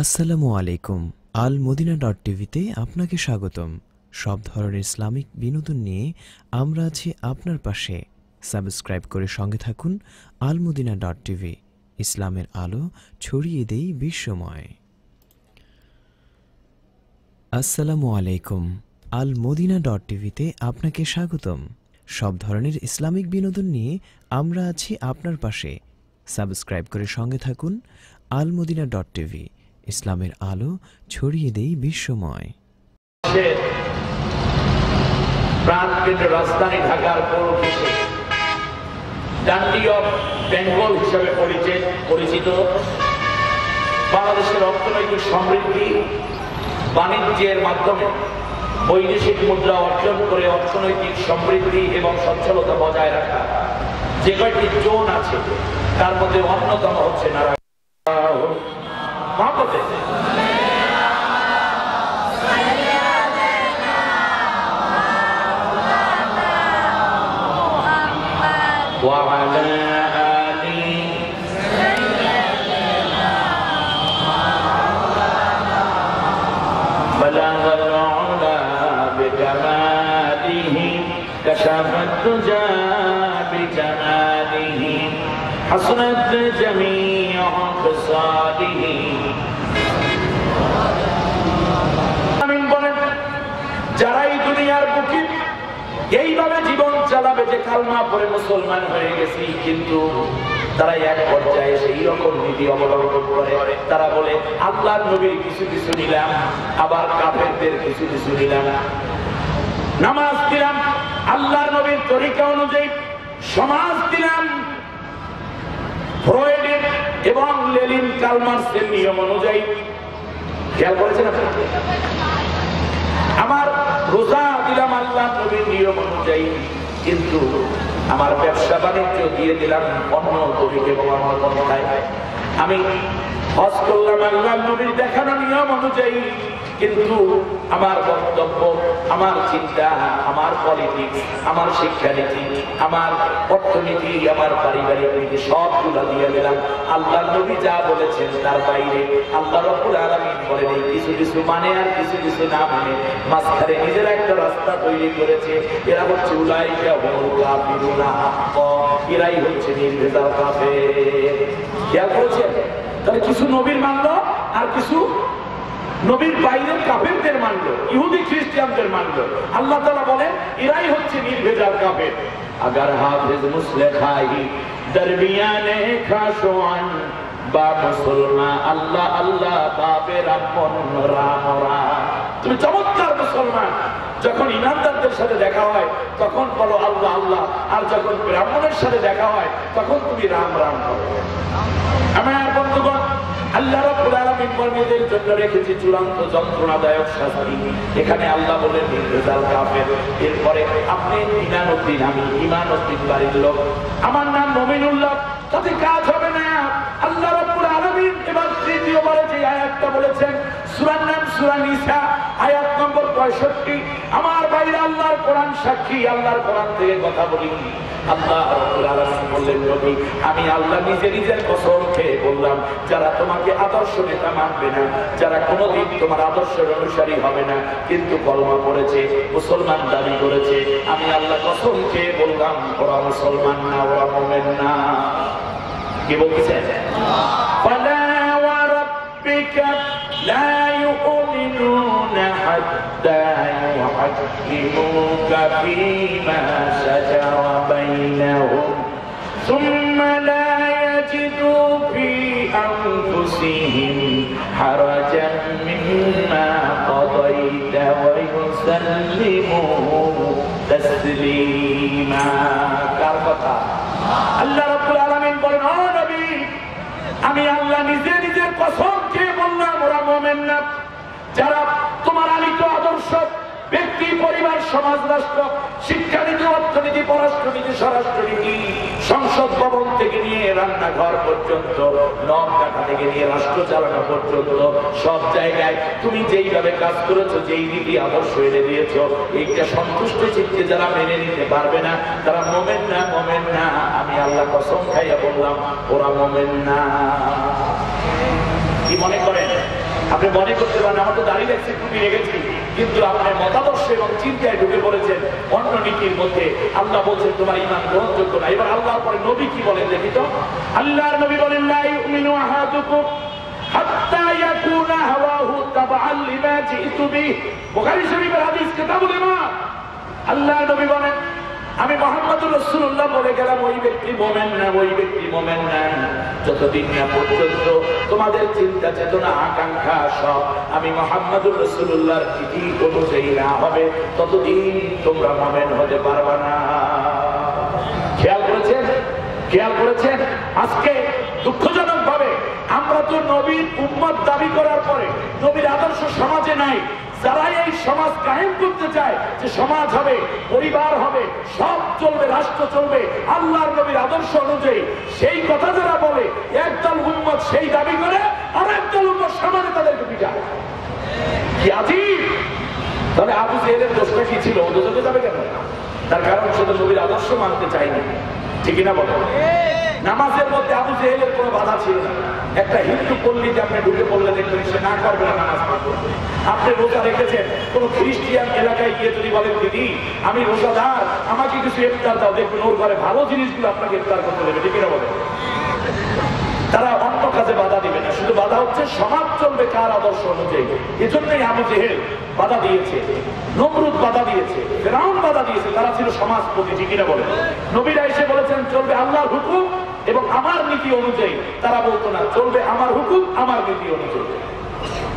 আসসালামু আলাইকুম। আল মদিনা টিভিতে আপনাকে স্বাগতম। সব ধরনের ইসলামিক বিনোদন নিয়ে আমরা আছি আপনার পাশে। সাবস্ক্রাইব করে সঙ্গে থাকুন আল মদিনা টিভি। ইসলামের আলো ছড়িয়ে দেই বিশ্বময়। আসসালামু আলাইকুম। আল মদিনা টিভিতে আপনাকে স্বাগতম। সব ধরনের ইসলামিক বিনোদন নিয়ে আমরা আছি আপনার পাশে। সাবস্ক্রাইব করে সঙ্গে থাকুন আল মদিনা টিভি। ইসলামের আলো ছড়িয়ে দেই বিশ্বময়। প্রাণকেন্দ্র রাজধানী ঢাকার ডান্ডি অফ বেঙ্গল হিসেবে পরিচিত বাংলাদেশের অর্থনৈতিক সমৃদ্ধি বাণিজ্যের মাধ্যমে বৈদেশিক মুদ্রা অর্জন করে অর্থনৈতিক সমৃদ্ধি এবং সচ্ছলতা বজায় রাখা যে কয়েকটি জোন আছে তার মধ্যে অন্যতম হচ্ছে নারায়ণ وعلى آله بلغ العلا بكماله كشف الدجى بجماله حسنت جميع خصاله আমিন বলেন। যারা এই দুনিয়ার বুকে এইভাবে জীবন চালাবে যে কালমা পড়ে মুসলমান হয়ে গেছি, কিন্তু তারা এক পর্যায়ে সেই রকম নীতি অবলম্বন করে। তারা বলে আল্লাহর নবীর কিছু কিছু নিলাম, আবার কাফেরদের কিছু কিছু নিলাম। নামাজ দিলাম আল্লাহর নবীর তরিকা অনুযায়ী, সমাজ দিলাম ফ্রয়েডের এবং লেনিন কালমার্সের নিয়ম অনুযায়ী। খেয়াল করেছেন আপনারা? আমার রোজা দিলাম আল্লাহ নবীর নিয়ম অনুযায়ী, কিন্তু আমার ব্যবসা বাণিজ্য দিয়ে দিলাম অন্য তরিকা এবং অন্য পন্থায়। আমি হজ করলাম আল্লাহ নবীর দেখানো নিয়ম অনুযায়ী, কিন্তু আমার বক্তব্য, আমার চিন্তা, আমার পলিটিক্স, আমার শিক্ষানীতি, আমার অর্থনীতি, আমার পারিবারিক নীতি সবগুলো দিয়ে দিলাম আল্লাহ নবী যা বলেছেন তার বাইরে। আল্লাহ রাব্বুল আলামিন বলেন এই কিছু কিছু মানে আর কিছু কিছু না মানে, মাঝখানে নিজের একটা রাস্তা তৈরি করেছে। এরা হচ্ছে উলাইকা হুমুল কাফিরুনা হাক্কান, এরাই হচ্ছে নির্ভেজাল কাফের। খেয়াল করেছেন? তাহলে কিছু নবীর মানলো আর কিছু নবীর বাইরে কাফেরদের মানলো, ইহুদি খ্রিস্টানদের মানলো। আল্লাহ তাআলা বলেন এরাই হচ্ছে নির্ভেজাল কাফের। আগার হাফেজ মুসলিহাই দরমিয়ানে খাশওয়ান বা মুসলমান আল্লাহ আল্লাহ বাবে রামন রাম রাম। তুমি চমৎকার মুসলমান, যখন ইমানদারদের সাথে দেখা হয় তখন বলো আল্লাহ আল্লাহ, আর যখন ব্রাহ্মণের সাথে দেখা হয় তখন তুমি রাম রাম করো। আমার বন্ধুগণ, আল্লাহ রাব্বুল আলামিন মুমিনদের জন্য রেখেছে চূড়ান্ত যন্ত্রণাদায়ক শাস্তি। এখানে আল্লাহ বলেন নির্ভেজাল কাফের। এরপরে আপনি ইমানুদ্দিন, আমি ইমানুদ্দিন বাড়ির লোক, আমার নাম মুমিনুল্লাহ, তাতে কাজ হবে না। আল্লাহ রাব্বুল আলামিন এবার তৃতীয়বারে যে আয়াতটা বলেছেন, সূরার নাম সূরা নিসা, আয়াত নম্বর 65। আমার বাইরে আল্লাহর কোরআন সাক্ষী, আল্লাহর কোরআন থেকে কথা বলি। আল্লাহ রাব্বুল আলামিন বললেন নবী, আমি আল্লাহ নিজে নিজের কসম খেয়ে বললাম, যারা তোমাকে আদর্শ নেতা মানবে না, যারা কোনোদিন তোমার আদর্শের অনুসারী হবে না, কিন্তু কলমা পড়েছে, মুসলমান দাবি করেছে, আমি আল্লাহ কসম খেয়ে বললাম ওরা মুসলমান না, ওরা মুমিন না। কি বলতেছেন? ফালা ওয়া রাব্বিকা লা ইউমিনুনা হাত্তা ইউহাক্কিমুকা ফীমা শাজারা বাইনাহুম সুম্মা লা ইয়াজিদু ফী আনফুসিহিম হারাজান মিম্মা কাদাইতা ওয়া ইউসাল্লিমু তাসলিমা। কার কথা? আল্লাহ রাব্বুল আলামিন বলেন, ও নবী, আমি আল্লাহ নিজে নিজের কসম খেয়ে বললাম ওরা মুমিন না। যারা তোমার আলিত আদর্শ ব্যক্তি, পরিবার, সমাজ, রাষ্ট্র, শিক্ষানীতি, অর্থনীতি, পররাষ্ট্রনীতি, স্বরাষ্ট্রনীতি, সংসদ ভবন থেকে নিয়ে রান্নাঘর পর্যন্ত, নখ কাটা থেকে নিয়ে রাষ্ট্র চালানো পর্যন্ত সব জায়গায় তুমি যেইভাবে কাজ করেছো, যেই নীতি আদর্শ এনে দিয়েছো, এইটা সন্তুষ্ট চিত্তে যারা মেনে নিতে পারবে না তারা মুমিন না, মুমিন না। আমি আল্লাহ কসম খাইয়া বললাম ওরা মুমিন না। কি মনে করেন? আপনি মনে করতে পারেন আমার তো দাঁড়িয়ে রাখছি, টুপি রেখেছি, কিন্তু আপনার মতাদর্শ এবং চিন্তায় ঢুকে পড়েছেন অন্য নীতির মধ্যে। আল্লাহ বলছেন তোমার ঈমান গ্রহণযোগ্য না। এবার আল্লাহর পরে নবী কি বলেন দেখি তো। আল্লাহর নবী বলেন লা ইউমিনু আহাদুকুম হাত্তা ইয়াকুনা হাওয়াহু তাবআন লিমা জিতু বিহি। বুখারী শরীফের হাদিস, কিতাবুল ঈমান। আল্লাহর নবী বলেন আমি মুহাম্মদুর রাসূলুল্লাহ বলে গেলাম ওই ব্যক্তি মুমিন না, ওই ব্যক্তি মুমিন না যতদিন না পর্যন্ত তোমাদের চিন্তা চেতনা আকাঙ্ক্ষা সব আমি মুহাম্মদুর রাসূলুল্লাহর বিধি অনুযায়ী না হবে, ততদিন তোমরা মুমিন হতে পারবে না। খেয়াল করেছেন? খেয়াল করেছেন? আজকে দুঃখজনক ভাবে আমরা তো নবীর উম্মত দাবি করার পরে নবীর আদর্শ সমাজে নাই। যারা এই সমাজ কায়েম করতে চায় যে সমাজ হবে, পরিবার হবে, সব চলবে, রাষ্ট্র চলবে আল্লাহর নবীর আদর্শ অনুযায়ী, সেই কথা যারা বলে একদল উম্মত সেই দাবি করে, আর একদল উম্মত সমাজে তাদেরকে পিটায়। কি আজীব! তাহলে আবু জেহেলের দোষটা কি ছিল? ও দোষে যাবে কেন? তার কারণ সে তো নবীর আদর্শ মানতে চায়নি। ঠিক না বলো? নামাজের মধ্যে আবু জেহেলের কোনো বাধা ছিল না। একটা হিন্দু পল্লীতে আপনি ঢুকে পড়লে দেখবেন সে না করবে না নামাজ পড়বে। আপনি রোজা রেখেছেন, কোন খ্রিস্টিয়ান এলাকায় গিয়ে যদি বলেন দিদি আমি রোজাদার, আমাকে কিছু ইফতার দাও, দেখবেন ওর ঘরে ভালো জিনিসগুলো আপনাকে ইফতার করতে দেবে। ঠিক না বলে? তারা অন্য কাজে বাধা দিবে না, শুধু বাধা হচ্ছে সমাজ চলবে কার আদর্শ অনুযায়ী। এজন্যই আবু জেহেল বাধা দিয়েছে, নমরুদ বাধা দিয়েছে, ফিরআউন বাধা দিয়েছে, তারা ছিল সমাজপতি। ঠিক না বলে? নবীরা এসে বলেছেন চলবে আল্লাহর হুকুম এবং আমার নীতি অনুযায়ী, তারা বলতো না চলবে আমার হুকুম আমার নীতি অনুযায়ী।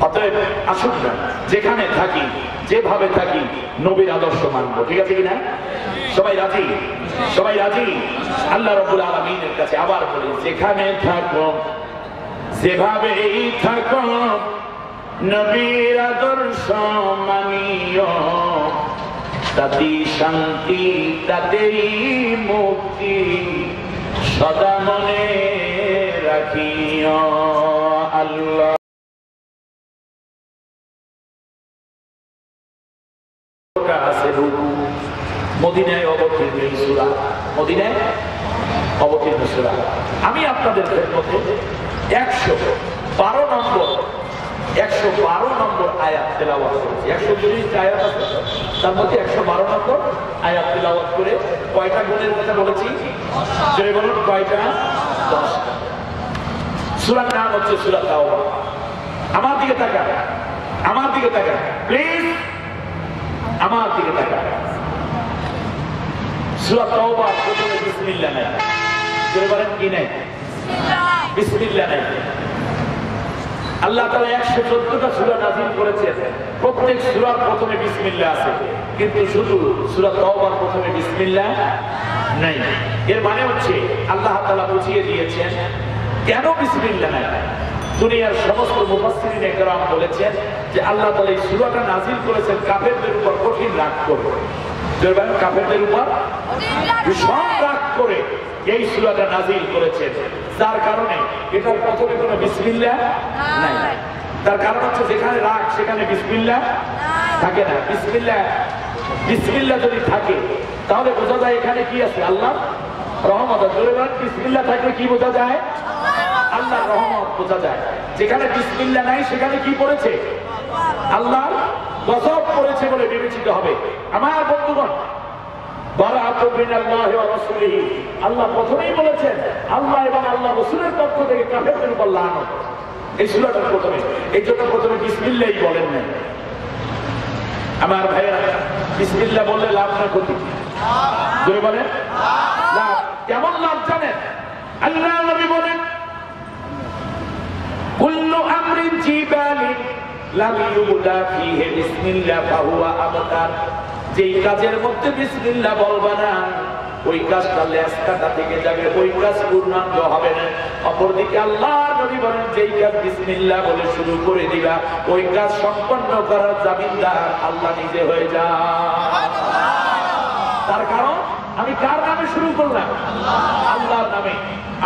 অতএব আসুন না যেখানে থাকি যেভাবে থাকি নবীর আদর্শ মানবো। ঠিক আছে কিনা? সবাই রাজি? সবাই রাজি? আল্লাহ রাব্বুল আলামিনের কাছে আবার বলি, যেখানে থাকো যেভাবেই থাকো নবীর আদর্শ মানিও, তাতেই শান্তি তাতেই মুক্তি সদা মনে রাখিও। আল্লাহ মদিনায় অবতীর্ণ সূরা, মদিনায় অবতীর্ণ সূরা। আমি আপনাদের মধ্যে 112 নম্বর আয়াত তেলাওয়াত করেছি। 120 আয়াত আছে, তার মধ্যে 112 নম্বর আয়াত তেলাওয়াত করে কয়টা গুণের কথা বলেছি? জোরে বলুন কয়টা? 10টা। সূরার নাম হচ্ছে সূরা তাওবা। আমার দিকে তাকান, আমার দিকে তাকান প্লিজ, আমার দিকে তাকান। সূরা তাওবা প্রথমে বিসমিল্লাহ নাই। জোরে বলেন কি নাই? বিসমিল্লাহ নাই। আল্লাহ তাআলা 114টা সূরা নাযিল করেছেন, প্রত্যেক সূরার প্রথমে বিসমিল্লাহ আছে, কিন্তু শুধু সূরা তাওবার প্রথমে বিসমিল্লাহ নাই। এর মানে হচ্ছে আল্লাহ তাআলা বুঝিয়ে দিয়েছেন কেন বিসমিল্লাহ নাই। দুনিয়ার সমস্ত মুফাসসিরিনে কেরাম বলেছেন যে আল্লাহ তাআলা এই সূরাটা নাযিল করেছেন কাফেরদের উপর কঠিন রাগ করে। কাফেরদের উপর ভীষণ রাগ করে এই সূরাটা নাযিল করেছেন, যার কারণে এটার প্রথমে কোনো বিসমিল্লাহ নাই। তার কারণ হচ্ছে যেখানে রাগ সেখানে বিসমিল্লাহ থাকে না। বিসমিল্লাহ যদি থাকে তাহলে বোঝা যায় এখানে কি আছে? আল্লাহ রহমত। বিসমিল্লাহ থাকলে কি বোঝা যায়? আল্লাহর রহমত বোঝা যায়। যেখানে বিসমিল্লাহ নাই সেখানে কি পড়েছে? আল্লাহ গজব পড়েছে বলে বিবেচিত হবে। আমার বন্ধুগণ, বারাআতু মিনাল্লাহি ওয়া রাসূলিহি, আল্লাহ প্রথমেই বলেছেন আল্লাহ এবং আল্লাহ রাসূলের পক্ষ থেকে কাফেরদের উপর লানত। এই সূরাটার প্রথমে, এই জন্য প্রথমে বিসমিল্লাহই বলেন না। আমার ভাইয়েরা, বিসমিল্লাহ বললে লাভ না ক্ষতি? জোরে বলেন লাভ। কেমন লাভ জানেন? আল্লাহ নবী বলেন কুল্লু আমরিন জিবালিন লাম ইউবদা ফীহি বিসমিল্লাহ ফাহুয়া আবতার। যেই কাজের মধ্যে বিসমিল্লাহ বলবা না ওই কাজটা লেজ কাটা থেকে যাবে, ওই কাজ পূর্ণাঙ্গ হবে না। অপরদিকে আল্লাহর নবী বলেন যেই কাজ বিসমিল্লাহ বলে শুরু করে দিবা ওই কাজ সম্পন্ন করার জামিনদার আল্লাহ নিজে হয়ে যায়। তার কারণ আমি কার নামে শুরু করলাম? আল্লাহর নামে।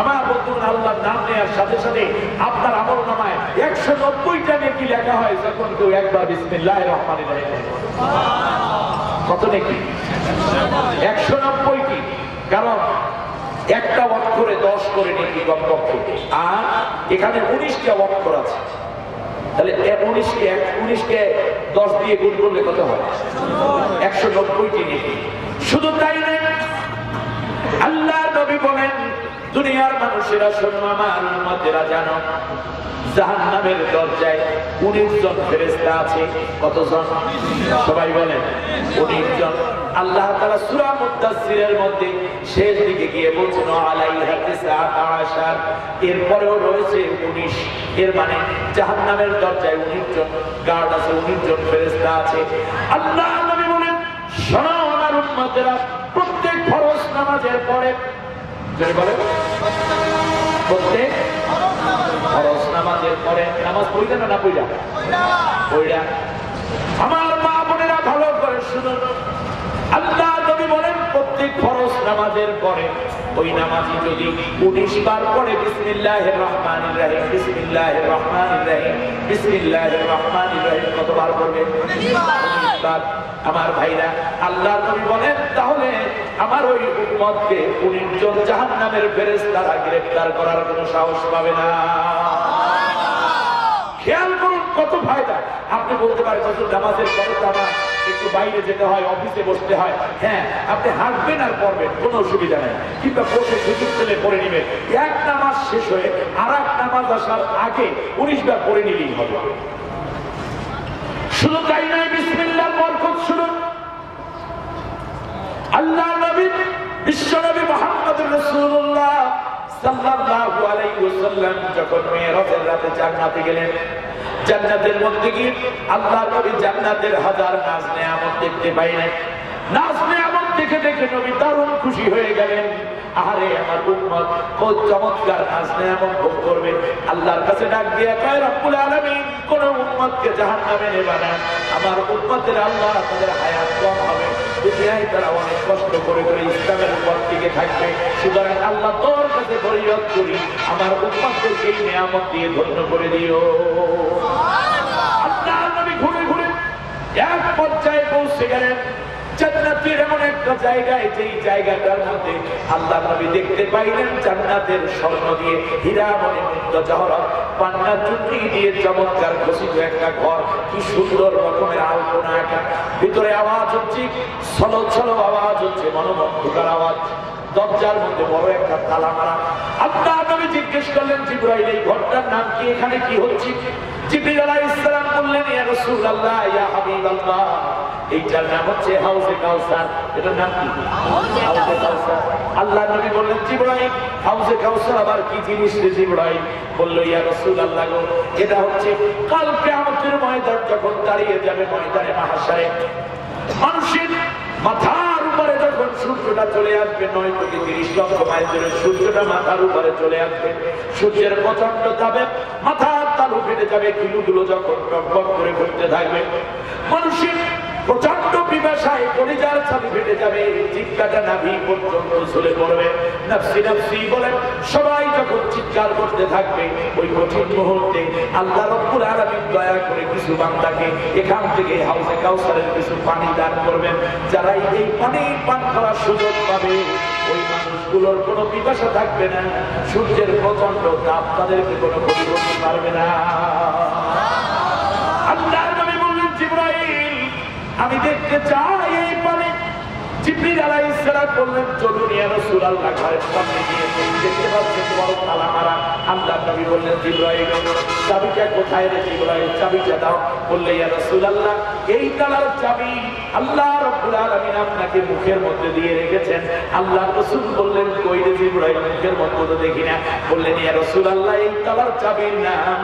আমার বন্ধুরা, আল্লাহর নাম নেওয়ার সাথে সাথে আপনার আমল নামায় 190টা নেকি লেখা হয় যখন কেউ একবার বিসমিল্লাহির রহমানির রহিম। কত নেকি? 190টি। কারণ একটা অক্ষরে 10 করে নেকি কমপক্ষে, আর এখানে 19টা অক্ষর আছে। তাহলে 19কে 10 দিয়ে গুণ করলে কত হয়? 190টি নেকি। শুধু তাই নয়, আল্লাহ নবী বলেন, দুনিয়ার মানুষেরা শোনো, আমার উম্মতেরা জানো, জাহান্নামের দরজায় 19 জন ফেরেশতা আছে। কতজন? সবাই বলেন 19 জন। আল্লাহ তাআলা সূরা মুদ্দাসসিরের মধ্যে শেষ দিকে গিয়ে বলছেন আলাইহা তিসআতা আশার, এরপরেও রয়েছে 19। এর মানে জাহান্নামের দরজায় 19 জন গার্ড আছে, 19 জন ফেরেশতা আছে। আল্লাহ নবী বলেন, শোনো আমার উম্মতেরা, প্রত্যেক ফরজ নামাজের পরে, যারা বলে প্রত্যেক ফরজ নামাজের পরে, নামাজ পড়িলা না পড়িলা? পড়িলা। আমার মা বোনেরা ভালো করে শুনুন, আল্লাহ নবী বলেন প্রত্যেক ফরজ নামাজের পরে ওই নামাজি যদি 19 বার পড়ে বিসমিল্লাহির রহমানির রহিম, বিসমিল্লাহির রহমানির রহিম, বিসমিল্লাহির রহমানির রহিম, কতবার পড়বে? 19 বার। আমার ভাইরা, আল্লাহ নবী বলেন তাহলে আমার ওই উম্মতকে 19 জন জাহান্নামের ফেরেশতারা গ্রেফতার করার কোনো সাহস পাবে না। খেয়াল করুন কত ফায়দা। আপনি বলতে পারেন নামাজের পরে তো আমার একটু বাইরে যেতে হয়, অফিসে বসতে হয়। হ্যাঁ, আপনি হাঁটবেন আর পড়বেন, কোনো অসুবিধা নেই, কিংবা বসে সুযোগ পেলে পড়ে নিবেন। এক নামাজ শেষ হয়ে আর এক নামাজ আসার আগে 19 বার পড়ে নিলেই হবে। শুধু তাই নয়, বিসমিল্লাহ বরকত শুনুন। আল্লাহ নবী বিশ্বনবী মুহাম্মদুর রাসূলুল্লাহ সাল্লাল্লাহু আলাইহি ওয়াসাল্লাম যখন মেরাজের রাতে জান্নাতে গেলেন, জান্নাতের মধ্যে গিয়ে আল্লাহ নবী জান্নাতের হাজার নাজ নেয়ামত দেখতে পাইলেন। নাজ নেয়ামত দেখে দেখে নবী দারুণ খুশি হয়ে গেলেন। আরে আমার উম্মত কত চমৎকার নাজ নেয়ামত ভোগ করবে। আল্লাহর কাছে ডাক দিয়ে কয়, রব্বুল আলামিন, কোন উম্মতকে জাহান্নামে নেবা না। আমার উম্মতের আল্লাহ তাদের হায়াত কম হবে, দুনিয়ায় তারা অনেক কষ্ট করে করে ইসলামের উপর টিকে থাকবে। সুতরাং আল্লাহ তোর কাছে ফরিয়াদ করি, আমার উম্মতকে এই নিয়ামত দিয়ে ধন্য করে দিও। আল্লাহ নবী ঘুরে ঘুরে এক পর্যায়ে পৌঁছে গেলেন জান্নাতের এমন একটা জায়গায়, যেই জায়গাটার মধ্যে আল্লাহ নবী দেখতে পাইলেন জান্নাতের স্বর্ণ দিয়ে, হীরা মণি মুক্তা জহরত পান্না চুন্নি দিয়ে চমৎকার খচিত একটা ঘর। কি সুন্দর রকমের আলপনা আঁকা। ভিতরে আওয়াজ হচ্ছে, ছলো ছলো আওয়াজ হচ্ছে, মনোমুগ্ধকর আওয়াজ। দরজার মধ্যে বড় একটা তালা মারা। আল্লাহ নবী জিজ্ঞেস করলেন, জিবরাইল, এই ঘরটার নাম কি? এখানে কি হচ্ছে? জিবরিল আলাইহিস সালাম বললেন, ইয়া রাসূলুল্লাহ, ইয়া হাবিবাল্লাহ, এইটার নাম হচ্ছে হাউজে কাউসার। এটার নাম কি? হাউজে কাউসার। আল্লাহ নবী বললেন, জিবরাইল, হাউজে কাউসার আবার কি জিনিস রে জিবরাইল? বলল, ইয়া রাসূলুল্লাহ গো, এটা হচ্ছে কাল কিয়ামতের ময়দান যখন দাঁড়িয়ে যাবে, ময়দানে মাহশারে মানুষের মাথার উপরে যখন সূর্যটা চলে আসবে, 9 কোটি 30 লক্ষ মাইল দূরে সূর্যটা মাথার উপরে চলে আসবে, সূর্যের প্রচন্ড তাপে মাথার তালু ফেটে যাবে, কিলুগুলো যখন টকবক করে ঘুরতে থাকবে, মানুষের প্রচন্ড পিপাসায় কলিজার চাবি ফেটে যাবে, চিৎকারটা নাভি পর্যন্ত ঝুলে পড়বে, নাফসি নাফসি বলে সবাই যখন চিৎকার করতে থাকবে, ওই কঠিন মুহূর্তে আল্লাহ রাব্বুল আলামিন দয়া করে কিছু বান্দাকে এখান থেকে হাউজে কাউসারের কিছু পানি দান করবেন। যারা এই পানি পান করার সুযোগ পাবে, ওই মানুষগুলোর কোনো পিপাসা থাকবে না, সূর্যের প্রচন্ড তাপ তাদেরকে কোনো ক্ষতি করতে পারবে না। আল্লাহ নবী বললেন, জিবরাইল, আমি দেখতে চাই এই পানি। জিবরিল আলাইহিস সালাম বললেন, চলুন ইয়া রাসূলুল্লাহ, ঘরের সামনে গিয়ে দেখতে পাচ্ছেন বড় তালা মারা। আল্লাহ নবী বললেন, জিবরাইল, চাবিটা কোথায় রে জিবরাইল? চাবিটা দাও। বললেন, ইয়া রাসূলুল্লাহ, এই তালার চাবি আল্লাহ রাব্বুল আলামিন আপনাকে মুখের মধ্যে দিয়ে রেখেছেন। আল্লাহ রাসূল বললেন, কই রে জিবরাইল? মুখের মধ্যে তো দেখি না। বললেন, ইয়া রাসূলুল্লাহ, এই তালার চাবির নাম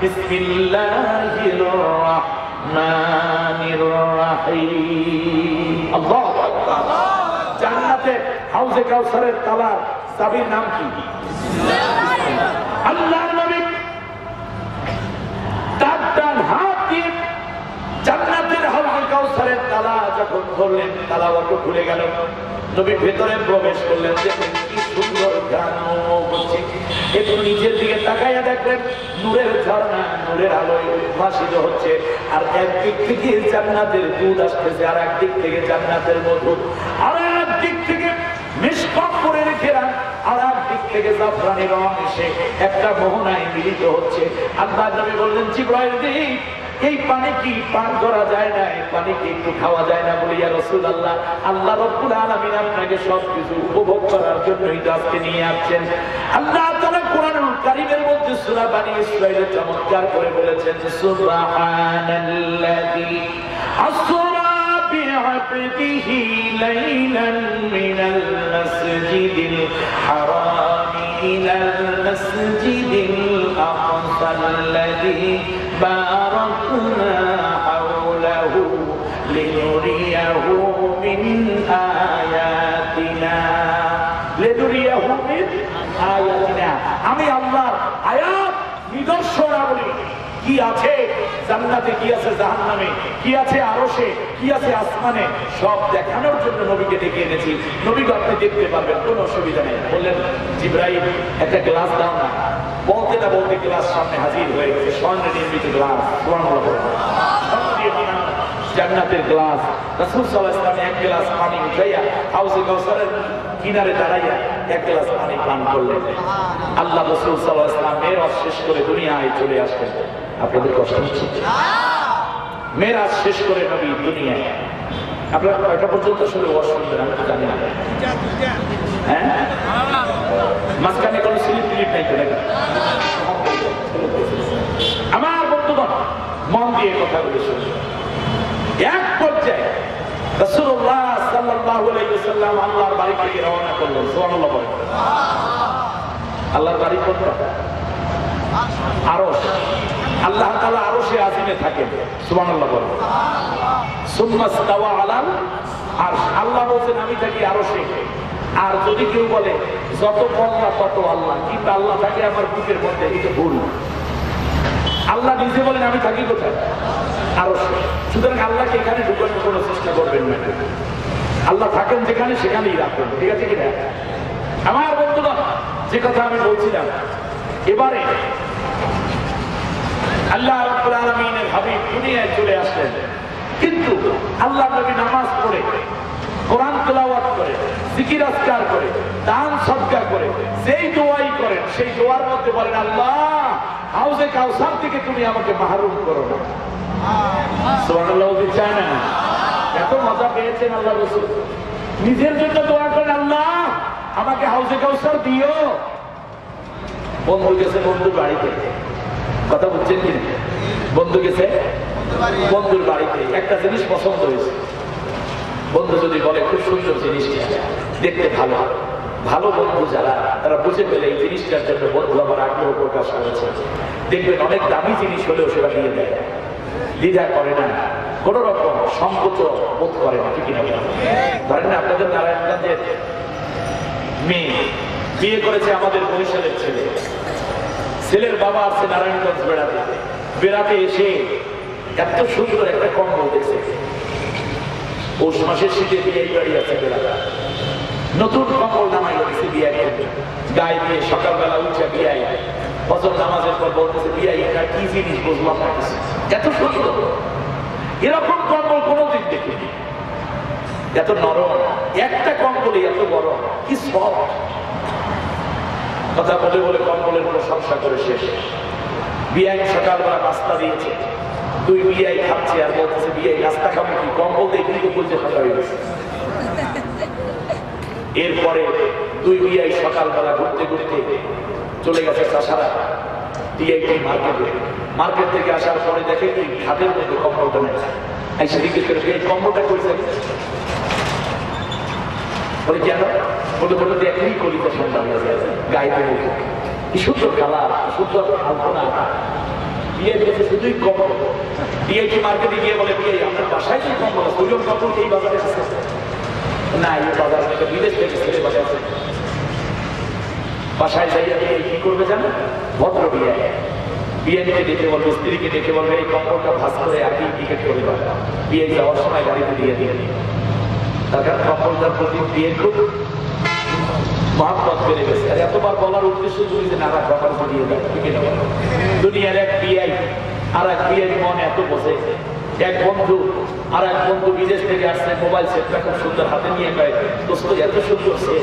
বিসমিল্লাহির রাহমানির রাহিম। আল্লাহু আকবার। জান্নাতের হাউজে কাউসারের তালার চাবির নাম কি? আল্লাহর নবী তার ডান হাত দিয়ে জান্নাতের হাউজে কাউসারের তালা যখন ধরলেন, তালা অটো খুলে গেল। নবী ভেতরে প্রবেশ করলেন, দেখলেন কি সুন্দর গান হচ্ছে। একটু নিচের দিকে তাকাইয়া দেখলেন নূরের ঝর্ণা, নূরের আলোয় উদ্ভাসিত হচ্ছে। আর একদিক থেকে জান্নাতের দুধ আসতেছে, আর একদিক থেকে জান্নাতের মধু, আর একদিক থেকে মিশকাত করে রেখে আর একদিক থেকে জাফরানি রং এসে একটা মোহনায় মিলিত হচ্ছে। আল্লাহর নবী বললেন, জিবরাইল রে, এই পানি কি পান করা যায় না, এই পানি কি একটু খাওয়া যায় না? বলি, ইয়া রাসূলুল্লাহ, আল্লাহ রাব্বুল আলামিন আপনাকে সবকিছু উপভোগ করার জন্যই তো আজকে নিয়ে আসছেন। আল্লাহ তাআলা কোরআনুল কারীমের মধ্যে সূরা বনী ইসরাঈলে চমৎকার করে বলেছেন, সুবহানাল্লাযী আসরা বি'আবদিহি লাইলান মিনাল মাসজিদিল হারাম ইলাল মাসজিদিল আকসাল্লাযী বারাকনা হাওলাহু লিনুরিয়াহু মিন আয়াতিনা। লিনুরিয়াহু মিন আয়াতিনা, আমি আল্লাহর আয়াত নিদর্শনাবলী কি আছে জান্নাতে, কি আছে জাহান্নামে, কি আছে আরশে, কি আছে আসমানে, সব দেখানোর জন্য নবীকে ডেকে এনেছি। নবীকে আপনি দেখতে পারবেন, কোনো অসুবিধা নেই। বললেন, জিবরাইল একটা গ্লাস দাও না। বলতে না বলতে গ্লাস সামনে হাজির হয়ে গেছে, স্বর্ণে নির্মিত গ্লাস, জান্নাতের গ্লাস। রাসূল সাল্লাল্লাহু আলাইহি ওয়াসাল্লাম এক গ্লাস পানি উঠাইয়া হাউজে কাউসারের কিনারে দাঁড়াইয়া এক গ্লাস পানি পান করলেন। আল্লাহ রাসূল সাল্লাল্লাহু আলাইহি ওয়াসাল্লাম মেরাজ শেষ করে দুনিয়ায় চলে আসলেন। আপনাদের কষ্ট হচ্ছে? মেরাজ শেষ করে নবী দুনিয়ায়, আপনারা কয়টা পর্যন্ত শুনে ওয়াজ শুনবেন আমি তো জানি না। হ্যাঁ, মাঝখানে কোনো স্লিপ টিলিপ নাই তো নাকি? আমার বন্ধুগণ, মন দিয়ে কথাগুলো শুনুন। এক পর্যায়ে রাসূলুল্লাহ সাল্লাল্লাহু আলাইহি ওয়াসাল্লাম আল্লাহর বাড়ি থেকে রওনা করলেন। সুবহানাল্লাহ বলেন। আল্লাহর বাড়ি কোনটা? আরশ। আল্লাহ তাআলা আরশে আজিমে থাকেন। সুবহানাল্লাহ বলেন। সুম্মা ইসতাওয়া আলাল আরশ, আল্লাহ বলেন আমি থাকি আরশে। আর যদি কেউ বলে যত বললা তত আল্লাহ, কিন্তু আল্লাহ থাকে আমার বুকের মধ্যে, এটা ভুল। আল্লাহ নিজে বলেন আমি থাকি কোথায়? আরশে। সুতরাং আল্লাহকে এখানে ঢুকানোর কোনো চেষ্টা করবেন না। আল্লাহ থাকেন যেখানে, সেখানেই রাখবেন। ঠিক আছে কিনা? আমার বন্ধুগণ, যে কথা আমি বলছিলাম, এবারে আল্লাহ রাব্বুল আলামিনের হাবিব দুনিয়ায় চলে আসলেন, কিন্তু আল্লাহ নবী নামাজ পড়ে, কোরআন তেলাওয়াত করে, জিকির আজকার করে, দান সদকা করে, যেই দোয়াই করেন সেই দোয়ার মধ্যে বলেন, আল্লাহ হাউজে কাউসার থেকে তুমি আমাকে মাহরুম করো না। সুবহানাল্লাহ চায় না? এত মজা পেয়েছেন আল্লাহ রাসূল। নিজের জন্য দোয়া করেন, আল্লাহ আমাকে হাউজে কাউসার দিও। বন্ধু গেছে বন্ধুর বাড়িতে, কথা বুঝছেন কি? বন্ধু গেছে বন্ধুর বাড়িতে, একটা জিনিস পছন্দ হয়েছে। বন্ধু যদি বলে খুব সুন্দর জিনিসটা, দেখতে ভালো, ভালো বন্ধু যারা, তারা বুঝে পেলে এই জিনিসটার জন্য বন্ধু আমার আগ্রহ প্রকাশ করেছে। দেখবেন অনেক দামি জিনিস হলেও সেটা দিয়ে দেয়, দ্বিধা করে না, কোন রকম সংকোচ বোধ করে না। ঠিক না? ধরেন আপনাদের নারায়ণগঞ্জের মেয়ে বিয়ে করেছে আমাদের বরিশালের ছেলে, ছেলের বাবা আসছে নারায়ণগঞ্জ বেড়াতে, বেড়াতে এসে এত সুন্দর একটা কম্বল দেখছে। পৌষ মাসের শীতে বিয়ে বাড়ি আছে বেড়াতে, নতুন কম্বল নামাই গেছে বিয়ে গায়ে দিয়ে, সকালবেলা উঠে বিয়ে ফজর নামাজের পর বলতেছে বিয়ে এটা কি জিনিস বুঝলাম না, এত সুন্দর এরকম কম্বল কোনোদিন দেখিনি। এত নরম একটা কম্বলই এত বড়, কি সফট। কথা বলে বলে কম্বলের প্রশংসা করে শেষ। বিয়াই সকালবেলা নাস্তা দিয়েছে, দুই বিয়াই খাচ্ছে আর বলতেছে বিয়াই নাস্তা খাবো কি, কম্বল দেখলি তো বলছে ফাঁকা হয়ে গেছে। এরপরে দুই বিয়াই সকালবেলা ঘুরতে ঘুরতে চলে গেছে চাষারা ডিআইটি মার্কেটে। মার্কেট থেকে আসার পরে দেখে কি খাটের মধ্যে কম্বলটা নেই, এসে জিজ্ঞেস করে এই কম্বলটা কইছে, বলে কেন? বলে বলে দেখেই কলিতে সন্ধ্যা হয়ে যায়, গায়ে মুখে কি সুন্দর কালার, সুন্দর আলপনা। বিয়ে দিয়েছে শুধুই কম্বল। ডিআইটি মার্কেটে গিয়ে বলে বিয়ে আপনার বাসায় কি কম্বল আছে? ওইরকম কম্বল এই বাজারে আছে না? এই বাজার থেকে বিদেশ থেকে ছেলে বাজারে বাসায় যাইয়া বিয়ে কি করবে জানেন? ভদ্র বিয়ে, বিয়ে নিয়ে দেখে বলবে, স্ত্রীকে দেখে বলবে এই কম্বলটা ভাস করে আগেই টিকিট করে দেবে, বিয়ে যাওয়ার সময় গাড়িতে দিয়ে দিয়ে তার কারণ কম্বলটার প্রতি বিয়ে খুব মহাব্বত বেড়ে গেছে। আর এতবার বলার উদ্দেশ্য যদি যে নানা ব্যাপার দিয়ে দেয়, দুনিয়ার এক বিয়াই আর এক বিয়ের মন এত বোঝে। এক বন্ধু আর এক বন্ধু বিদেশ থেকে আসছে, মোবাইল সেটটা খুব সুন্দর হাতে নিয়ে গায়ে, দোস্ত এত সুন্দর সে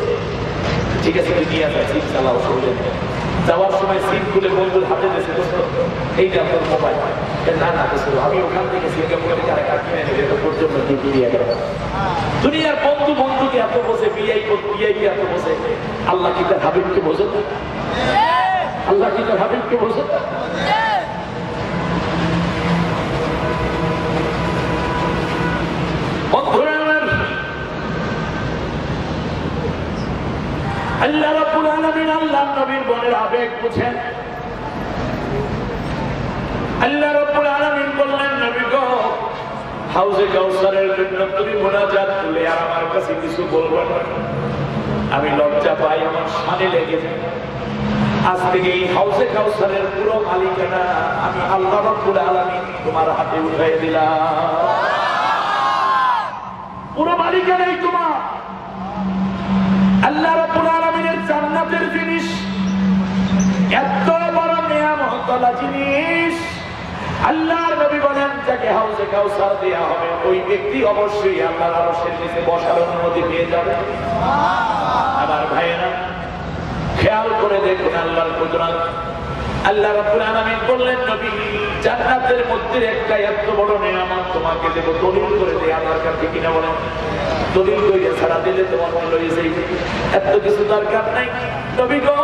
ঠিক আছে তুই নিয়ে আসা, সিম চালাও শুনলে। যাওয়ার সময় সিম খুলে বন্ধুর হাতে দিয়েছে, দোস্ত এইটা তোর মোবাইল। না না দোস্ত, আমি ওখান থেকে সিঙ্গাপুর থেকে আরেকটা কিনে নেবে, এটা তোর জন্য দিয়ে গেল। দুনিয়ার বন্ধু বন্ধুকে এত বোঝে, বিআইপি এত বোঝে, আল্লাহ কি তার হাবিবকে বোঝে না? আল্লাহ কি তার হাবিবকে বোঝে না? আল্লাহ রাব্বুল আলামিন আল্লাহর নবীর বনের আবেগ বুঝেন। আল্লাহ রাব্বুল আলামিন বললেন, নবী গো, হাউজে কাউসারের জন্য তুমি মুনাজাত করলে আর আমার কাছে কিছু বলবো না, আমি লজ্জা পাই, আমার শানে লেগে যায়। আজ থেকে এই হাউজে কাউসারের পুরো মালিকানা আমি আল্লাহ রাব্বুল আলামিন তোমার হাতে উঠিয়ে দিলাম। পুরো মালিকানাই তোমার। আল্লাহ রাব্বুল আলামিনের জান্নাতের জিনিস এত বড় নিয়ামতওয়ালা জিনিস। আল্লাহর নবী বলেন, যাকে হাউজে কাউসার দেয়া হবে ওই ব্যক্তি অবশ্যই আল্লাহর আরশের নিচে বসার অনুমতি পেয়ে যাবে। আমার ভাইয়েরা খেয়াল করে দেখুন আল্লাহর কুদরত। আল্লাহ রাব্বুল আলামিন বললেন, নবী জান্নাতের মধ্যে একটা এত বড় নিয়ামত তোমাকে দেব, দলিল করে দে আমার কাছে কিনা বলেন। দলিল করে ছাড়া দিলে তোমার মনে হয়ে যাই এত কিছু দরকার নাই। নবী গো,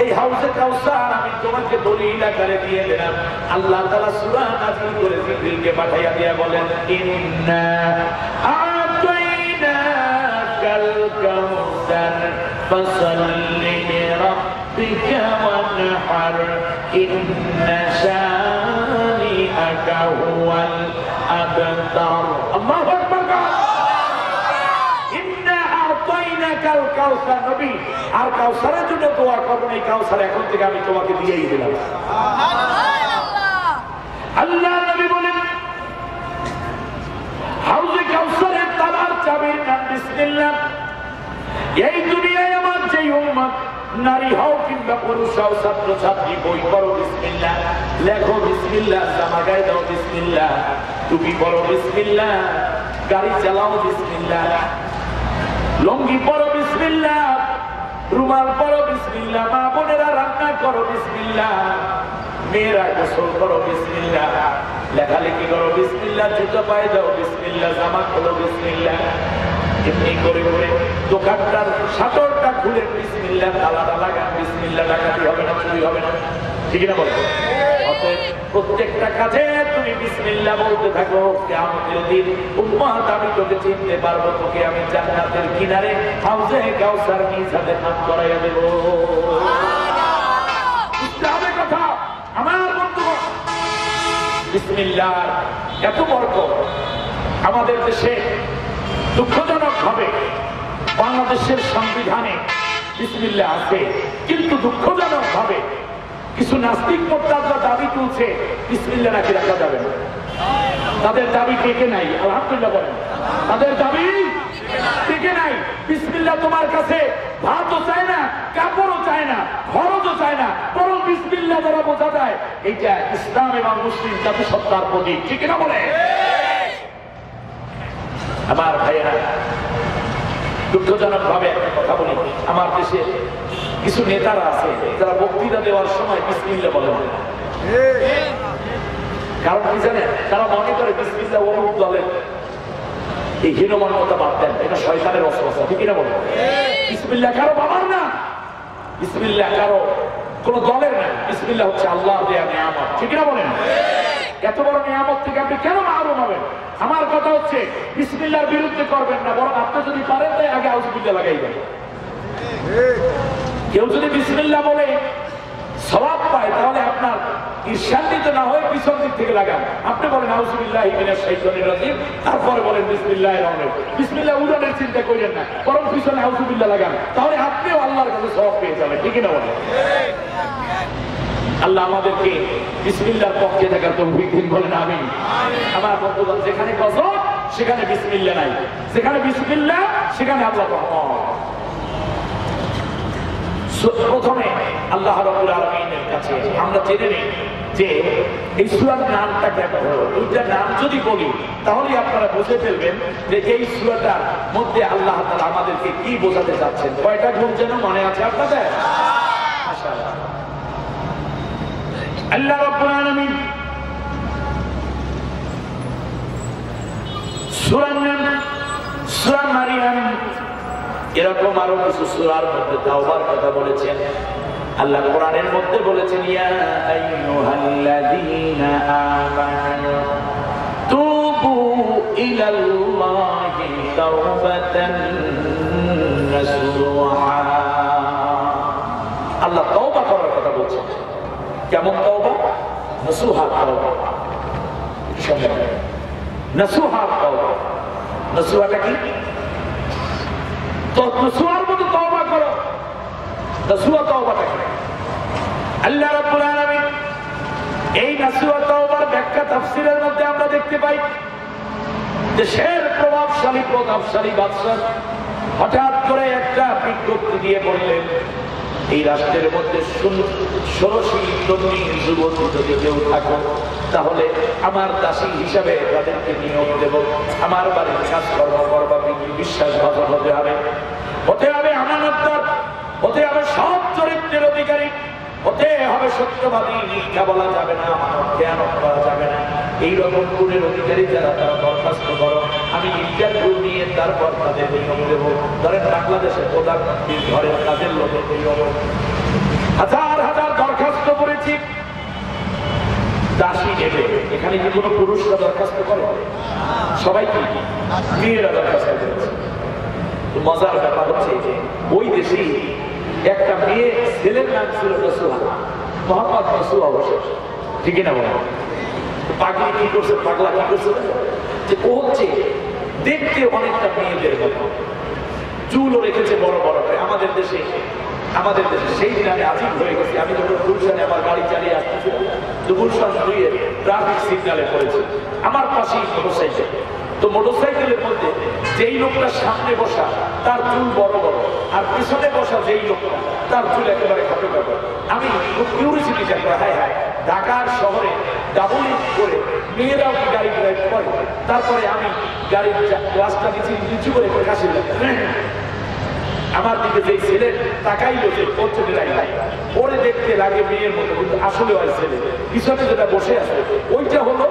এই হাউজে কাউসার আমি তোমাকে দলিল আকারে দিয়ে দিলাম। আল্লাহ তাআলা সূরা নাযিল করে জিবরিলকে পাঠাইয়া দিয়া বলেন, ইন্না আতাইনাকাল কাউসার ফাসাল্লি লিরাব্বিকা ওয়ানহার ইন্না শানিআকা হুয়াল আবতার। আল্লাহু আকবার। কাউসার নবী আর কাউসারের জন্য দোয়া করবেন, এই কাউসার এখন থেকে আমি তোমাকে দিয়েই দিলাম। আল্লাহ নবী বলেন, হাউজে কাউসারের তালার চাবির নাম বিসমিল্লাহ। এই দুনিয়ায় আমার যে উম্মত, নারী হও কিংবা পুরুষ হও, ছাত্র ছাত্রী, বই পড়ো বিসমিল্লাহ, লেখো বিসমিল্লাহ, জামা গায়ে দাও বিসমিল্লাহ, টুপি পড়ো বিসমিল্লাহ, গাড়ি চালাও বিসমিল্লাহ, লঙ্গি পড়ো বিসমিল্লাহ, রুমাল পড়ো বিসমিল্লাহ, মা বোনেরা রান্না করো বিসমিল্লাহ, মেয়েরা গোসল করো বিসমিল্লাহ, লেখালেখি করো বিসমিল্লাহ, জুতো পায়ে দাও বিসমিল্লাহ, জামা খোলো বিসমিল্লাহ। এমনি করে করে দোকানটার শাটারটা খুলে বিসমিল্লাহ, তালাটা লাগান বিসমিল্লাহ, ডাকাতি হবে না, চুরি হবে না, ঠিক না বলো? প্রত্যেকটা কাজে তুমি বিসমিল্লাহ বলতে থাকো। কিয়ামতের দিন উম্মত আমি তোকে চিনতে পারবো, তোকে আমি জান্নাতের কিনারে হাউজে কাউসার নিজ হাতে নাম করাইয়া দেব। ইসলামের কথা আমার বন্ধুগণ, বিসমিল্লাহ এত বরকত। আমাদের দেশে দুঃখজনক ভাবে বাংলাদেশের সংবিধানে বিসমিল্লাহ আছে, কিন্তু দুঃখজনক ভাবে কিছু নাস্তিক মোর্তাদরা দাবি তুলছে বিসমিল্লাহ নাকি রাখা যাবে না। তাদের দাবি টেকে নাই, আলহামদুলিল্লাহ বলেন, তাদের দাবি টেকে নাই। বিসমিল্লাহ তোমার কাছে ভাতও চায় না, কাপড়ও চায় না, খরচও চায় না, বরং বিসমিল্লাহ দ্বারা বোঝা যায় এইটা ইসলাম এবং মুসলিম জাতিসত্তার প্রতীক, ঠিক না বলে? আমার ভাইয়েরা, দুঃখজনক ভাবে একটা কথা বলি, আমার দেশে কিছু নেতারা আছে যারা বক্তৃতা দেওয়ার সময় বিসমিল্লাহ বলে না। কারণ কি জানেন? তারা মনে করে বিসমিল্লাহ অমুক দলের এই হীনমান্যতা বাদ দেন, এটা শয়তানের ওয়াসওয়াসা, ঠিক না বলে? বিসমিল্লাহ কারো বাবার না, বিসমিল্লাহ কারো কোন দলের না, বিসমিল্লাহ হচ্ছে আল্লাহ দেয়া নিয়ামত, ঠিক না বলেন? এত বড় নিয়ামত থেকে আপনি কেন মাহরুম হবেন? আমার কথা হচ্ছে বিসমিল্লাহর বিরুদ্ধে করবেন না, বরং আপনি যদি পারেন তাই আগে আউযুবিল্লাহ লাগাই দেন। কেউ যদি বিসমিল্লাহ বলে সওয়াব পায়, তাহলে আপনার ঈর্ষান্বিত না হয়ে পিছন দিক থেকে লাগান। আপনি বলেন আউযুবিল্লাহি মিনাশ শাইতানির রাজিম, তারপরে বলেন বিসমিল্লাহির রহমানির রহিম। বিসমিল্লাহ উড়ানের চিন্তা করেন না, বরং পিছনে আউযুবিল্লাহ লাগান, তাহলে আপনিও আল্লাহর কাছে সওয়াব পেয়ে যাবেন, ঠিক না বলেন? আল্লাহ আমাদেরকে বিসমিল্লাহর পক্ষে থাকার তৌফিক দিন, বলেন আমিন। আমার বন্ধুগণ, যেখানে গজব সেখানে বিসমিল্লাহ নাই, যেখানে বিসমিল্লাহ সেখানে আল্লাহর রহমত। প্রথমে আল্লাহ রাব্বুল আলামিনের কাছে আমরা জেনে নিই যে এই সূরার নামটা কেন হলো। দুইটা নাম যদি বলি তাহলে আপনারা বুঝে ফেলবেন যে এই সূরাটার মধ্যে আল্লাহ তাআলা আমাদেরকে কি বোঝাতে চাচ্ছেন। কয়টা গুণ যেন মনে আছে আপনাদের? মাশাআল্লাহ। আল্লাহ রাব্বুল আলামিন সূরার নাম সূরা মারিয়াম, এরকম আরো কিছু সূরার মধ্যে তাওবার কথা বলেছেন। আল্লাহ কোরআনের মধ্যে বলেছেন ইয়া আইয়ুহাল্লাযীনা আমানু তুবু ইলাল্লাহি তাওবাতান নাসুহা। আল্লাহ তওবা করার কথা বলছেন। কেমন তওবা? নাসুহা তওবা। নাসুহা তওবা। নাসুহাটা কি? তো নাসুহার মতো তওবা করো। নাসুহা তওবাটা কি? আল্লাহ রাব্বুল আলামিন এই নাসুহা তওবার ব্যাখ্যা তাফসীরের মধ্যে আমরা দেখতে পাই দেশের প্রভাবশালী বাদশা হঠাৎ করে একটা বিজ্ঞপ্তি দিয়ে বললেন এই রাষ্ট্রের মধ্যে ষোড়শী তরুণী যুবতী যদি কেউ থাকো তাহলে আমার দাসী হিসাবে তাদেরকে নিয়োগ দেব। আমার বাড়ির কাজকর্ম করবা, বিশ্বাসভাজন হতে হবে আমানতদার, হতে হবে সৎ চরিত্রের অধিকারী, হতে হবে সত্যবাদী, মিথ্যা বলা যাবে না, আমানত খেয়ানত করা যাবে না। এইরকম গুণের অধিকারী যারা তারা দরখাস্ত করো, আমি ইন্টারভিউ নিয়ে তারপর তাদের নিয়োগ দেবো। ধরেন বাংলাদেশের প্রধানমন্ত্রীর ঘরের কাজের লোকের নিয়োগ, হাজার হাজার দরখাস্ত করেছি, দাসী নেবে। এখানে কি কোনো পুরুষরা দরখাস্ত করে? সবাই কি মেয়েরা দরখাস্ত করেছে। মজার ব্যাপার হচ্ছে যে ওই দেশে একটা মেয়ে, ছেলের নাম ছিল রাসূল মুহাম্মদ রাসূল অবশ্য, ঠিক না বলো? পাগলা কি করছে যে ও হচ্ছে দেখতে অনেকটা মেয়েদের মতো, চুলও রেখেছে বড় বড় করে। আমাদের দেশে সেই দিন আমি আজিব হয়ে গেছি। আমি যখন গুলশানে আমার গাড়ি চালিয়ে আসতেছিলাম তো গুলশান ধুয়ে ট্রাফিক সিগন্যালে পড়েছে, আমার পাশেই মোটরসাইকেল। তো মোটরসাইকেলের মধ্যে যেই লোকটা সামনে বসা তার চুল বড় বড়, আর পিছনে বসা যেই লোকটা তার চুল একেবারে খাটো খাটো। আমি খুব কিউরিসিটি চাই, হায় হায়, ঢাকার শহরে ডাবল করে মেয়েরাও কি গাড়ি ড্রাইভ করে? তারপরে আমি গাড়ির গ্লাসটা নিচু করে কাশি আমার দিকে যে ছেলে তাকাইলো যে ওরে দেখতে লাগে মেয়ের মতো, কিন্তু আসলে ওই ছেলে। পিছনে যেটা বসে আছে ওইটা হলো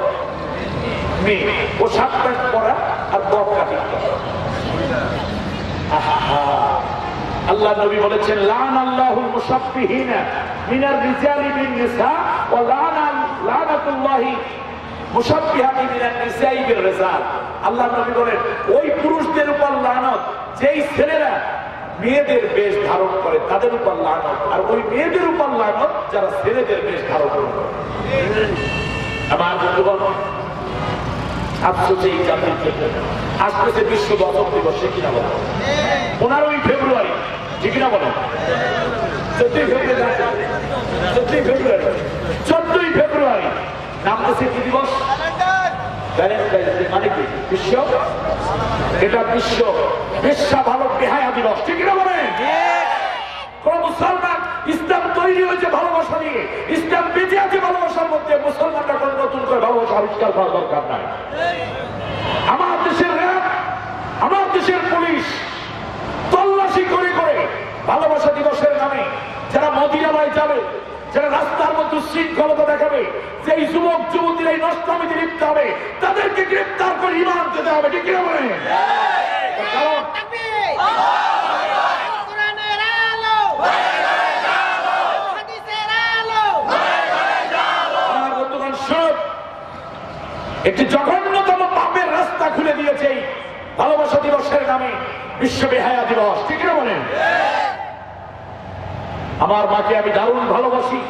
মেয়ে। ও শার্ট প্যান্ট পরা আর বক কাটি। আল্লাহ নবী বলেছেন লান আল্লাহুল মুশাব্বিহিনা মিনার রিজালি বিন নিসা ওয়া লানাতুল্লাহি মুশাব্বিহাতি মিনান নিসাই বির রিজাল। আল্লাহ নবী বলেন ওই পুরুষদের উপর লানত যেই ছেলেরা মেয়েদের বেশ ধারণ করে, তাদের উপর লানত, আর ওই মেয়েদের উপর লানত যারা ছেলেদের বেশ ধারণ করে। আমার বন্ধুগণ, এই জাতির ক্ষেত্রে আসতেছে বিশ্ব দশম দিবস, কিনা বলো? 15ই ফেব্রুয়ারি, ঠিক কিনা বলো? 14ই ফেব্রুয়ারি নামতেছে কি দিবস? মানে কি? বিশ্ব, এটা বিশ্ব বেশ্যা ভারত বেহায়া দিবস, ঠিক কিনা বলেন? কোন মুসলমান, ইসলাম তৈরি হয়েছে ভালোবাসা নিয়ে, ইসলাম বেঁচে আছে ভালোবাসার মধ্যে। মুসলমানরা কোন নতুন করে ভালোবাসা আবিষ্কার করার দরকার নাই। আমার দেশের র্যাব, আমার দেশের পুলিশ তল্লাশি করে করে ভালোবাসা দিবসের নামে যারা মদিনায় যাবে, যারা রাস্তার মধ্যে শৃঙ্খলতা দেখাবে, যেই যুবক যুবতীরা এই নষ্টামিতে লিপ্ত হবে, তাদেরকে গ্রেফতার করে রিমান্ড দিতে হবে, ঠিক কিনা বলেন? একটি জঘন্যতম পাপের রাস্তা খুলে দিয়েছে ভালোবাসা দিবসের নামে বিশ্ব বেহায়া দিবস, ঠিক না বলেন? আমার মাকে আমি দারুণ ভালোবাসি।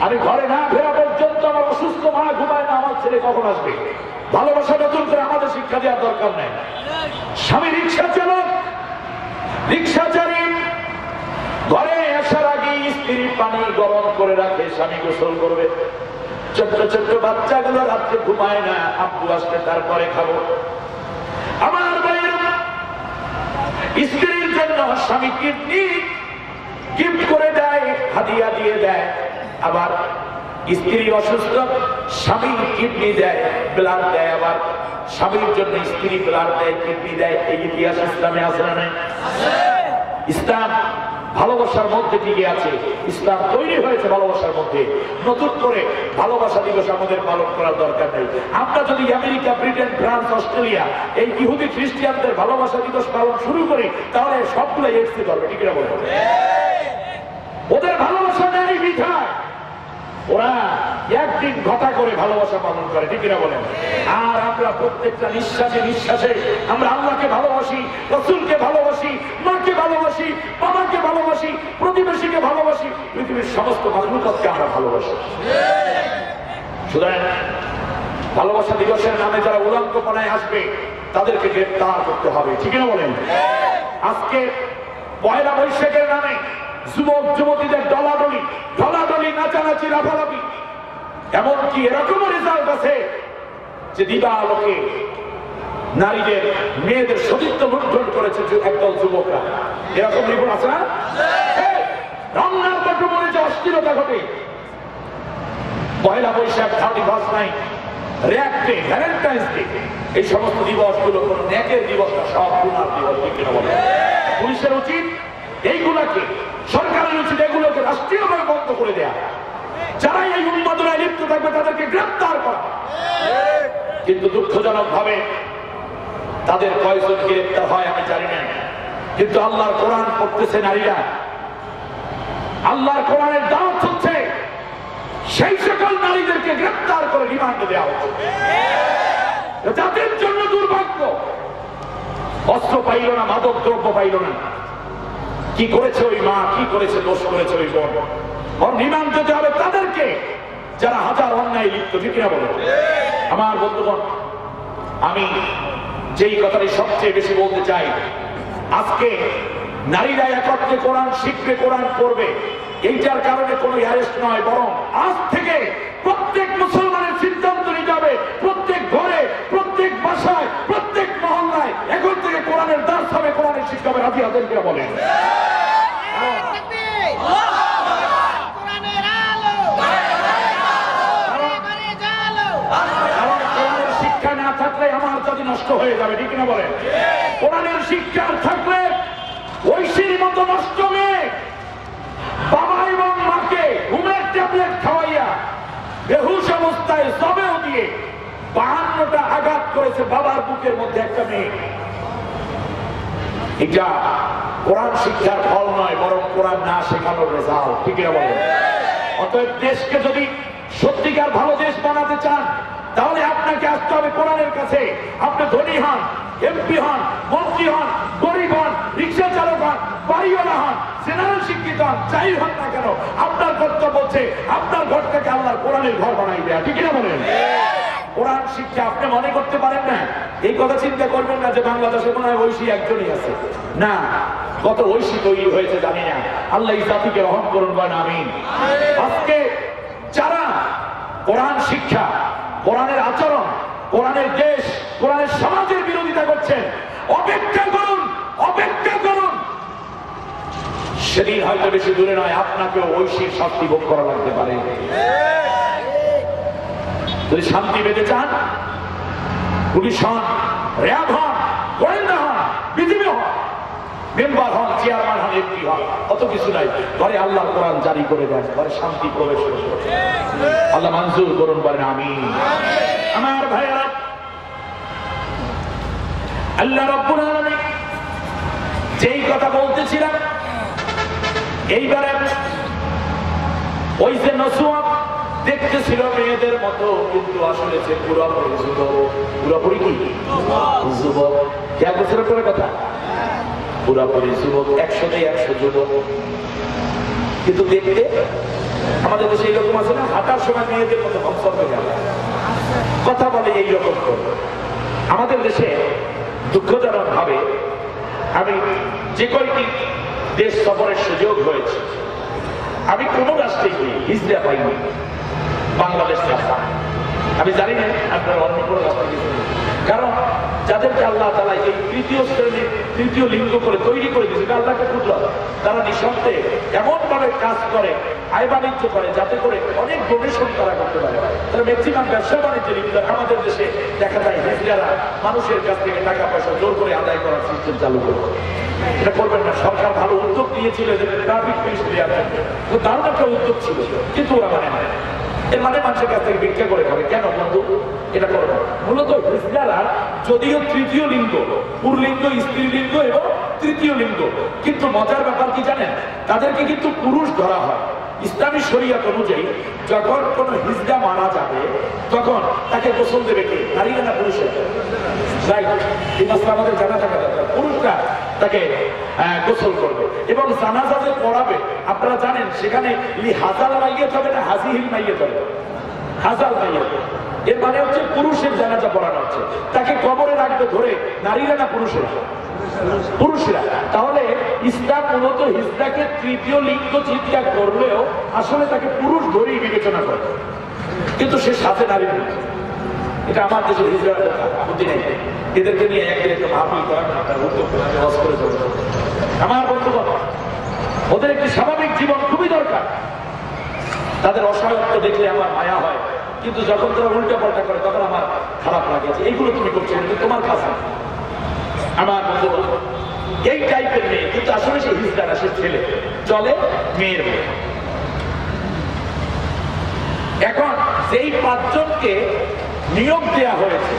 আমি ঘরে না ফেরা পর্যন্ত আমার অসুস্থ মা ঘুমায় না, আমার ছেলে কখন আসবে? ভালোবাসা নতুন করে আমাদের শিক্ষা দেওয়ার দরকার নেই। স্বামী রিক্সা চালক, রিক্সা চালিয়ে ঘরে আসার আগে স্ত্রী পানি গরম করে রাখে, স্বামী গোসল করবে। ছোট্ট ছোট্ট বাচ্চাগুলো রাত্রে ঘুমায় না, আব্বু আসলে তারপরে খাবো। আমার ভাইয়েরা স্ত্রীর জন্য স্বামী কিডনি গিফট করে দেয়, হাদিয়া দিয়ে দেয়। আবার স্ত্রী অসুস্থ, স্বামী কিডনি দেয়, ব্লাড দেয়, আবার স্বামীর জন্য স্ত্রী ব্লাড দেয়, কিডনি দেয়। এই ইতিহাস ইসলামে আছে না নাই? ইসলাম ভালোবাসার মধ্যে টিকে আছে, ইসলাম তৈরি হয়েছে ভালোবাসার মধ্যে। নতুন করে ভালোবাসা দিবস আমাদের পালন করার দরকার নেই। আমরা যদি আমেরিকা, ব্রিটেন, ফ্রান্স, অস্ট্রেলিয়া এই ইহুদি খ্রিস্টানদের ভালোবাসা দিবস পালন শুরু করি, তাহলে সবগুলো এসতে পারবে। ঠিক না বলবো? ওদের ভালোবাসা নেই বিধায় ওরা একদিন ঘটা করে ভালোবাসা পালন করে। ঠিক না বলেন? আর আমরা প্রত্যেকটা নিঃশ্বাসে নিঃশ্বাসে আমরা আল্লাহকে ভালোবাসি, রাসূলকে ভালোবাসি, মাকে ভালোবাসি, বাবাকে ভালোবাসি, প্রতিবেশীকে ভালোবাসি, পৃথিবীর সমস্ত মাখলুকাতকে আমরা ভালোবাসি। সুতরাং ভালোবাসা দিবসের নামে যারা উলঙ্গপনায় আসবে তাদেরকে গ্রেফতার করতে হবে। ঠিক না বলেন? আজকে পয়লা বৈশাখের নামে যুবক যুবতীদের ডলাডলি ঢলাঢলি, নাচানাচি, লাফালাফি, এমনকি এরকমও রেজাল্ট আছে যে দিবালোকে নারীদের, মেয়েদের সতীত্ব লুণ্ঠন করেছে একদল যুবকরা। এরকম রিপোর্ট আছে না? রমনার পটমনে যে অস্থিরতা ঘটে, Poila Boishakh, 31 night, rag day, Valentine's day, এই সমস্ত দিবসগুলো কোন ন্যাকের দিবস না, সব গুনার দিবস। ঠিক না বলে? পুলিশের উচিত এইগুলাকে, সরকারের উচিত এগুলোকে রাষ্ট্রীয়ভাবে বন্ধ করে দেয়া। যারা এই উন্মাদনায় লিপ্ত থাকবে তাদেরকে গ্রেফতার করা। কিন্তু দুঃখজনক ভাবে তাদের কয়জন গ্রেফতার হয় আমি জানি না। কিন্তু আল্লাহর কোরআন পড়তেছে নারীরা, আল্লাহর কোরআনের দাওয়াত হচ্ছে সেই সকল নারীদেরকে গ্রেফতার করে রিমান্ডে দেওয়া হচ্ছে। যাদের জন্য দুর্ভাগ্য, অস্ত্র পাইল না, মাদক দ্রব্য পাইল না, কি করেছে ওই মা, কি করেছে, দোষ করেছে ওই বোন, ওর রিমান্ড দিতে হবে তাদেরকে যারা হাজার অন্যায় লিপ্ত। ঠিক না বলে? আমার বন্ধুগণ, আমি যেই কথাটি সবচেয়ে বেশি বলতে চাই, আজকে নারীরা একত্রে কোরআন শিখবে, কোরআন পড়বে, এইটার কারণে কোনো অ্যারেস্ট নয়, বরং আজ থেকে প্রত্যেক মুসলমানের সিদ্ধান্ত নিতে হবে, প্রত্যেক ঘরে, প্রত্যেক বাসায়, প্রত্যেক মহল্লায় এখন থেকে কোরআনের দাস হবে, কোরআনের শিক্ষা হবে। রাজি আছেন কিনা বলেন? শিক্ষা না থাকলে আমার জাতি নষ্ট হয়ে যাবে। ঠিক না বলেন? কোরআনের শিক্ষা থাকলে ঐশীর মতো নষ্ট মেয়ে বাবা এবং মাকে ঘুমের ট্যাবলেট খাওয়াইয়া বেহুশ অবস্থায় জবেও দিয়ে 52টা আঘাত করেছে বাবার বুকের মধ্যে একটা মেয়ে। এটা কোরআন শিক্ষার ফল নয়, বরং কোরআন না শেখানোর রেজাল্ট। ঠিক না বলেন? অতএব দেশকে যদি সত্যিকার ভালো দেশ বানাতে চান, তাহলে আপনাকে আসতে হবে কোরআনের কাছে। আপনি ধনী হন, এমপি হন, মন্ত্রী হন, গরিব হন, রিক্সা চালক হন, বাড়িওয়ালা হন, জেনারেল শিক্ষিত হন, যাই হন না কেন, আপনার কর্তব্য হচ্ছে আপনার ঘরটাকে আল্লাহর কোরআনের ঘর বানাই দেয়া। ঠিক না বলেন? কোরআন শিক্ষা আপনি মনে করতে পারেন না, এই কথা চিন্তা করবেন না যে বাংলাদেশে মনে হয় ঐশী একজনই আছে। না, কত ঐশী তৈরি হয়েছে জানি না। আল্লাহ এই জাতিকে রহম করুন, বলেন আমিন। আজকে যারা কোরআন শিক্ষা, কোরআনের আচরণ, কোরআনের দেশ, কোরআনের সমাজের বিরোধিতা করছেন, অপেক্ষা করুন, অপেক্ষা করুন। সেদিন হয়তো বেশি দূরে নয়, আপনাকে ঐশীর শাস্তি ভোগ করা লাগতে পারে। যদি শান্তি পেতে চান, পুলিশ হন, র্যাব হন, গোয়েন্দা হন, বিজিবি হন, মেম্বার হন, চেয়ারম্যান হন, এমপি হন, অত কিছু নাই। ঘরে আল্লাহর কোরআন জারি করে দেন, ঘরে শান্তি প্রবেশ করবে। আল্লাহ মঞ্জুর করুন, বলেন আমিন। আমার ভাইয়েরা, আল্লাহ রাব্বুল আলামিন যেই কথা বলতেছিলাম, এইবারে ওই যে নসুয়াব দেখতে ছিল মেয়েদের মতো, কিন্তু আসলে সে পুরোপুরি যুবক। পুরোপুরি কি যুবক? কে বছর পরে কথা? পুরোপুরি যুবক, 100তে 100 যুবক। কিন্তু দেখতে আমাদের দেশে এইরকম আছে না, হাঁটার সময় মেয়েদের মতো বংশর হয়ে গেল, কথা বলে এইরকম করে। আমাদের দেশে দুঃখজনক ভাবে আমি যে কয়েকটি দেশ সফরের সুযোগ হয়েছে, আমি কোন রাষ্ট্রে গিয়ে হিজড়া পাইনি, বাংলাদেশ রাস্তা। আমি জানি না আপনার অন্য কোনো রাস্তা গিয়েছেন, কারণ যাদেরকে আল্লাহ তাআলা এই তৃতীয় শ্রেণীর তৃতীয় লিঙ্গ করে তৈরি করে দিয়েছে, আল্লাহকে কুদরত, তারা নিঃসন্দেহে এমন ভাবে কাজ করে, আয় বাণিজ্য করে, যাতে করে অনেক ডোনেশন তারা করতে পারে। তারা ম্যাক্সিমাম ব্যবসা বাণিজ্যে লিপ্ত। আমাদের দেশে দেখা যায় হিজড়ারা মানুষের কাছ থেকে টাকা পয়সা জোর করে আদায় করার সিস্টেম চালু করে। এটা করবেন না। সরকার ভালো উদ্যোগ নিয়েছিল, ট্রাফিক পুলিশ দেওয়ার জন্য, দারুণ একটা উদ্যোগ ছিল, কিন্তু ওরা মানে না। এর মানে মানুষের কাছ থেকে ভিক্ষা করে খাবে কেন বন্ধু? এটা করবে না। মূলত হিজড়ারা যদিও তৃতীয় লিঙ্গ, পুরলিঙ্গ, স্ত্রীলিঙ্গ এবং তৃতীয় লিঙ্গ, কিন্তু মজার ব্যাপার কি জানেন? তাদেরকে কিন্তু পুরুষ ধরা হয়। ইসলামী শরিয়ত অনুযায়ী যখন কোন হিজড়া মারা যাবে তখন তাকে গোসল দেবে কে? নারীরা না পুরুষের? রাইট, এই মাসলা আমাদের জানা থাকা দরকার। পুরুষরা তাকে গোসল করবে এবং জানাজা যে পড়াবে, আপনারা জানেন সেখানে হাজাল মাইয়াত হবে না হাজিহিল মাইয়াত হবে? হাজাল মাইয়াত। এর মানে হচ্ছে পুরুষের জানাজা পড়ানো হচ্ছে। তাকে কবরে রাখবে ধরে নারীরা না পুরুষেরা? পুরুষরা। তাহলে ইসলাম মূলত হিজড়াকে তৃতীয় লিঙ্গ চিন্তা করলেও আসলে তাকে পুরুষ ধরেই বিবেচনা করে, কিন্তু সে সাথে নারী নয়। এটা আমার দেশের হিজড়ার বুদ্ধি নেই। এদেরকে নিয়ে একদিন একটা মাহফিল করার আমার বন্ধুগণ, ওদের একটি স্বাভাবিক জীবন খুবই দরকার। তাদের অসহায়ত্ব দেখলে আমার মায়া হয়, কিন্তু যখন তারা উল্টা পাল্টা করে তখন আমার খারাপ লাগে যে এইগুলো তুমি করছো, কিন্তু তোমার কাছে আমার বন্ধুগণ এই টাইপের মেয়ে, কিন্তু আসলে সে হিজড়া না, সে ছেলে, চলে মেয়ের মেয়ে। এখন যেই 5 জনকে নিয়োগ দেয়া হয়েছে,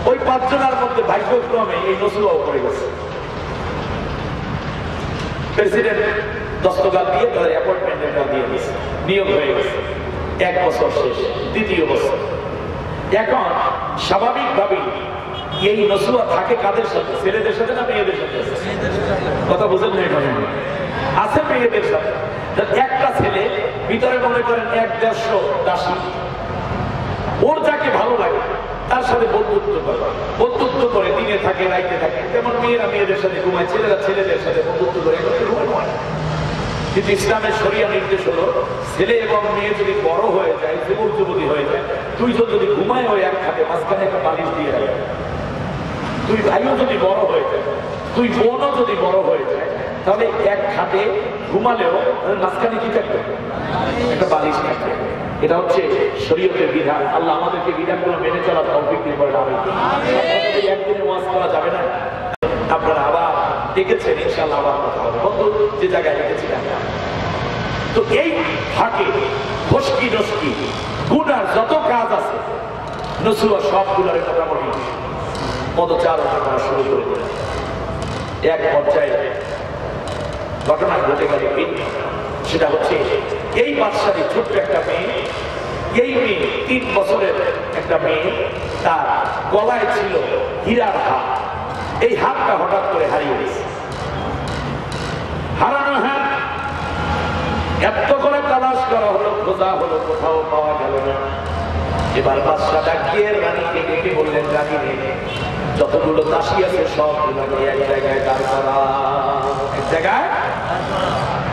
ওই 5 জনের মধ্যে ভাগ্যক্রমে এই নসুয়াও পড়ে গেছে। প্রেসিডেন্ট দস্তখত দিয়ে তাদের অ্যাপয়েন্টমেন্ট লেটার দিয়ে দিয়েছে, নিয়োগ হয়ে গেছে। 1 বছর শেষ, দ্বিতীয় বছর। এখন স্বাভাবিকভাবেই এই নসুয়া থাকে কাদের সাথে? ছেলেদের সাথে না মেয়েদের সাথে? কথা বুঝেন না? এখানে আছে মেয়েদের সাথে। একটা ছেলে ভিতরে মনে করেন 1-150 দাসী, ওর যাকে ভালো লাগে তার সাথে বন্ধুত্ব করে দিনে থাকে রাইতে থাকে। যেমন মেয়েরা মেয়েদের সাথে ঘুমায়, ছেলেরা ছেলেদের সাথে বন্ধুত্ব করে ঘুমায়। কিন্তু ইসলামের শরিয়া নির্দেশ হলো ছেলে এবং মেয়ে যদি বড় হয়ে যায়, যুবক যুবতী হয়ে যায়, 2 জন যদি ঘুমায় ওই এক খাটে, মাঝখানে একটা বালিশ দিয়ে রাখে। 2 ভাইও যদি বড় হয়ে যায়, 2 বোনও যদি বড় হয়ে যায়, তাহলে এক খাটে ঘুমালেও মাঝখানে কি থাকবে? একটা বালিশ থাকবে। এটা হচ্ছে শরীয়তের বিধান। আল্লাহ আমাদেরকে বিধানগুলো মেনে চলার তৌফিক দিন করে। একদিনে ওয়াজ করা যাবে না। আপনারা আবার দেখেছেন, ইনশাআল্লাহ আবার কথা হবে বন্ধু, যে জায়গায় দেখেছিলেন। তো এই ফাঁকে ফসকি নস্কি গুনার যত কাজ আছে, নসুয়া সবগুলোর মোটামুটি পদচারণা করা শুরু করে দিল। এক পর্যায়ে ঘটনা ঘটে গেল, সেটা হচ্ছে এই বাদশাহী ছোট্ট একটা মেয়ে, এই মেয়ে 3 বছরের একটা মেয়ে, তার গলায় ছিল হীরার হাত। এই হাতটা হঠাৎ করে হারিয়ে গেছে। হারানো হাত এত করে তালাশ করা হলো, খোঁজা হলো, কোথাও পাওয়া গেল না। এবার বাদশাহ ডাকিয়ে রানীকে ডেকে বললেন, রানী যতগুলো দাসী আছে সবগুলো এক জায়গায় দাঁড় করা, এক জায়গায়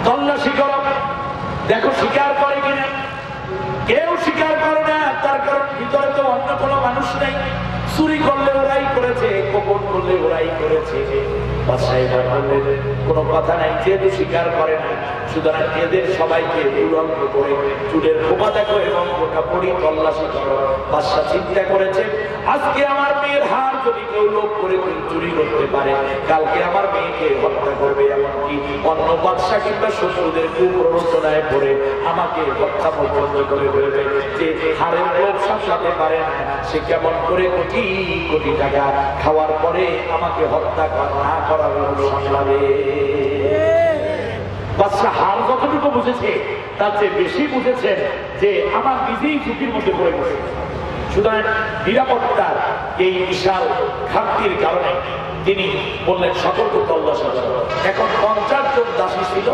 তল্লাশি করো, দেখো স্বীকার করে কিনা। কেউ স্বীকার করে না, তার কারণ ভিতরে তো অন্য কোনো মানুষ নেই। চুরি করলে ওরাই করেছে, গোপন করলে ওরাই করেছে। বাদশাহ এবার বললেন, কোনো কথা নাই, যেহেতু স্বীকার করে না, সুতরাং এদের সবাইকে উলঙ্গ করে চুলের খোপা দেখো এবং গোটা পড়ি তল্লাশি করো। বাদশাহ চিন্তা করেছে, আজকে আমার মেয়ের হার যদি কেউ লোভ করে চুরি করতে পারে, কালকে আমার মেয়েকে হত্যা করবে, এমনকি অন্য বাদশাহ কিংবা শত্রুদের কুপ্ররোচনায় পড়ে আমাকে হত্যা পর্যন্ত করে ফেলবে। যে হারের লোভ সামলাতে পারে না, সে কেমন করে কোটি কোটি টাকা খাওয়ার পরে আমাকে হত্যা না করার লোভ সামলাবে? বাদশাহ হার যতটুকু বুঝেছে তার চেয়ে বেশি বুঝেছেন যে আমার নিজেই ঝুঁকির মধ্যে পড়ে গেছে। সুতরাং নিরাপত্তার এই বিশাল ঘাটতির কারণে তিনি বললেন, সতর্ক তল্লাশি করো। এখন 50 জন দাসী ছিল।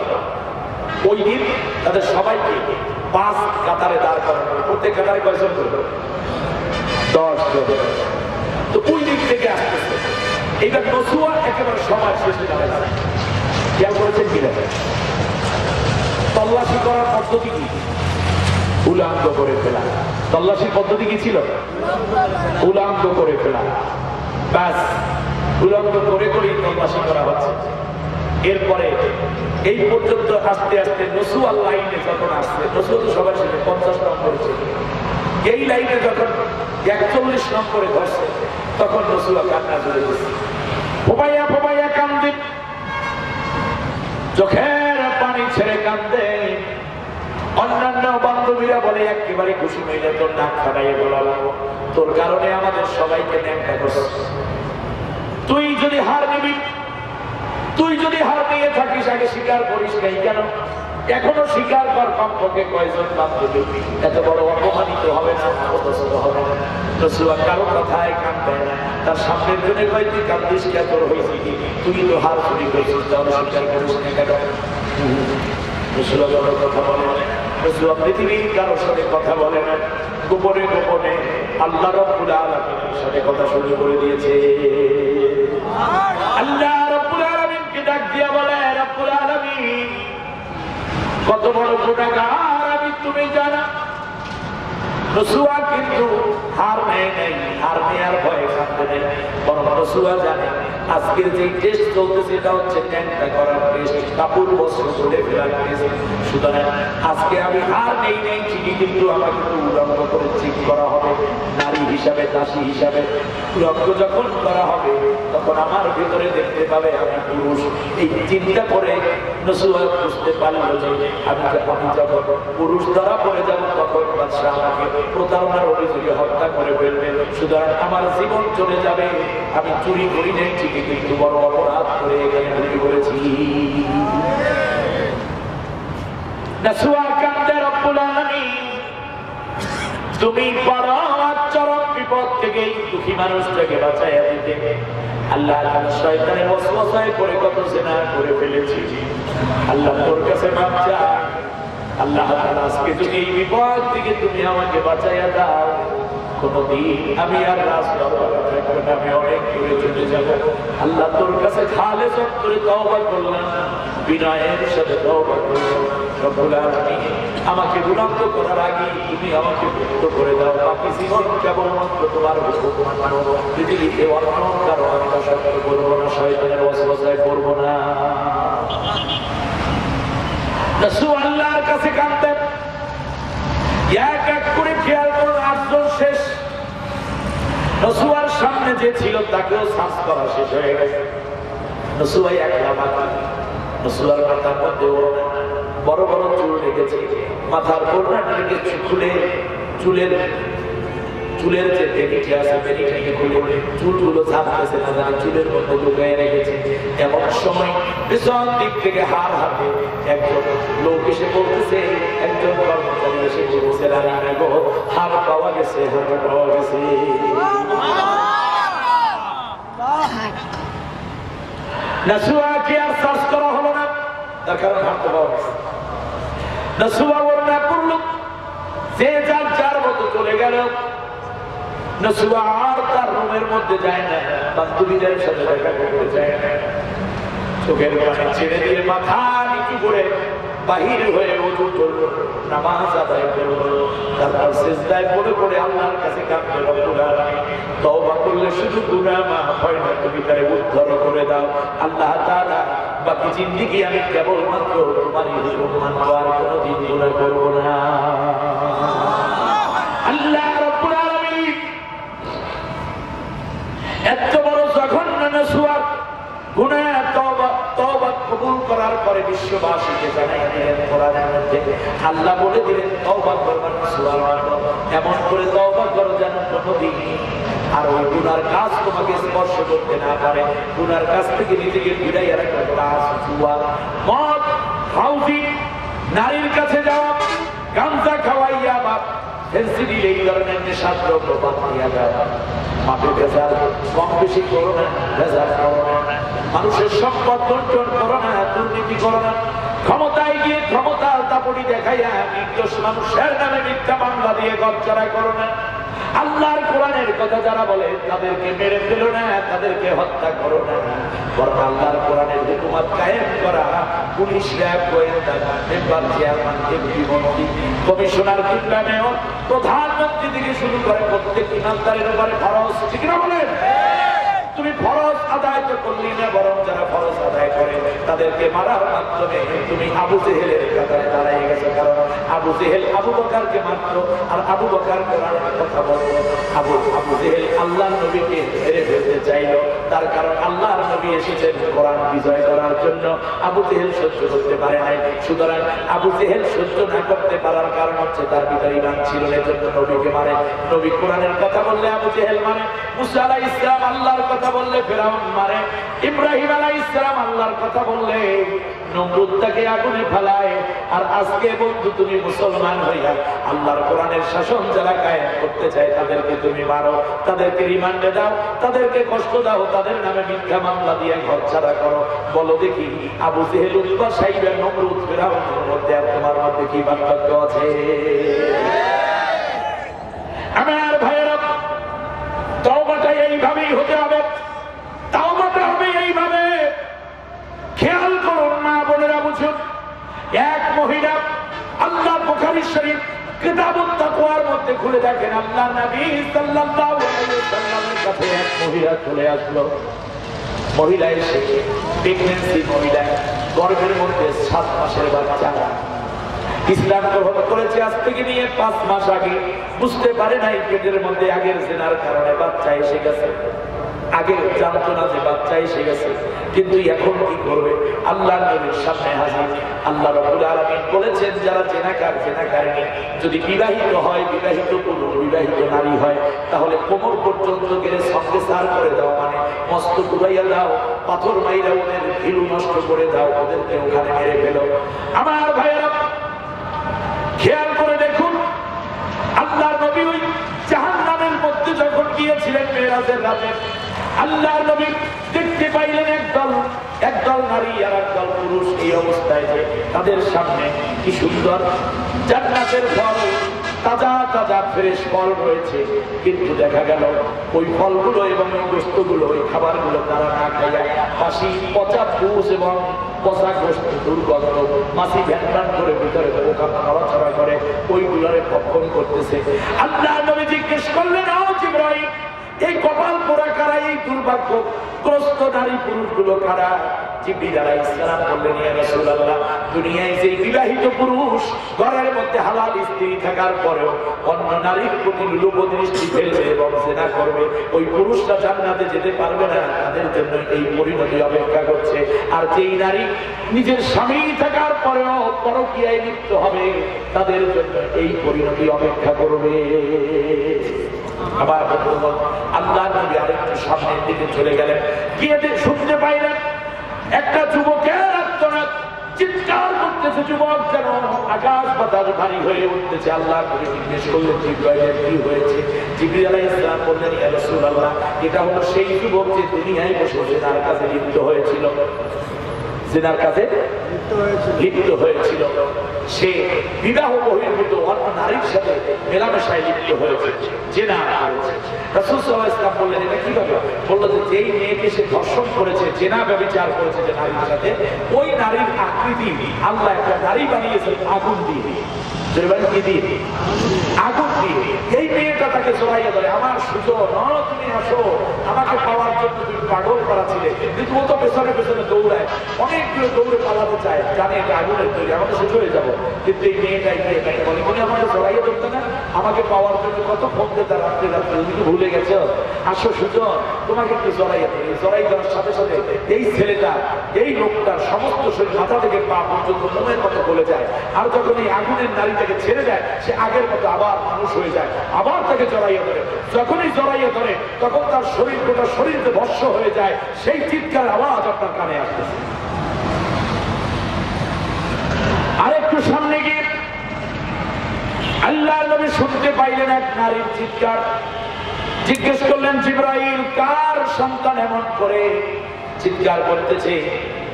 ওই দিন তাদের সবাইকে 5 কাতারে দাঁড় করানো, প্রত্যেক কাতারে কয়জন করবে? 10 জন। তো ওই দিক থেকে আসতেছে। এইবার নসুয়া একেবারে সমাজ শেষে যাবে না। খেয়াল করেছেন কিনা? তল্লাশি করার পদ্ধতি কি? উলাঙ্গ করে ফেলা। তল্লাশির পদ্ধতি কি ছিল? উলাঙ্গ করে ফেলা। বাস উলঙ্গ করে করেই তল্লাশি করা হচ্ছে। এরপরে এই পর্যন্ত আস্তে আস্তে নসুয়ার লাইনে যখন আসছে, নসুয়া তো সবার সাথে 50 নম্বর ছিল, এই লাইনে যখন 41 নম্বরে ধরছে তখন নসুয়া কান্না জুড়ে দিচ্ছে, ফোবাইয়া ফোবাইয়া কান্দে, চোখের পানি ছেড়ে কান্দে। অন্যান্য বান্ধবীরা বলে একেবারে খুশি হইলে তোর নাক খাটাইয়ে বলাবো, তোর কারণে আমাদের সবাইকে ন্যাংটা করছে। তুই যদি হার নিবি, তুই যদি হার নিয়ে থাকিস আগে স্বীকার করিস নাই কেন? এখনো স্বীকার কর, কমপক্ষে কয়জন বান্ধবী এত বড় অপমানিত হবে না, অপদস্থ হবে না। রসুল কারো কথায় কাঁদবে না, তার সামনের জন্য কয় তুই কান্দিস কে, তোর হয়েছে কি, তুই তো হার চুরি করেছিস, তাহলে স্বীকার করিস না কেন? রসুল কারো কথা বলে না, রসুল পৃথিবীর কারোর সাথে কথা বলে না, গোপনে গোপনে আল্লাহ রাব্বুল আলামিনের সাথে কথা শুরু করে দিয়েছে। আল্লাহ রাব্বুল আলামিনকে ডাক দিয়া বলে, রাব্বুল আলামিন কত বড় গুনাহগার আমি তুমি জানা। রসুয়া কিন্তু হার নেয় নাই, হার নেয়ার ভয়ে কাঁদতে নেই, বরং রসুয়া জানে আজকের যে টেস্ট চলতেছে এটা হচ্ছে ন্যাংটা করার টেস্ট, কাপড় বস্ত্র খুলে ফেলার টেস্ট। সুতরাং আজকে আমি হার নেই নেই ঠিকই, কিন্তু আমাকে তো উলঙ্গ করে চেক করা হবে, নারী হিসাবে, দাসী হিসাবে উলঙ্গ যখন করা হবে তখন আমার ভিতরে দেখতে পাবে আমি পুরুষ। এই চিন্তা করে রসুয়া বুঝতে পারলো যে আমি যখন পুরুষ ধরা পড়ে যাব তখন বাদশাহ আমাকে প্রতারণার অভিযোগে হত্যা করে ফেলবে। সুতরাং আমার জীবন চলে যাবে। আমি চুরি করি নাই ঠিকই, কিন্তু বড় অপরাধ করে এখানে ঢুকে পড়েছি। তুমি বড় চরম বিপদ থেকে দুঃখী মানুষটাকে বাঁচাইয়া দিতে আল্লাহ শয়তানের ওয়াসওয়াসায় পড়ে কত জিনা করে ফেলেছি। আল্লাহ তোর কাছে মাফ চাই। আল্লাহ আজকে যদি এই বিপদ থেকে তুমি আমাকে বাঁচাইয়া দাও, কোনদিন আমি আর রাজদরবারে থাকবো না, আমি অনেক দূরে চলে যাব। আল্লাহ তোর কাছে খালেস অন্তরে তওবা করলাম, বিনয়ের সাথে তওবা করলাম। রব্বুল আলামিন আমাকে উলঙ্গ করার আগে তুমি আমাকে মুক্ত করে দাও। বাকি জীবন কেবলমাত্র তোমার হুকুম মানব। পৃথিবীতে অন্য কারো আমি দাসত্ব করবো না, শয়তানের ওয়াসওয়াসায় পড়বো না। রাসূল আল্লাহর কাছে কাঁদতেন, এক এক করে খেয়াল করুন 8 জন শেষ। রাসূলের সামনে যে ছিল তাকেও সার্চ করা শেষ হয়ে গেছে। রাসূল একলা মাথা, রাসূলের মাথার মধ্যে বড় বড় চুল রেখেছে, মাথার ওড়নাটাকে খুলে চুলের যে বেনিটি আছে বেনিটাকে খুলে চুলগুলো ঝাপতেছে না জানি চুলের মধ্যে লুকিয়ে রেখেছে। এমন সময় পেছন দিক থেকে হার হাতে একজন লোক এসে বলতেছে, একজন কর্মচারী এসে বলতেছে, রানী গো হার পাওয়া গেছে, হার পাওয়া গেছে। রাসূলকে আর সার্চ করা হলো না, তার কারণ হার পাওয়া গেছে। রাসূল ওড়না পরলো, যে যার যার মতো চলে গেল। রাসূল আর তার রুমের মধ্যে যায় না, বান্ধবীদের সাথে দেখা করতে যায় না। চোখের পানি ছেড়ে দিয়ে মাথা নিচু করে বাহির হয়ে ওযু করলো, নামাজ আদায় করলো। তারপর সিজদায় পড়ে পড়ে আল্লাহর কাছে কাঁদতে রব্বুল আলামিন তওবা করলে শুধু গুনাহ মাফ হয় না, তুমি তারে উদ্ধার করে দাও। আল্লাহ তাআলা বাকি জিন্দেগি আমি কেবলমাত্র তোমারই হুকুম মানব, আর কোনোদিন গুনাহ করব না। আল্লাহ রাব্বুল আলামিন এত বড় জঘন্য নসুয়াত গুনাহ তওবা কবুল করার পরে বিশ্ববাসীকে জানাই দিলেন কোরআনের মধ্যে। আল্লাহ বলে দিলেন তওবা করবার সুবহানাল্লাহ, এমন করে তওবা করো যেন কোনোদিন আর ওই গুনার কাজ তোমাকে স্পর্শ করতে না পারে। গুনার কাছ থেকে নিজেকে ফিরাইয়া রাখার কাজ, জুয়া, মদ, হাউজি, নারীর কাছে যাওয়া, গাঁজা খাওয়াইয়া বা ফেন্সি দিলে এই ধরনের নেশার দ্রব্য বাদ দিয়া যাওয়া, মাঠে ভেজাল কম বেশি করো না, ভেজাল করো না, মানুষের সম্পদ বন্টন করো না, দুর্নীতি করো না, ক্ষমতায় গিয়ে ক্ষমতার দাপটি দেখাইয়া নির্দোষ মানুষের নামে মিথ্যা মামলা দিয়ে গচ্চরা করো না। আল্লাহর কোরআনের কথা যারা বলে তাদেরকে মেরে ফেলো না, তাদেরকে হত্যা করো না, বরং আল্লাহর কোরআনের হুকুমত কায়েম করা পুলিশ, র্যাব, গোয়েন্দা, মেম্বার, চেয়ারম্যান, এমপি, মন্ত্রী, কমিশনার, কিংবা মেয়র, প্রধানমন্ত্রী থেকে শুরু করে প্রত্যেক ইমানদারের উপরে ফরজ, ঠিক না বলেন? তুমি ফরজ আদায় তো করলি না, বরং যারা ফরজ আদায় করে তাদেরকে মারার মাধ্যমে তুমি আবু জেহেলের কাতারে দাঁড়িয়ে গেছো। কারণ আবু জেহেল আবু বকরকে মারতো, আর আবু বকর কোরআনের কথা বলতো। আবু জেহেল আল্লাহর নবীকে মেরে ফেলতে চাইলো, তার কারণ আল্লাহর নবী এসেছেন কোরআন বিজয় করার জন্য। আবু জেহেল সহ্য করতে পারে নাই। সুতরাং আবু জেহেল সহ্য না করতে পারার কারণ হচ্ছে তার ভিতরে ঈমান ছিল না, এজন্য নবীকে মারে। নবী কোরআনের কথা বললে আবু জেহেল মানে, মুসা আলাইহিস সালাম আল্লাহর কথা বললে ফিরআউন মারে, ইব্রাহিম আলাইহিস সালাম আল্লাহর কথা বললে নমরুদ তাকে আগুনে ফেলায়। আর আজকে বন্ধু তুমি মুসলমান হইয়া আল্লাহর কোরআনের শাসন যারা কায়েম করতে চায় তাদেরকে তুমি মারো, তাদেরকে রিমান্ডে দাও, তাদেরকে কষ্ট দাও, তাদের নামে মিথ্যা মামলা দিয়ে ঘর ছাড়া করো। বলো দেখি আবু জেহেল, উতবা, সাইবা, নমরুদ, ফিরআউনের মধ্যে আর তোমার মধ্যে কি পার্থক্য আছে? আমার ভাইয়েরা, তওবাটা এইভাবেই হতে হবে, তওবাটা হবে এইভাবে। খেয়াল করুন মা বোনেরা, বুঝুন। এক মহিলা আল্লাহ বুখারী শরীফ কিতাবুত তাকওয়ার মধ্যে খুলে দেখেন, আল্লাহ নবী সাল্লাল্লাহু আলাইহি ওয়াসাল্লামের কাছে এক মহিলা চলে আসলো। মহিলা এসে প্রেগন্যান্সি মহিলা, গর্ভের মধ্যে 7 মাসের বাচ্চা। ইসলাম গ্রহণ করেছে আজ থেকে নিয়ে 5 মাস আগে। বুঝতে পারে নাই পেটের মধ্যে আগের জেনার কারণে বাচ্চা এসে গেছে। আগে জানতো না যে বাচ্চা এসে গেছে, কিন্তু এখন কি করবে? আল্লাহর নবীর সামনে হাজির। আল্লাহ রাব্বুল আলামিন বলেছেন, যারা জেনাকার, জেনাকারিনী যদি বিবাহিত হয়, বিবাহিত পুরুষ, বিবাহিত নারী হয়, তাহলে কোমর পর্যন্ত গেলে সঙ্গে সার করে দাও, মানে মস্ত ডুবাইয়া দাও, পাথর মাইরা ওদের ভিড়ু নষ্ট করে দাও, ওদেরকে ওখানে মেরে ফেলো। আমার ভাইয়েরা খেয়াল করে দেখুন, আল্লাহর নবী ওই জাহান্নামের মধ্যে যখন গিয়েছিলেন মেরাজের রাতে, আল্লাহর নবী দেখতে পাইলেন একদল নারী আর একদল পুরুষ এই অবস্থায়, যে তাদের সামনে কি সুন্দর জান্নাতের ফল, তাজা তাজা ফ্রেশ ফল রয়েছে। কিন্তু দেখা গেল ওই ফলগুলো এবং ওই গোস্তগুলো, ওই খাবারগুলো তারা না খাইয়া বাসি পচা ফুস এবং পচা গোস্ত, দুর্গন্ধ, মাছি ভ্যান করে ভিতরে পোকা নড়াচড়া করে ওইগুলোরে ভক্ষণ করতেছে। আল্লাহ নবী জিজ্ঞেস করলেন, ও জিবরাইল, এই কপাল পোড়া কারা, এই দুর্ভাগ্যগ্রস্ত নারী পুরুষগুলো কারা? জিবরিল আলাইহিস সালাম বললেন, ইয়া রাসূলুল্লাহ, দুনিয়ায় যে বিবাহিত পুরুষ ঘরের মধ্যে হালাল স্ত্রী থাকার পরেও অন্য নারীর প্রতি লোভ দৃষ্টি ফেলবে এবং জেনা করবে, ওই পুরুষরা জান্নাতে যেতে পারবে না, তাদের জন্য এই পরিণতি অপেক্ষা করছে। আর যেই নারী নিজের স্বামী থাকার পরেও পরকীয়ায় লিপ্ত হবে, তাদের জন্য এই পরিণতি অপেক্ষা করবে। আবার আল্লাহ নবী আরেকটু সামনের দিকে চলে গেলেন, গিয়ে শুনতে পাইলেন একটা যুবকের আর্তনাদ, চিৎকার করতেছে। যুবক যেন আকাশ বাতাস ভারী হয়ে উঠতেছে। আল্লাহ নবী জিজ্ঞেস করলেন, জিবরাইল কি হয়েছে? জিবরিল আলাইহিস সালাম বললেন, ইয়া রাসূলুল্লাহ, এটা হলো সেই যুবক যে দুনিয়ায় বসে জেনার কাছে লিপ্ত হয়েছিল, জেনার কাছে লিপ্ত হয়েছিল। সে বিবাহ বহির্ভূত অন্য নারীর সাথে মেলামেশায় লিপ্ত হয়েছে, জেনা করেছে। রাসূল সাল্লাল্লাহু আলাইহি ওয়াসাল্লাম বললেন, এটা কিভাবে? বলল যে যেই মেয়েকে সে ধর্ষণ করেছে, জেনা ব্যভিচার করেছে যে নারীর সাথে, ওই নারীর আকৃতি আল্লাহ একটা নারী বানিয়েছেন আগুন দিয়ে, আগুন দিয়ে। এই মেয়েটা তাকে জড়াইয়া ধরে, আমার সুযোগ, তুমি আসো, আমাকে পাওয়ার জন্য তুমি পাগল করা ছিলে। কিন্তু ও তো পেছনে পেছনে দৌড়ায়, অনেকগুলো দৌড়ে পালাতে চায়, জানে এটা আগুনের তৈরি, আমাকে শেষ হয়ে যাবো। কিন্তু এই মেয়েটাই বলে, তুমি আমাকে জড়াইয়া ধরতে না, আমাকে পাওয়ার জন্য কত ফোন দিতে রাত্রে রাত্রে, তুমি তো ভুলে গেছো, আসো সুজন, তোমাকে একটু জড়াইয়া ধরি। জড়াই দেওয়ার সাথে সাথে এই ছেলেটা, এই লোকটার সমস্ত শরীর মাথা থেকে পা পর্যন্ত মোমের মতো বলে যায়। আর যখন এই আগুনের নারীটাকে ছেড়ে দেয়, সে আগের মতো আবার মানুষ হয়ে যায়, আবার তাকে জড়াইয়া ধরে। যখনই জড়াইয়া ধরে, তখন তার শরীর, গোটা শরীর ভস্য হয়ে যায়। সেই চিৎকার আওয়াজ আপনার কানে আসতেছে। আরেকটু সামনে গিয়ে আল্লাহর নবী শুনতে পাইলেন এক নারীর চিৎকার। জিজ্ঞেস করলেন, জিবরাইল, কার সন্তান এমন করে চিৎকার করতেছে?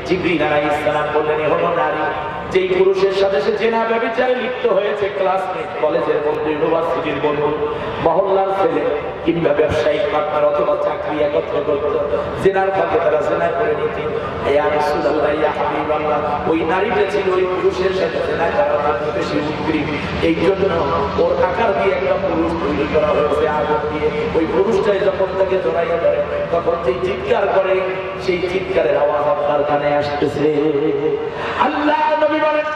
জিবরিল আলাইহিস সালাম বললেন, হলো নারী, যেই পুরুষের সাথে সে জেনা ব্যভিচারে লিপ্ত হয়েছে, ক্লাসমেট, কলেজের বন্ধু, ইউনিভার্সিটির বন্ধু, মহল্লার ছেলে কিংবা ব্যবসায়িক পার্টনার অথবা চাকরি একত্রে করত, জেনার ফাঁকে তারা জেনা করে নিত। ইয়া রাসূলুল্লাহ, ইয়া হাবিবাল্লাহ, ওই নারীটা ছিল ওই পুরুষের সাথে জেনা করার জন্য বেশি উদ্গ্রীব। এই জন্য ওর আকার দিয়ে একটা পুরুষ তৈরি করা হয়েছে আগুন দিয়ে। ওই পুরুষটাই যখন তাকে জড়াইয়া ধরে তখন যে চিৎকার করে, সেই চিৎকারের আওয়াজ আপনার কানে আসতেছে। আল্লাহ নবী বলেন,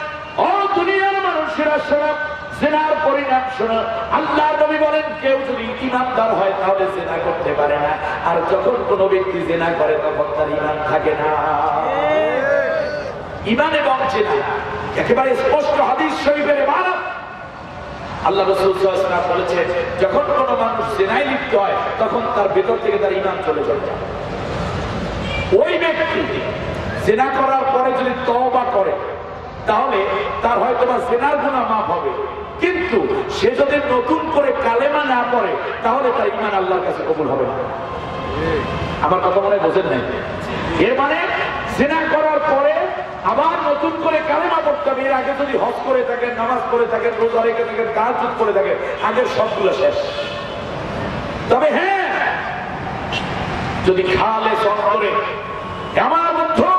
ও দুনিয়ার মানুষেরা শোনো, জিনার পরিণাম শোনো। আল্লাহ নবী বলেন, কেউ যদি ঈমানদার হয় তাহলে জিনা করতে পারে না, আর যখন কোনো ব্যক্তি জিনা করে তখন তার ঈমান থাকে না। ঈমান এবং জিনা একেবারে স্পষ্ট হাদিস শরীফের ইবারত। আল্লাহ রাসূল সাল্লাল্লাহু আলাইহি ওয়াসাল্লাম বলেছেন, যখন কোনো মানুষ জিনায় লিপ্ত হয় তখন তার ভেতর থেকে তার ঈমান চলে যায়। ওই ব্যক্তি জিনা করার পরে যদি তওবা করে তাহলে তার হয়তো বা জিনার গুনাহ মাফ হবে, কিন্তু সে যদি নতুন করে কালেমা না পড়ে তাহলে তার ঈমান আল্লাহর কাছে কবুল হবে না। আমার কথা মনে বোঝেন নাই? এর মানে জিনা করার পরে আবার নতুন করে কালেমা পড়তে হবে। এর আগে যদি হজ করে থাকেন, নামাজ পড়ে থাকেন, রোজা রেখে থাকেন, তাহাজ্জুদ করে থাকেন, আগের সবগুলো শেষ। তবে হ্যাঁ, যদি খালেস অন্তরে, আমার বন্ধু,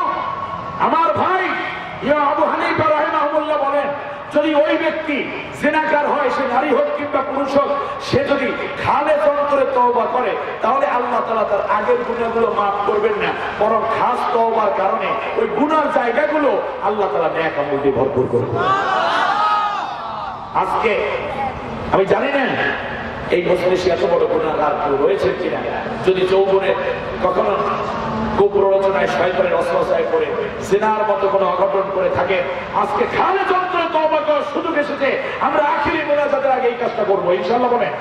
আমার ভাই ইমাম আবু হানিফা রাহিমাহুল্লাহ বলেন, যদি ওই ব্যক্তি জিনাকার হয়, সে নারী হোক কিংবা পুরুষ হোক, সে যদি খালেস অন্তরে তওবা করে তাহলে আল্লাহ তাআলা তার আগের গুনাহগুলো মাফ করবেন না, বরং খাস তওবার কারণে ওই গুনার জায়গাগুলো আল্লাহ তাআলা নেক আমল দিয়ে ভরপুর করবেন। আজকে আমি জানি না এই মজলিসে এত বড় গুনাহগার কেউ রয়েছে কিনা। যদি যৌবনে কখনো কুপ্ররোচনায় শয়তানের ওয়াসওয়াসায় পড়ে জিনার মতো কোনো অঘটন করে থাকে, আজকে খালেস অন্তরে তওবা করার সুযোগ এসেছে। আমরা আখিরি মোনাজাতের আগে এই কাজটা করবো, ইনশাআল্লাহ। বলেন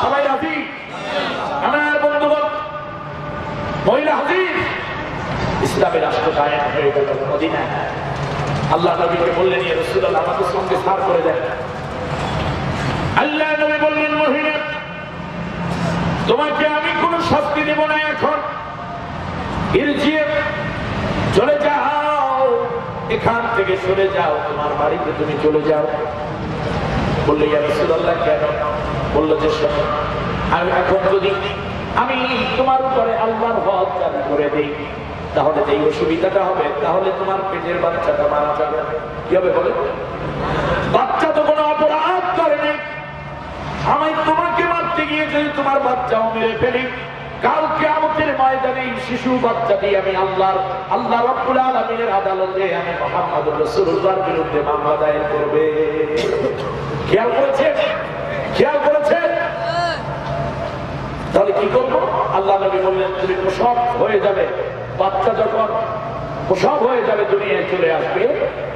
সবাই রাজি? আমার বন্ধুগণ, মহিলা হাদিস, ইসলামের রাষ্ট্র কায়েম হয়ে গেল মদিনায়। আল্লাহ নবীকে বললেন, ইয়া রাসূলুল্লাহ, আমাদের সঙ্গে সার করে দেন। আল্লাহ নবী বললেন, মহিলা, তোমাকে আমি কোনো শাস্তি দেব না, এখন ইরজিয়ে, চলে যাও, এখান থেকে সরে যাও, তোমার বাড়িতে তুমি চলে যাও। বললে, ইয়া রাসূলুল্লাহ, কেন? বলল যে, শোনো, আমি এখন যদি আমি তোমার উপরে আল্লাহর হক জারি করে দেই তাহলে যেই অসুবিধাটা হবে, তাহলে তোমার পেটের বাচ্চাটা মারা যাবে। কি হবে বলে? বাচ্চা তো কোনো অপরাধ করে নাই, আমি তোমাকে মারতে গিয়ে যদি তোমার বাচ্চাও মেরে ফেলি, কাল কিয়ামতের ময়দানে শিশু বাচ্চাটি আমি আল্লাহ রাব্বুল আলামিনের আদালতে আমি মুহাম্মদুর রাসূলুল্লাহর বিরুদ্ধে মামলা দায়ের করবে। খেয়াল করেছেন? খেয়াল করেছেন? তাহলে কি করবো? আল্লাহ নবী বললেন, তুমি প্রসব হয়ে যাবে, বাচ্চা যখন প্রসব হয়ে যাবে, দুনিয়ায় চলে আসবে,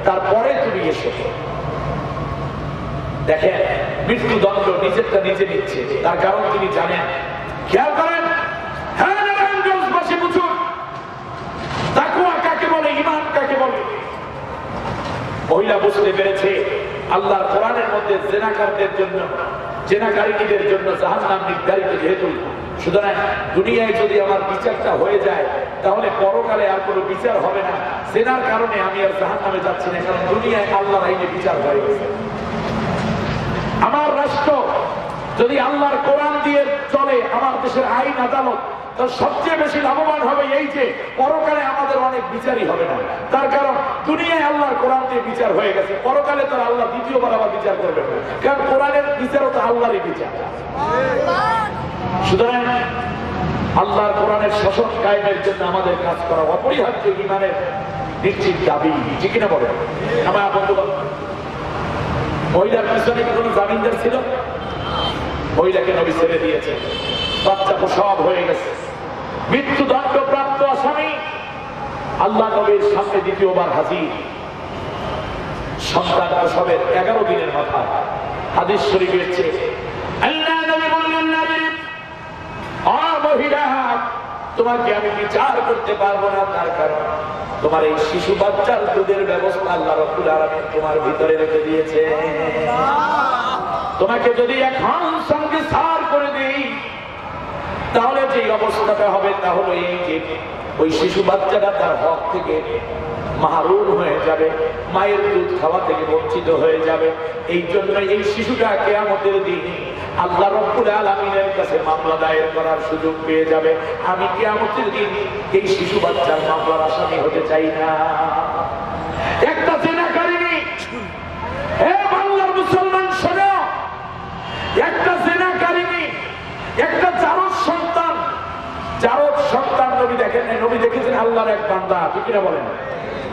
তারপরে তুমি এসো। দেখেন, মৃত্যুদণ্ড নিজেরটা নিজে নিচ্ছে, তার কারণ তিনি জানেন। খেয়াল করেন, হ্যাঁ নারায়ণগঞ্জবাসী বুঝুন, তাকওয়া কাকে বলে, ঈমান কাকে বলে। মহিলা বুঝতে পেরেছে আল্লাহর কোরআনের মধ্যে জিনাকারীদের জন্য, জিনাকারীদের জন্য জাহান্নাম নির্ধারিত, যেহেতু সুতরাং দুনিয়ায় যদি আমার বিচারটা হয়ে যায় তাহলে পরকালে আর কোনো বিচার হবে না। জিনার কারণে আমি আর জাহান্নামে যাচ্ছি না, কারণ দুনিয়ায় আল্লাহর আইনে বিচার হয়ে গেছে। আমার রাষ্ট্র যদি আল্লাহর কোরআন দিয়ে চলে, আমার দেশের আইন আদালত, তো সবচেয়ে বেশি লাভবান হবে এই যে পরকালে আমাদের অনেক বিচারই হবে না। তার কারণ দুনিয়ায় আল্লাহর কোরআন দিয়ে বিচার হয়ে গেছে, পরকালে তো আল্লাহ দ্বিতীয়বার আবার বিচার করবে, কারণ কোরআনের বিচারও তো আল্লাহরই বিচার। সুতরাং আল্লাহর কোরআনের শাসন কায়েমের জন্য আমাদের কাজ করা অপরিহার্য, ঈমানের নিশ্চিত দাবি। ঠিক কিনা বলে? আমার বন্ধুগণ, মহিলার পিছনে কি কোনো জামিনদার ছিল? মহিলাকে নবী ছেড়ে দিয়েছে, বাচ্চা প্রসব হয়ে গেছে, মৃত্যুদণ্ড প্রাপ্ত আসামি আল্লাহ নবীর সামনে দ্বিতীয়বার হাজির। সন্তান প্রসবের 11 দিনের মাথায় হাদিস শরীফে এসেছে, আল্লাহ নবী বললেন, মহিলা, তোমাকে আমি বিচার করতে পারবো না, তার কারণ তোমার এই শিশু বাচ্চার দুধের ব্যবস্থা আল্লাহ রাব্বুল আলামিন তোমার ভিতরে রেখে দিয়েছে। তোমাকে যদি এখন সঙ্গে সার করে দেই তাহলে যে অবস্থাটা হবে তা হলো এই যে ওই শিশু বাচ্চাটা তার হক থেকে মাহরুম হয়ে যাবে, মায়ের দুধ খাওয়া থেকে বঞ্চিত হয়ে যাবে। এই জন্য এই শিশুটা কিয়ামতের দিন আল্লাহ রাব্বুল আলামিনের কাছে মামলা দায়ের করার সুযোগ পেয়ে যাবে। আমি কিয়ামতের দিন এই শিশু বাচ্চার মামলার আসামি হতে চাই না। একটা জিনাকারিনী, হে বাংলার মুসলমান শোনো, একটা জিনাকারিনী, একটা জারজ সন্তান, জারজ সন্তান নবী দেখেন, নবী দেখেছেন আল্লাহর এক বান্দা, ঠিক কিনা বলেন?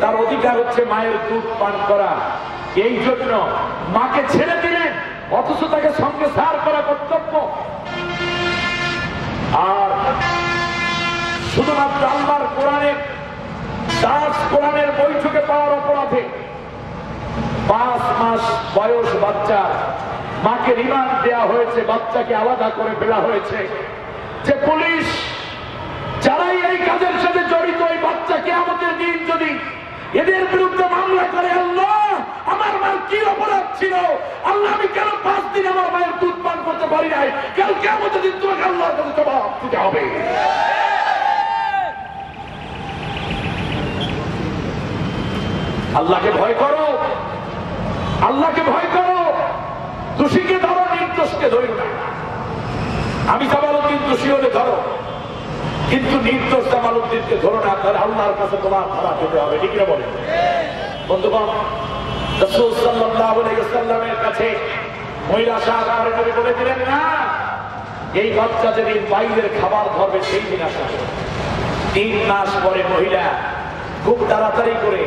তার অধিকার হচ্ছে মায়ের দুধ পান করা। এই জন্য মাকে ছেড়ে দিলেন, অথচ তাকে সঙ্গে সার করা কর্তব্য। আর শুধুমাত্র আল্লাহর কোরআনের দাস, কোরআনের বৈঠকে পাওয়ার অপরাধে 5 মাস বয়স বাচ্চা মাকে রিমান্ড দেওয়া হয়েছে, বাচ্চাকে আলাদা করে ফেলা হয়েছে। যে পুলিশ যারাই এই কাজের সাথে জড়িত, এই বাচ্চাকে আমাদের দিন যদি এদের বিরুদ্ধে মামলা করে, আল্লাহ আমার মায়ের কি অপরাধ ছিল, আল্লাহ আমি কেন 5 দিন আমার মায়ের দুধ পান করতে পারি নাই, কালকে আমাদের দিন তোমাকে আল্লাহর কাছে জবাব দিতে হবে। আল্লাহকে ভয় করো, আল্লাহকে ভয় করো। দোষীকে ধরো, নির্দোষকে ধরো না। আমি জামালউদ্দিন দোষী হলে ধরো, কিন্তু নির্দোষ জামালউদ্দিনকে ধরো না, তাহলে আল্লাহর কাছে তোমার খারাপ হতে হবে, ঠিক না বলেন? বন্ধুগণ, রাসূল সাল্লাল্লাহু আলাইহি ওয়াসাল্লামের কাছে মহিলা আসার পরে নবী বলে দিলেন, না, এই বাচ্চা যেদিন বাইরের খাবার ধরবে সেই দিন আসা। 3 মাস পরে মহিলা খুব তাড়াতাড়ি করে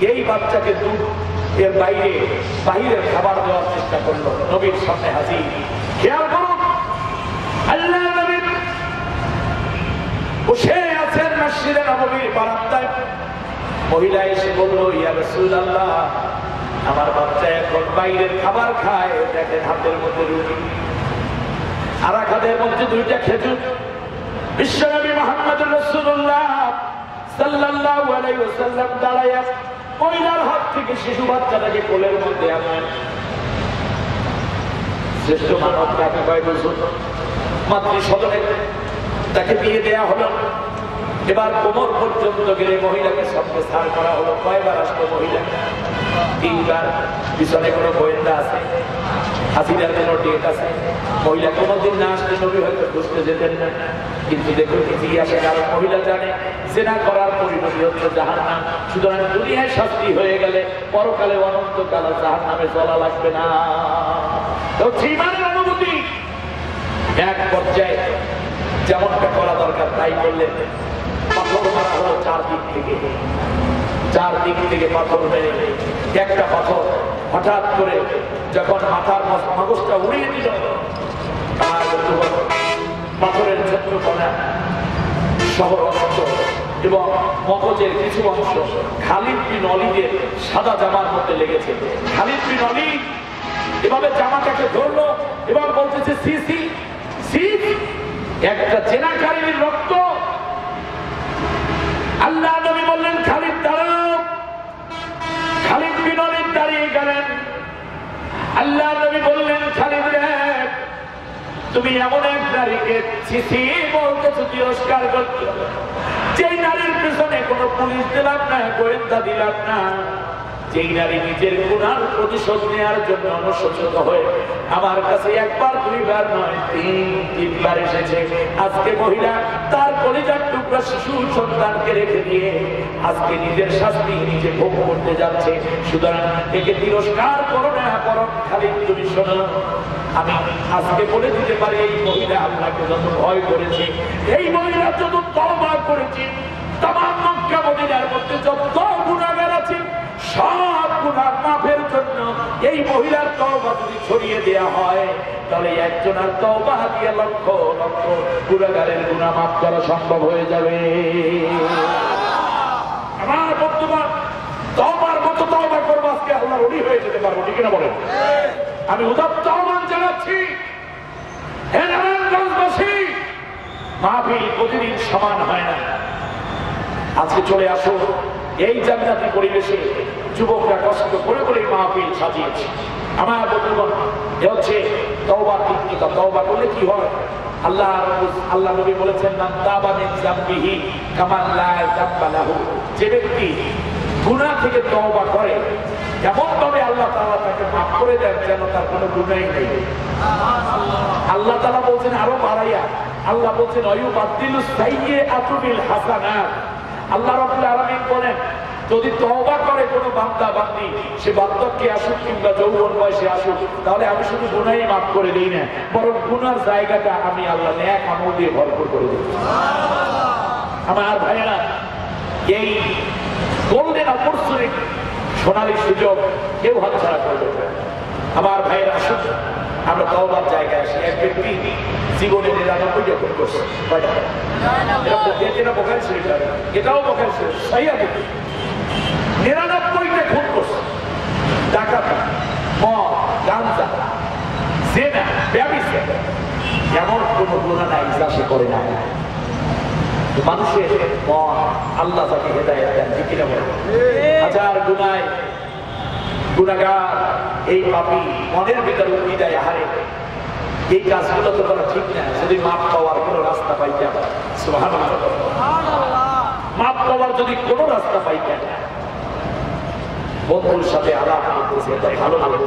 এই বাচ্চাকে দুধ এর বাইরের খাবার দেওয়ার চেষ্টা করলো, নবীর সামনে হাজির। খেয়াল করুন, আল্লাহ নবী বসে আছেন মসজিদে নববীর বারান্দায়। মহিলা এসে বলল, ইয়া রাসূলুল্লাহ, আমার বাচ্চা এখন বাইরের খাবার খায়। দেখেন হাতের মধ্যে রুটি, আর এক হাতের মধ্যে 2টা খেজুর। বিশ্বনবী মুহাম্মদুর রাসূলুল্লাহ সাল্লাল্লাহু আলাইহি ওয়াসাল্লাম দাঁড়ায়া মহিলার হাত থেকে শিশু বাচ্চাটাকে কোলের মধ্যে আনলেন। শ্রেষ্ঠ মানব তাকে কয় বছর মাতৃসদনে তাকে দিয়ে দেয়া হলো। এবার কোমর পর্যন্ত গেলে মহিলাকে সঙ্গে সার করা হলো। কয়বার আসলো মহিলা? 3 বার। পিছনে কোনো গোয়েন্দা আছে, হাসিনার কোনো ডেট আছে? মহিলা কোনোদিন না আসলে নবী হয়তো খুঁজতে যেতেন না। কিন্তু দেখুন ইতিহাসে কারণ মহিলা জানে জেনা করার পরিণতি হচ্ছে জাহান্নাম। সুতরাং দুনিয়ায় শাস্তি হয়ে গেলে পরকালে অনন্তকাল জাহান্নামে জ্বলা লাগবে না। তো ইমানের অনুভূতি এক পর্যায়ে যেমনটা করা দরকার তাই করলেন। পাথর মারা হলো 4 দিক থেকে পাথর মেরে একটা পাথর হঠাৎ করে যখন মাথার মগজটা উড়িয়ে দিল, পাথরের ছোট্টকণা শহর অংশ এবং মগজের কিছু অংশ খালিদ বিন ওলীদের সাদা জামার মধ্যে লেগেছে। খালিদ বিন ওলীদ এভাবে জামাটাকে ধরলো এবং বলতেছে, সি সি সি, একটা জেনাকারীর রক্ত। আল্লাহ নবী বললেন, খালিদ দাঁড়াও। খালিদ বিন ওলীদ দাঁড়িয়ে গেলেন। আল্লাহ নবী বললেন, খালিদ রে, তুমি এমন এক নারীকে ছিছি বলতেছো, তিরস্কার করছো, যেই নারীর পিছনে কোনো পুলিশ দিলাম না, গোয়েন্দা দিলাম না, যেই নারী নিজের গুনার প্রতিশোধ নেওয়ার জন্য অনুশোচিত হয়ে আমার কাছে 1 বার 2 বার নয় 3 বার এসেছে। আজকে মহিলা তার কলিজার টুকরা শিশু সন্তানকে রেখে দিয়ে আজকে নিজের শাস্তি নিজে ভোগ করতে যাচ্ছে। সুতরাং একে তিরস্কার করো না, বরং খালিদ তুমি শোনো, আমি আজকে বলে দিতে পারি, এই মহিলা আপনাকে যত ভয় করেছে, এই মহিলা যত তওবা করেছে, তামাম মক্কা মদিনার মধ্যে যত গুনাহগার আছে সব গুনাহ মাফের জন্য এই মহিলার তওবা যদি ছড়িয়ে দেয়া হয়, তাহলে একজনের তওবা দিয়ে লক্ষ লক্ষ গুনাহগারের গুনাহ মাফ করা সম্ভব হয়ে যাবে। আমার বন্ধুগণ, তওবার মতো তওবা করব, আজকে আল্লাহর ওলি হয়ে যেতে পারবো, ঠিক না বলেন? আমি উদাত্ত আহ্বান জানাচ্ছি, হে নারায়ণগঞ্জবাসী, মাহফিল প্রতিদিন সমান হয় না। আজকে চলে আসো এই জান্নাতি পরিবেশে। যুবকরা কষ্ট করে করে মাহফিল সাজিয়েছে। আমার বন্ধুগণ, এ হচ্ছে তওবার টিকা। তওবা করলে কি হয়? আল্লাহ নবী বলেছেন, মান তাবা মিন যামবিহি কামান লা যামবা লাহু। যে ব্যক্তি গুনাহ থেকে তওবা করে এমন ভাবে আল্লাহ তাআলা তাকে মাফ করে দেন যেন তার কোনো গুনাহই নেই। আল্লাহ তাআলা বলছেন আরো বাড়াইয়া, আল্লাহ বলছেন আয়ুবাদদিলুস সাইয়্যাতু বিল হাসানাত। আল্লাহ রাব্বুল আলামিন বলেন যদি তওবা করে কোনো বান্দা বান্দি, সে বার্ধক্যে আসুক কিংবা যৌবন বয়সে আসুক, তাহলে আমি শুধু গুনাহই মাফ করে দিই না, বরং গুনার জায়গাটা আমি আল্লাহ নেক আমল দিয়ে ভরপুর করে দিই। আমার ভাইয়েরা, এই গোল্ডেন অপরচুনিটি, সোনালী সুযোগ কেউ হাতছাড়া করবে না। আমার ভাইয়েরা, আসুন আমরা তওবার জায়গায় আসি। এক ব্যক্তি জীবনে 99টা খুন করছে। এটা বোখারি শরীফ, এটাও বোখারি শরীফ, সহিহ হাদিস। 99টা খুন করছে। ডাকাতি, মদ, গাঁজা, জিনা, ব্যভিচার, এমন কোন গুনাহ নাই যা সে করে না। মানুষের মন আল্লাহ তাকে হেদায়েত দেন, ঠিক কিনা বলেন? হাজার গুনায় গুনাহগার এই পাপী মনের ভিতরে উঠে যায়, আহারে এই কাজগুলো তো করা ঠিক না, যদি মাপ পাওয়ার কোনো রাস্তা পাইতাম। সুবহানাল্লাহ, মাপ পাওয়ার যদি কোনো রাস্তা পাইতাম। বন্ধুর সাথে আলাপ করতেছে, তাই ভালো লাগলো,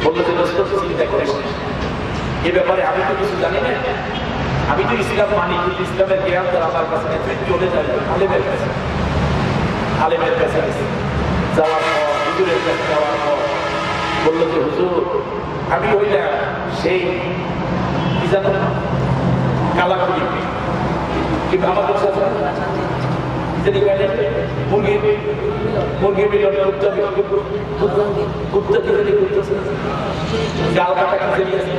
বললো যে দোস্ত চিন্তা করিস না, এ ব্যাপারে আমি তো কিছু জানি না, আমি তো ইসলাম মানি, কিন্তু ইসলামের জ্ঞান তো আমার কাছে নেই, চলে যাবে আলেমের কাছে। আলেমের কাছে যাওয়ার পর, হুজুরের কাছে যাওয়ার পর বললো যে হুজুর আমি হইলাম সেই কি জানো কালাকুড়ি, কিন্তু আমাদের সাথে মুরগি মিলন কুত্তা কি জানি করতেছে, গাল কাটা কি জানি,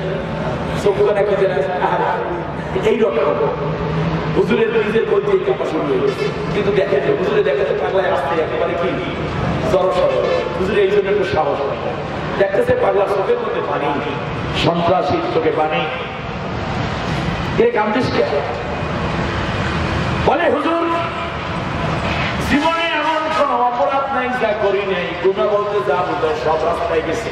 চোখখানা কি জানি, এইরকম হুজুরের নিজের বলতে কাপা শুরু হয়ে গেছে। কিন্তু দেখেছে হুজুরে দেখেছে পাগলায় আসতে একেবারে কি জড়সড়, হুজুরে এই জন্য একটু সাহস দেখতেছে পাগলার চোখের মধ্যে পানি, সন্ত্রাসীর চোখে পানি। কে কামদিস কে বলে হুজুর জীবনে এমন কোন অপরাধ নাই যা করি নাই, গুনাহ বলতে যা বোঝায় সব রাস্তায় গেছে।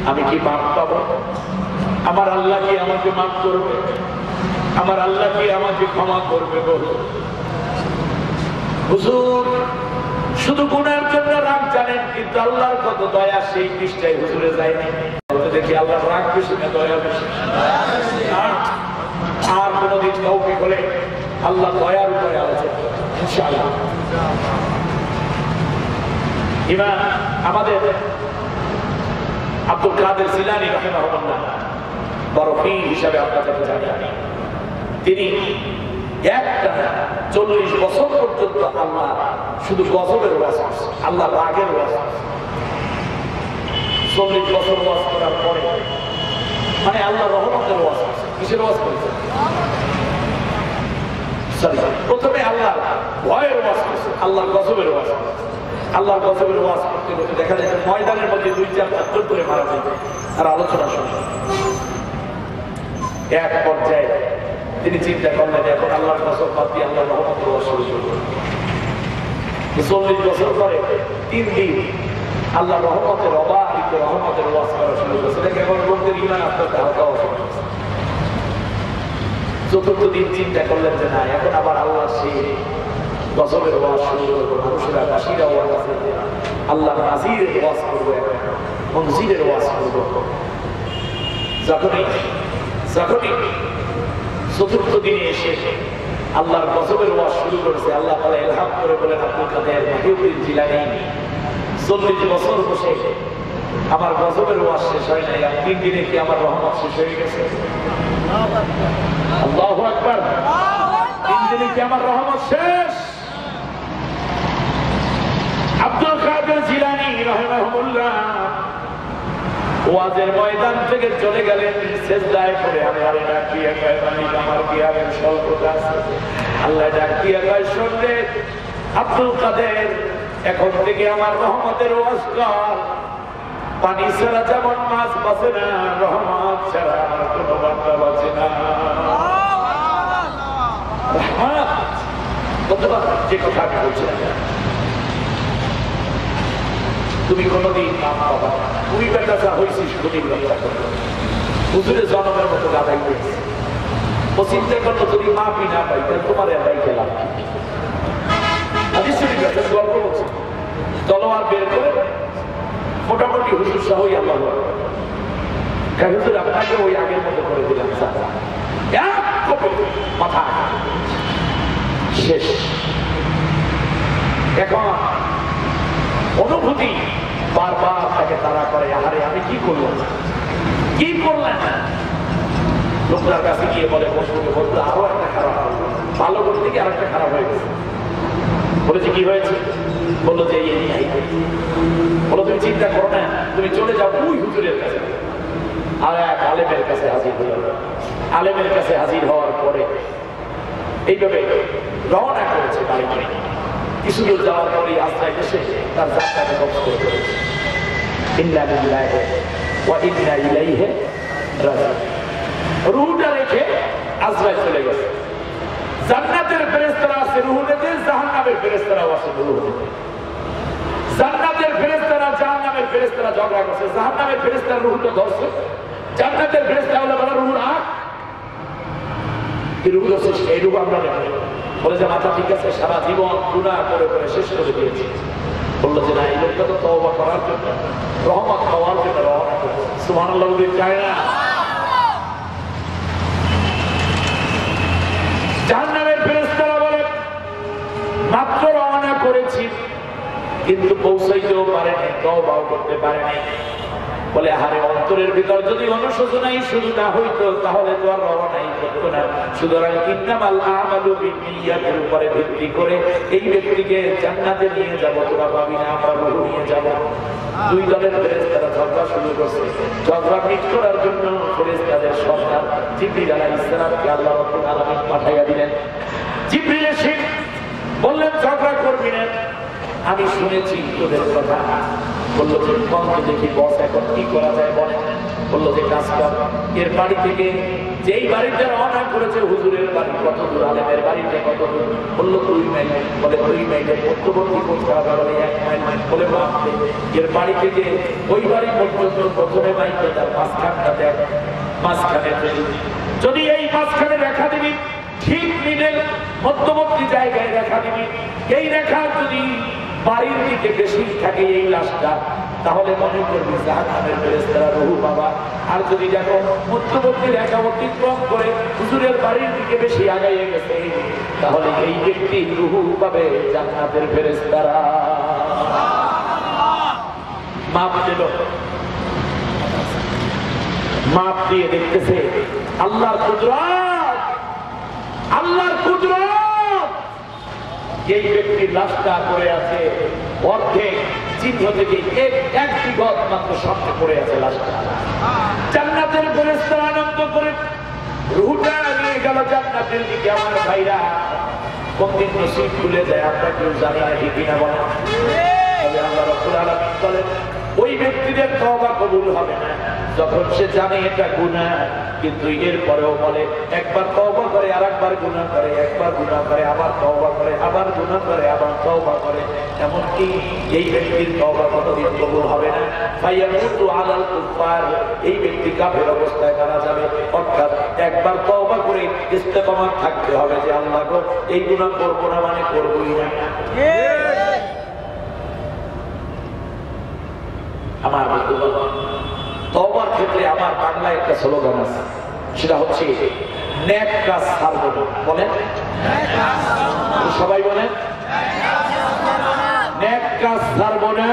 আমি কি মাপ পাবো? আমার আল্লাহ কি আমাকে মাফ করবে? আমার আল্লাহ কি আমাকে ক্ষমা করবে? হুজুর শুধু গুনার জন্য রাগ জানেন, কিন্তু আল্লাহর কত দয়া সেই পৃষ্ঠায় হুজুরে যায়নি। দেখি আল্লাহর রাগ বেশি না দয়া বেশি? আর কোনদিন তৌফিক হলে আল্লাহ দয়ার উপরে আলোচনা ইনশাআল্লাহ। ইমাম আমাদের আব্দুল কাদের জিলানী রাহিমাহুল্লাহ বড় পীর হিসাবে আপনাদের জানি, তিনি একটা 40 বছর পর্যন্ত আল্লাহ শুধু গজবের ওয়াজ করছে, আল্লাহ রাগের ওয়াজ করছে। 40 বছর ওয়াজ করার পরে মানে আল্লাহ রহমতের ওয়াজ করছে। কিসের ওয়াজ করছে? প্রথমে আল্লাহ ভয়ের ওয়াজ করছে, আল্লাহর গজবের ওয়াজ করছে। আল্লাহর গজবের ওয়াজ করতে করতে দেখা যায় ময়দানের মধ্যে 2-4 পাথর করে মারা যেত আর আলোচনা শুনে। এক পর্যায়ে তিনি চিন্তা করলেন এখন আল্লাহর গজব বাদ দিয়ে আল্লাহর রহমতের ওয়াজ শুরু করবেন। 40 বছর পরে 3 দিন আল্লাহ রহমতের অবাধিত রহমতের ওয়াজ করা শুরু করছে। দেখে এখন লোকদের ইমান আপনাকে হালকা অসুবিধা হচ্ছে। 4র্থ দিন চিন্তা করলেন যে না এখন আবার আল্লাহ সেই গজবের ওয়াজ শুরু করবো, মানুষেরা বাসীরা ওয়াজ আছে, আল্লাহ নাজিরের ওয়াজ করবো, মনজিরের ওয়াজ করবো। যখনই 4র্থ দিনে এসে আল্লাহর গজবের ওয়াজ শুরু করেছে, আল্লাহ তাআলা ইলহাম করে বলেন আব্দুল কাদের জিলানী 40 বছর বসে আমার গজবের ওয়াজ শেষ হয় নাই, 3 দিনে কি আমার রহমত শেষ হয়ে গেছে? আল্লাহু আকবার। 3 দিনে কি আমার রহমত শেষ? আব্দুল কাদের জিলানী রাহিমাহুল্লাহ ওয়াজের ময়দান থেকে চলে গেলেন, সিজদায় পড়ে আল্লাহর ডাক দিয়ে কয় মালিক আমার কি আর স্বল্পতা আছে? আল্লাহ ডাক দিয়ে কয় শুনলে আব্দুল কাদের এখন থেকে আমার রহমতের ওয়াজ কর। পানি ছাড়া যেমন মাছ বাঁচে না, রহমত ছাড়া আমার কোনো বান্দা বাঁচে না। রহমত বন্ধুরা, যে কথা আমি বলছিলাম, তুমি কোনদিন মাপ পাবা না। তুমি বেটা যা হয়েছিস কোনদিন রক্ষা করবে। হুজুরের জনমের মতো গাদাই হয়েছে। ও চিন্তা করলো যদি মাফি না পাই তাহলে তোমার এটাই খেলাম। গল্প বলছে তলোয়ার বের করে মোটামুটি হুজুর সহই আল্লাহ হুজুর আপনাকে ওই আগের মতো করে দিলাম মাথা শেষ। এখন অনুভূতি বারবার তাকে তারা করে, আহারে আমি কি করলাম, কি করলেন। লোকটার কাছে গিয়ে বলে বন্ধুকে, বন্ধু আরো একটা খারাপ, ভালো করতে গিয়ে আর একটা খারাপ হয়ে গেছে। বলেছে কি হয়েছে? বললো যে বলো তুমি চিন্তা করো না, তুমি চলে যাও ওই হুজুরের কাছে। আর এক আলেমের কাছে হাজির হল। আলেমের কাছে হাজির হওয়ার পরে এইভাবে রওনা করেছে বাড়ি বাড়ি। কিছু দূর যাওয়ার পরে আস্তায় এসে তার যাত্রাকে বন্ধ করে ফেলেছে। ইন্না লিল্লাহি ওয়া ইন্না ইলাইহি রাজিউন। রূহটা রেখে আজরাইল চলে গেছে। জান্নাতের ফেরেশতারা আছে রূহ নিতে, জাহান্নামের ফেরেশতারাও আছে রূহ নিতে। জান্নাতের ফেরেশতারা জাহান্নামের ফেরেশতারা ঝগড়া করছে। জাহান্নামের ফেরেশতারা রূহটা ধরছে, জান্নাতের ফেরেশতারা হলো বলে রূহ রাখ। কি রূহ ধরছে এই রূহ আমরা নেব। বলে যে মাথা ঠিক আছে, সারা জীবন গুনাহ করে করে শেষ করে দিয়েছি। বললো যে না, এই লোকটা তো তওবা করার জন্য, রহমত পাওয়ার জন্য রওনা করছে। সুবহানাল্লাহ বলতে চায় না। জাহান্নামের ফেরেশতারা বলে মাত্র রওনা করেছি কিন্তু পৌঁছাইতেও পারেনি, তওবাও করতে পারেনি। বলে আহারে অন্তরের ভিতর যদি অনুশোচনাই শুরু না হইতো তাহলে তো আর রওনাই করতো না। সুতরাং ইন্নামাল আমালু বিন্নিয়াতের উপরে ভিত্তি করে এই ব্যক্তিকে জান্নাতে নিয়ে যাব, তোরা পাবি না, আমরা রূহ নিয়ে যাব। দুই দলের ফেরেশতারা ঝগড়া শুরু করছে। ঝগড়া মিট করার জন্য ফেরেশতাদের সর্দার জিবরিল আলাইহিস সালামকে আল্লাহ রাব্বুল আলামিন পাঠাইয়া দিলেন। জিবরিল এসে বললেন ঝগড়া করবি না, আমি শুনেছি তোদের কথা। বললো যে কত দেখি বস এখন কি করা যায় বলে। বললো যে কাজ কর, এর বাড়ি থেকে যেই বাড়িতে রওনা করেছে হুজুরের বাড়ি কত দূর, আলেমের বাড়িতে কত দূর। বললো 2 মাইল। বলে 2 মাইলের মধ্যবর্তী করতে হবে। বলে 1 মাইল। বলে বাপরে, এর বাড়ি থেকে ওই বাড়ি পর্যন্ত প্রথমে মাইলটা তার মাঝখানটা দেখ, মাঝখানে যদি এই মাঝখানে রেখা দিবি, ঠিক মিডল মধ্যবর্তী জায়গায় রেখা দিবি, এই রেখা যদি বাড়ির দিকে বেশি থাকে এই লাশটা, তাহলে মনে করবি জাহান্নামের ফেরেশতারা রূহ বাবা। আর যদি দেখো মধ্যবর্তী রেখা অতিক্রম করে হুজুরের বাড়ির দিকে বেশি আগাইয়ে গেছে, তাহলে এই ব্যক্তি রূহ পাবে জান্নাতের ফেরেশতারা। মাপ দিল, মাপ দিয়ে দেখতেছে আল্লাহর কুদরত, আল্লাহর কুদরত। এই ব্যক্তির লাশটা পড়ে আছে অর্ধেক চিহ্ন থেকে এক বিগত মাত্র সামনে পড়ে আছে লাশটা। জান্নাতের ফেরেশতারা আনন্দ করে রূহটা নিয়ে গেল জান্নাতের দিকে। আমার ভাইরা, কোনদিন নসিব খুলে যায় আমরা কেউ জানি না, ঠিক কিনা বলেন? তবে আল্লাহ রাব্বুল আলামিন বলেন ওই ব্যক্তিদের তওবা কবুল হবে না যখন সে জানে এটা গুনাহ, কিন্তু এরপরেও বলে একবার তওবা করে আর একবার গুনাহ করে, একবার গুনাহ করে আবার তওবা করে, আবার গুনাহ করে আবার তওবা করে। এমনকি এই ব্যক্তির তওবা কতদিন কবুল হবে না? ফায়ামুতু আলাল কুফার, এই ব্যক্তি কাফের অবস্থায় মারা যাবে। অর্থাৎ একবার তওবা করে ইস্তেকামত থাকতে হবে যে আল্লাহ গো এই গুনাহ করব না মানে করবই না। আমার তওবার ক্ষেত্রে আমার বাংলায় একটা স্লোগান আছে, সেটা হচ্ছে নেক কাজ ছাড়বো না। বলেন সবাই, বলেন নেক কাজ ছাড়বো না,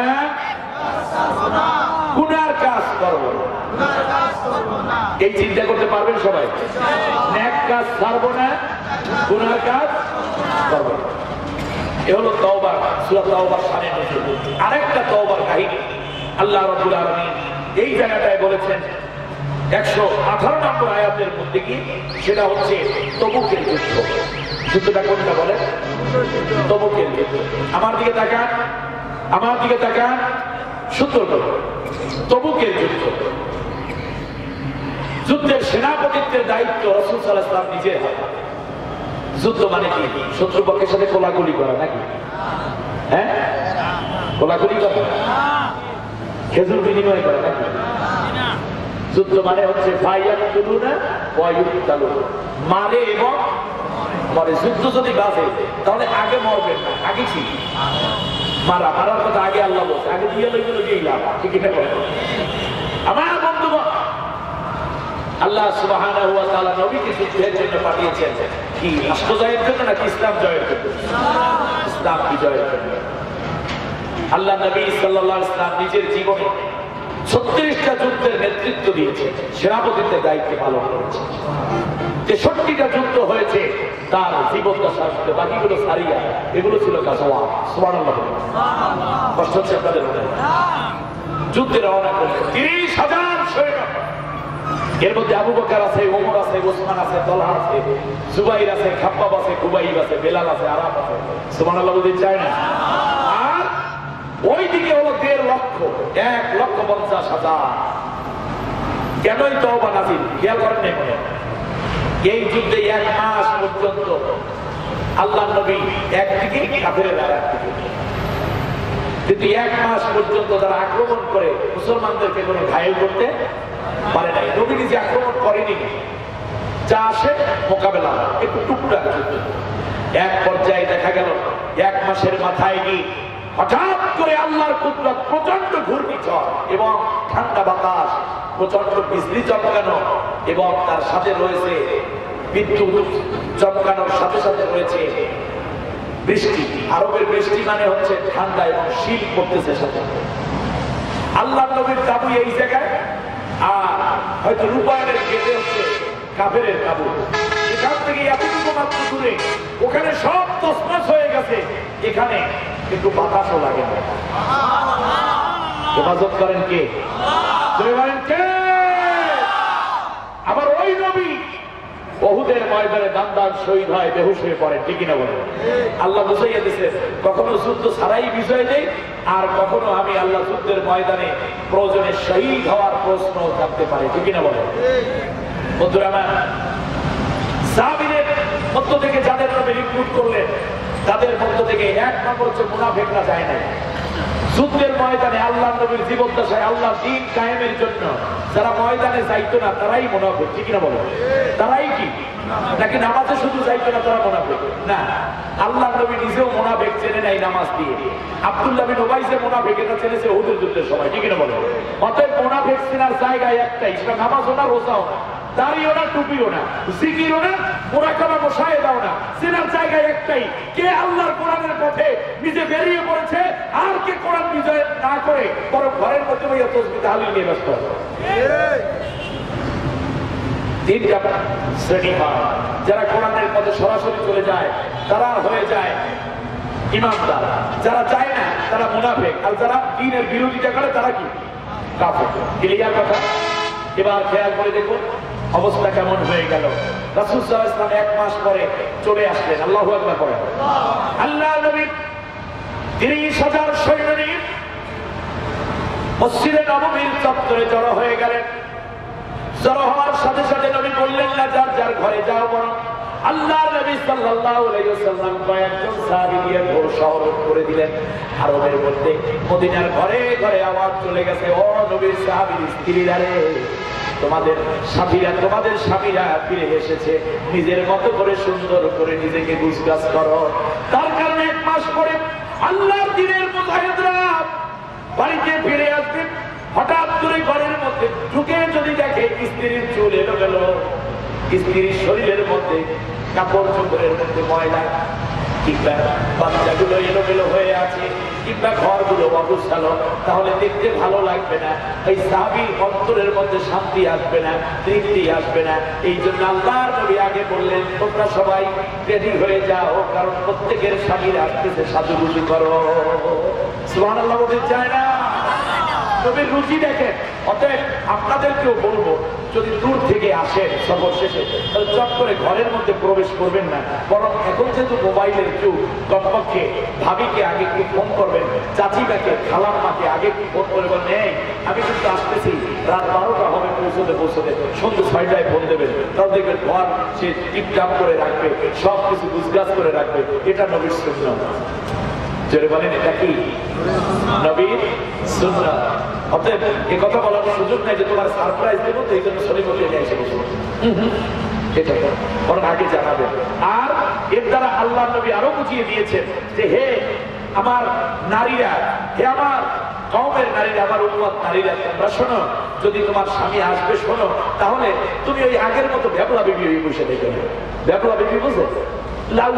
গুনার কাজ করবো না। এই চিন্তা করতে পারবেন সবাই? নেক কাজ ছাড়বো না, গুনার কাজ করবো না। এ হলো তওবা, সূরা তওবার শানে নজুল। আরেকটা তওবার কাহিনী আল্লাহ রাব্বুল আলামিন এই জায়গাটায় বলেছেন 118 নম্বর আয়াতের মধ্যে কি, সেটা হচ্ছে তবুকের যুদ্ধ। যুদ্ধটা কোনটা বলে? তবুকের যুদ্ধ। আমার দিকে তাকান, আমার দিকে তাকান, সুন্দর করে। তবুকের যুদ্ধ, যুদ্ধের সেনাপতিত্বের দায়িত্ব রাসূল সাল্লাল্লাহু আলাইহি ওয়াসাল্লাম নিজের হাতে। যুদ্ধ মানে কি? শত্রুপক্ষের সাথে কোলাকুলি করা নাকি? হ্যাঁ, কোলাকুলি করা, খেজুর বিনিময় করা নাকি? যুদ্ধ মানে হচ্ছে ফায়াতুলুনা ওয়া ইউকতালুন, মারে এবং মরে। যুদ্ধ যদি বাজে তাহলে আগে মরবেন না, আগে কি মারার কথা আগে আল্লাহ বলছে, আগে দিয়ে লইগুলো গেলাম, ঠিক এটা বলে। আমার বন্ধুগণ, আল্লাহ সুবহানাহু ওয়া তাআলা নবীকে যুদ্ধের জন্য পাঠিয়েছেন কি রাষ্ট্র জয়ের জন্য নাকি ইসলাম জয়ের জন্য? ইসলাম বিজয়ের জন্য। আল্লাহ নবী সাল্লাল্লাহু আলাইহি ওয়াসাল্লাম নিজের জীবনে 36টা যুদ্ধের নেতৃত্ব দিয়েছে, সেনাপতিত্বের দায়িত্ব পালন করেছে। 63টা যুদ্ধ হয়েছে তার জীবদ্দশার মধ্যে, বাকিগুলো সারিয়া, এগুলো ছিল গাজওয়াত। সুবহানাল্লাহ, কষ্ট হচ্ছে আপনাদের? যুদ্ধে রওনা করলেন 30,000 সৈন্য। এর মধ্যে আবু বকর আছে, ওমর আছে, ওসমান আছে, তালহা আছে, জুবাইর আছে, খাব্বাব আছে, খুবাইব আছে, বেলাল আছে, আরাব আছে। সুবহানাল্লাহ বলতে চায় না? আর ওইদিকে হলো 1.5 লক্ষ, 1,50,000। কেনই তওবা নাযিল, খেয়াল করেন নাই মনে? এই যুদ্ধে 1 মাস পর্যন্ত আল্লাহ নবী একদিকে, কাফেররা আরেকদিকে, কিন্তু 1 মাস পর্যন্ত তারা আক্রমণ করে মুসলমানদেরকে কোনো ঘায়েল করতে পারে নাই। নবী নিজে আক্রমণ করেনি, যা আসে মোকাবেলা হয়, একটু টুকটাক যুদ্ধ। এক পর্যায়ে দেখা গেল 1 মাসের মাথায় গিয়ে হঠাৎ করে আল্লাহর কুদরত, প্রচন্ড ঘূর্ণিঝড় এবং ঠান্ডা বাতাস, প্রচন্ড বিজলি চমকানো, এবং তার সাথে রয়েছে বিদ্যুৎ চমকানোর সাথে সাথে রয়েছে বৃষ্টি। আরবের বৃষ্টি মানে হচ্ছে ঠান্ডা এবং শীত পড়তেছে সাথে। আল্লাহ নবীর তাবু এই জায়গায়, আর হয়তো রূপায়ণের গেটে হচ্ছে কাফেরের তাবু। এখান থেকে এতটুকু মাত্র দূরে, ওখানে সব তছনছ হয়ে গেছে, এখানে কিন্তু বাতাসও লাগে না। হেফাজত করেন কে? কে? আবার ওই নবী উহুদের ময়দানে দান শহীদ হয়, বেহুশ হয়ে পড়ে, ঠিক না বলে? আল্লাহ বুঝাইয়া দিছে, কখনো যুদ্ধ ছাড়াই বিজয় দেয়, আর কখনো আমি আল্লাহ যুদ্ধের ময়দানে প্রয়োজনে শহীদ হওয়ার প্রশ্ন থাকতে পারে, ঠিক না বলে? বন্ধুরা আমার, সাহাবীদের মধ্য থেকে যাদের নবী রিক্রুট করলেন, তাদের মধ্য থেকে 1 নম্বর হচ্ছে মুনাফিকরা যায় না। যুদ্ধের ময়দানে আল্লাহ নবীর জীবদ্দশায় আল্লাহ দ্বীন কায়েমের জন্য যারা ময়দানে যাইতো না, তারাই মুনাফিক, ঠিক না বলো? তারাই কি নাকি নামাজে শুধু যাইতো না তারা মুনাফিক? না, আল্লাহ নবী নিজেও মুনাফিক চেনে নাই নামাজ দিয়ে। আব্দুল্লাহ বিন উবাই যে মুনাফিক, এটা চেনেছে উহুদের যুদ্ধের সময়, ঠিক না বলো? অতএব মুনাফিক চেনার জায়গায় একটাই, সেটা নামাজও না, রোজাও না, দাড়িও না, টুপিও না, জিকিরও না, মুরাকাবা মুশাহিদাও না। চেনার জায়গায় একটাই, কে আল্লাহর কোরআনের পথে নিজে বেরিয়ে পড়েছে, আর কে কোরআন বিজয় না করে বরং ঘরের মধ্যে বইয়া তাসবিহ তাহলিল নিয়ে ব্যস্ত। 3টা শ্রেণী হয়। যারা কোরআনের পথে সরাসরি চলে যায় তারা হয়ে যায় ইমানদার, যারা যায় না তারা মুনাফিক, আর যারা দ্বীনের বিরোধিতা করে তারা কি? কাফের। ক্লিয়ার কথা? এবার খেয়াল করে দেখুন অবস্থা কেমন হয়ে গেল। রাসূল সাল্লাল্লাহু আলাইহি ওয়াসাল্লাম 1 মাস পরে চলে আসলেন। আল্লাহু আকবার করেন। আল্লাহ নবী 30,000 সৈন্য নিয়ে মসজিদে নববীর চত্বরে জড়ো হয়ে গেলেন। জড়ো হওয়ার সাথে সাথে নবী বললেন না যার যার ঘরে যাও, বরং আল্লাহ নবী সাল্লাল্লাহু আলাইহি ওয়াসাল্লাম কয়েকজন সাহাবী দিয়ে ঘোর শহর করে দিলেন। আরবের মধ্যে মদিনার ঘরে ঘরে আওয়াজ চলে গেছে, ও নবীর সাহাবীর স্ত্রীরা রে, তোমাদের স্বামীরা ফিরে এসেছে, নিজের মতো করে সুন্দর করে নিজেকে গুছগাছ করো। তার কারণে 1 মাস পরে আল্লাহর দ্বীনের মুজাহিদরা বাড়িতে ফিরে আসবে। হঠাৎ করে ঘরের মধ্যে ঢুকে যদি দেখে স্ত্রীর চুল এলোমেলো, স্ত্রীর শরীরের মধ্যে কাপড় চোপড়ের মধ্যে ময়লা, কিংবা বাচ্চাগুলো এলোমেলো হয়ে আছে, কিংবা ঘরগুলো অগোছালো, তাহলে দেখতে ভালো লাগবে না। এই সাহাবীর অন্তরের মধ্যে শান্তি আসবে না, তৃপ্তি আসবে না। এই জন্য আল্লাহর নবী আগে বললেন, তোমরা সবাই রেডি হয়ে যাও, কারণ প্রত্যেকের স্বামীর আসতেছে, সাজুগুজু করো। সুবহানাল্লাহ বলতে চায় না? নবীর রুচি দেখেন। অতএব আপনাদেরকেও বলবো, যদি দূর থেকে আসেন সফর শেষে, তাহলে চট করে ঘরের মধ্যে প্রবেশ করবেন না, বরং এখন যেহেতু মোবাইলের যুগ, কমপক্ষে ভাবিকে আগে একটু ফোন করবেন, চাচিমাকে, খালাম্মাকে আগে একটু ফোন করে বলবেন, এই আমি কিন্তু আসতেছি, রাত 12টা হবে পৌঁছতে, সন্ধ্যে 6টায় ফোন দেবেন। তাহলে দেখবেন ঘর সে টিপটাপ করে রাখবে, সব কিছু গুছগাছ করে রাখবে। এটা নবীর সুন্নাত। জোরে বলেন, এটা কি নবীর সুন্নাত? অতএব এ কথা বলার সুযোগ নাই যে তোমার সারপ্রাইজ দেবো, তো এই জন্য শরীফতে নিয়ে এসে বসে এটা বরং আগে জানাবে। আর এর দ্বারা আল্লাহ নবী আরো বুঝিয়ে দিয়েছেন যে হে আমার নারীরা, হে আমার কওমের নারীরা, আমার উম্মত নারীরা, তোমরা শোনো, যদি তোমার স্বামী আসবে শোনো, তাহলে তুমি ওই আগের মতো ব্যাপলা বিবি ওই বসে দেখে ব্যাপলা বিবি বুঝে লাউ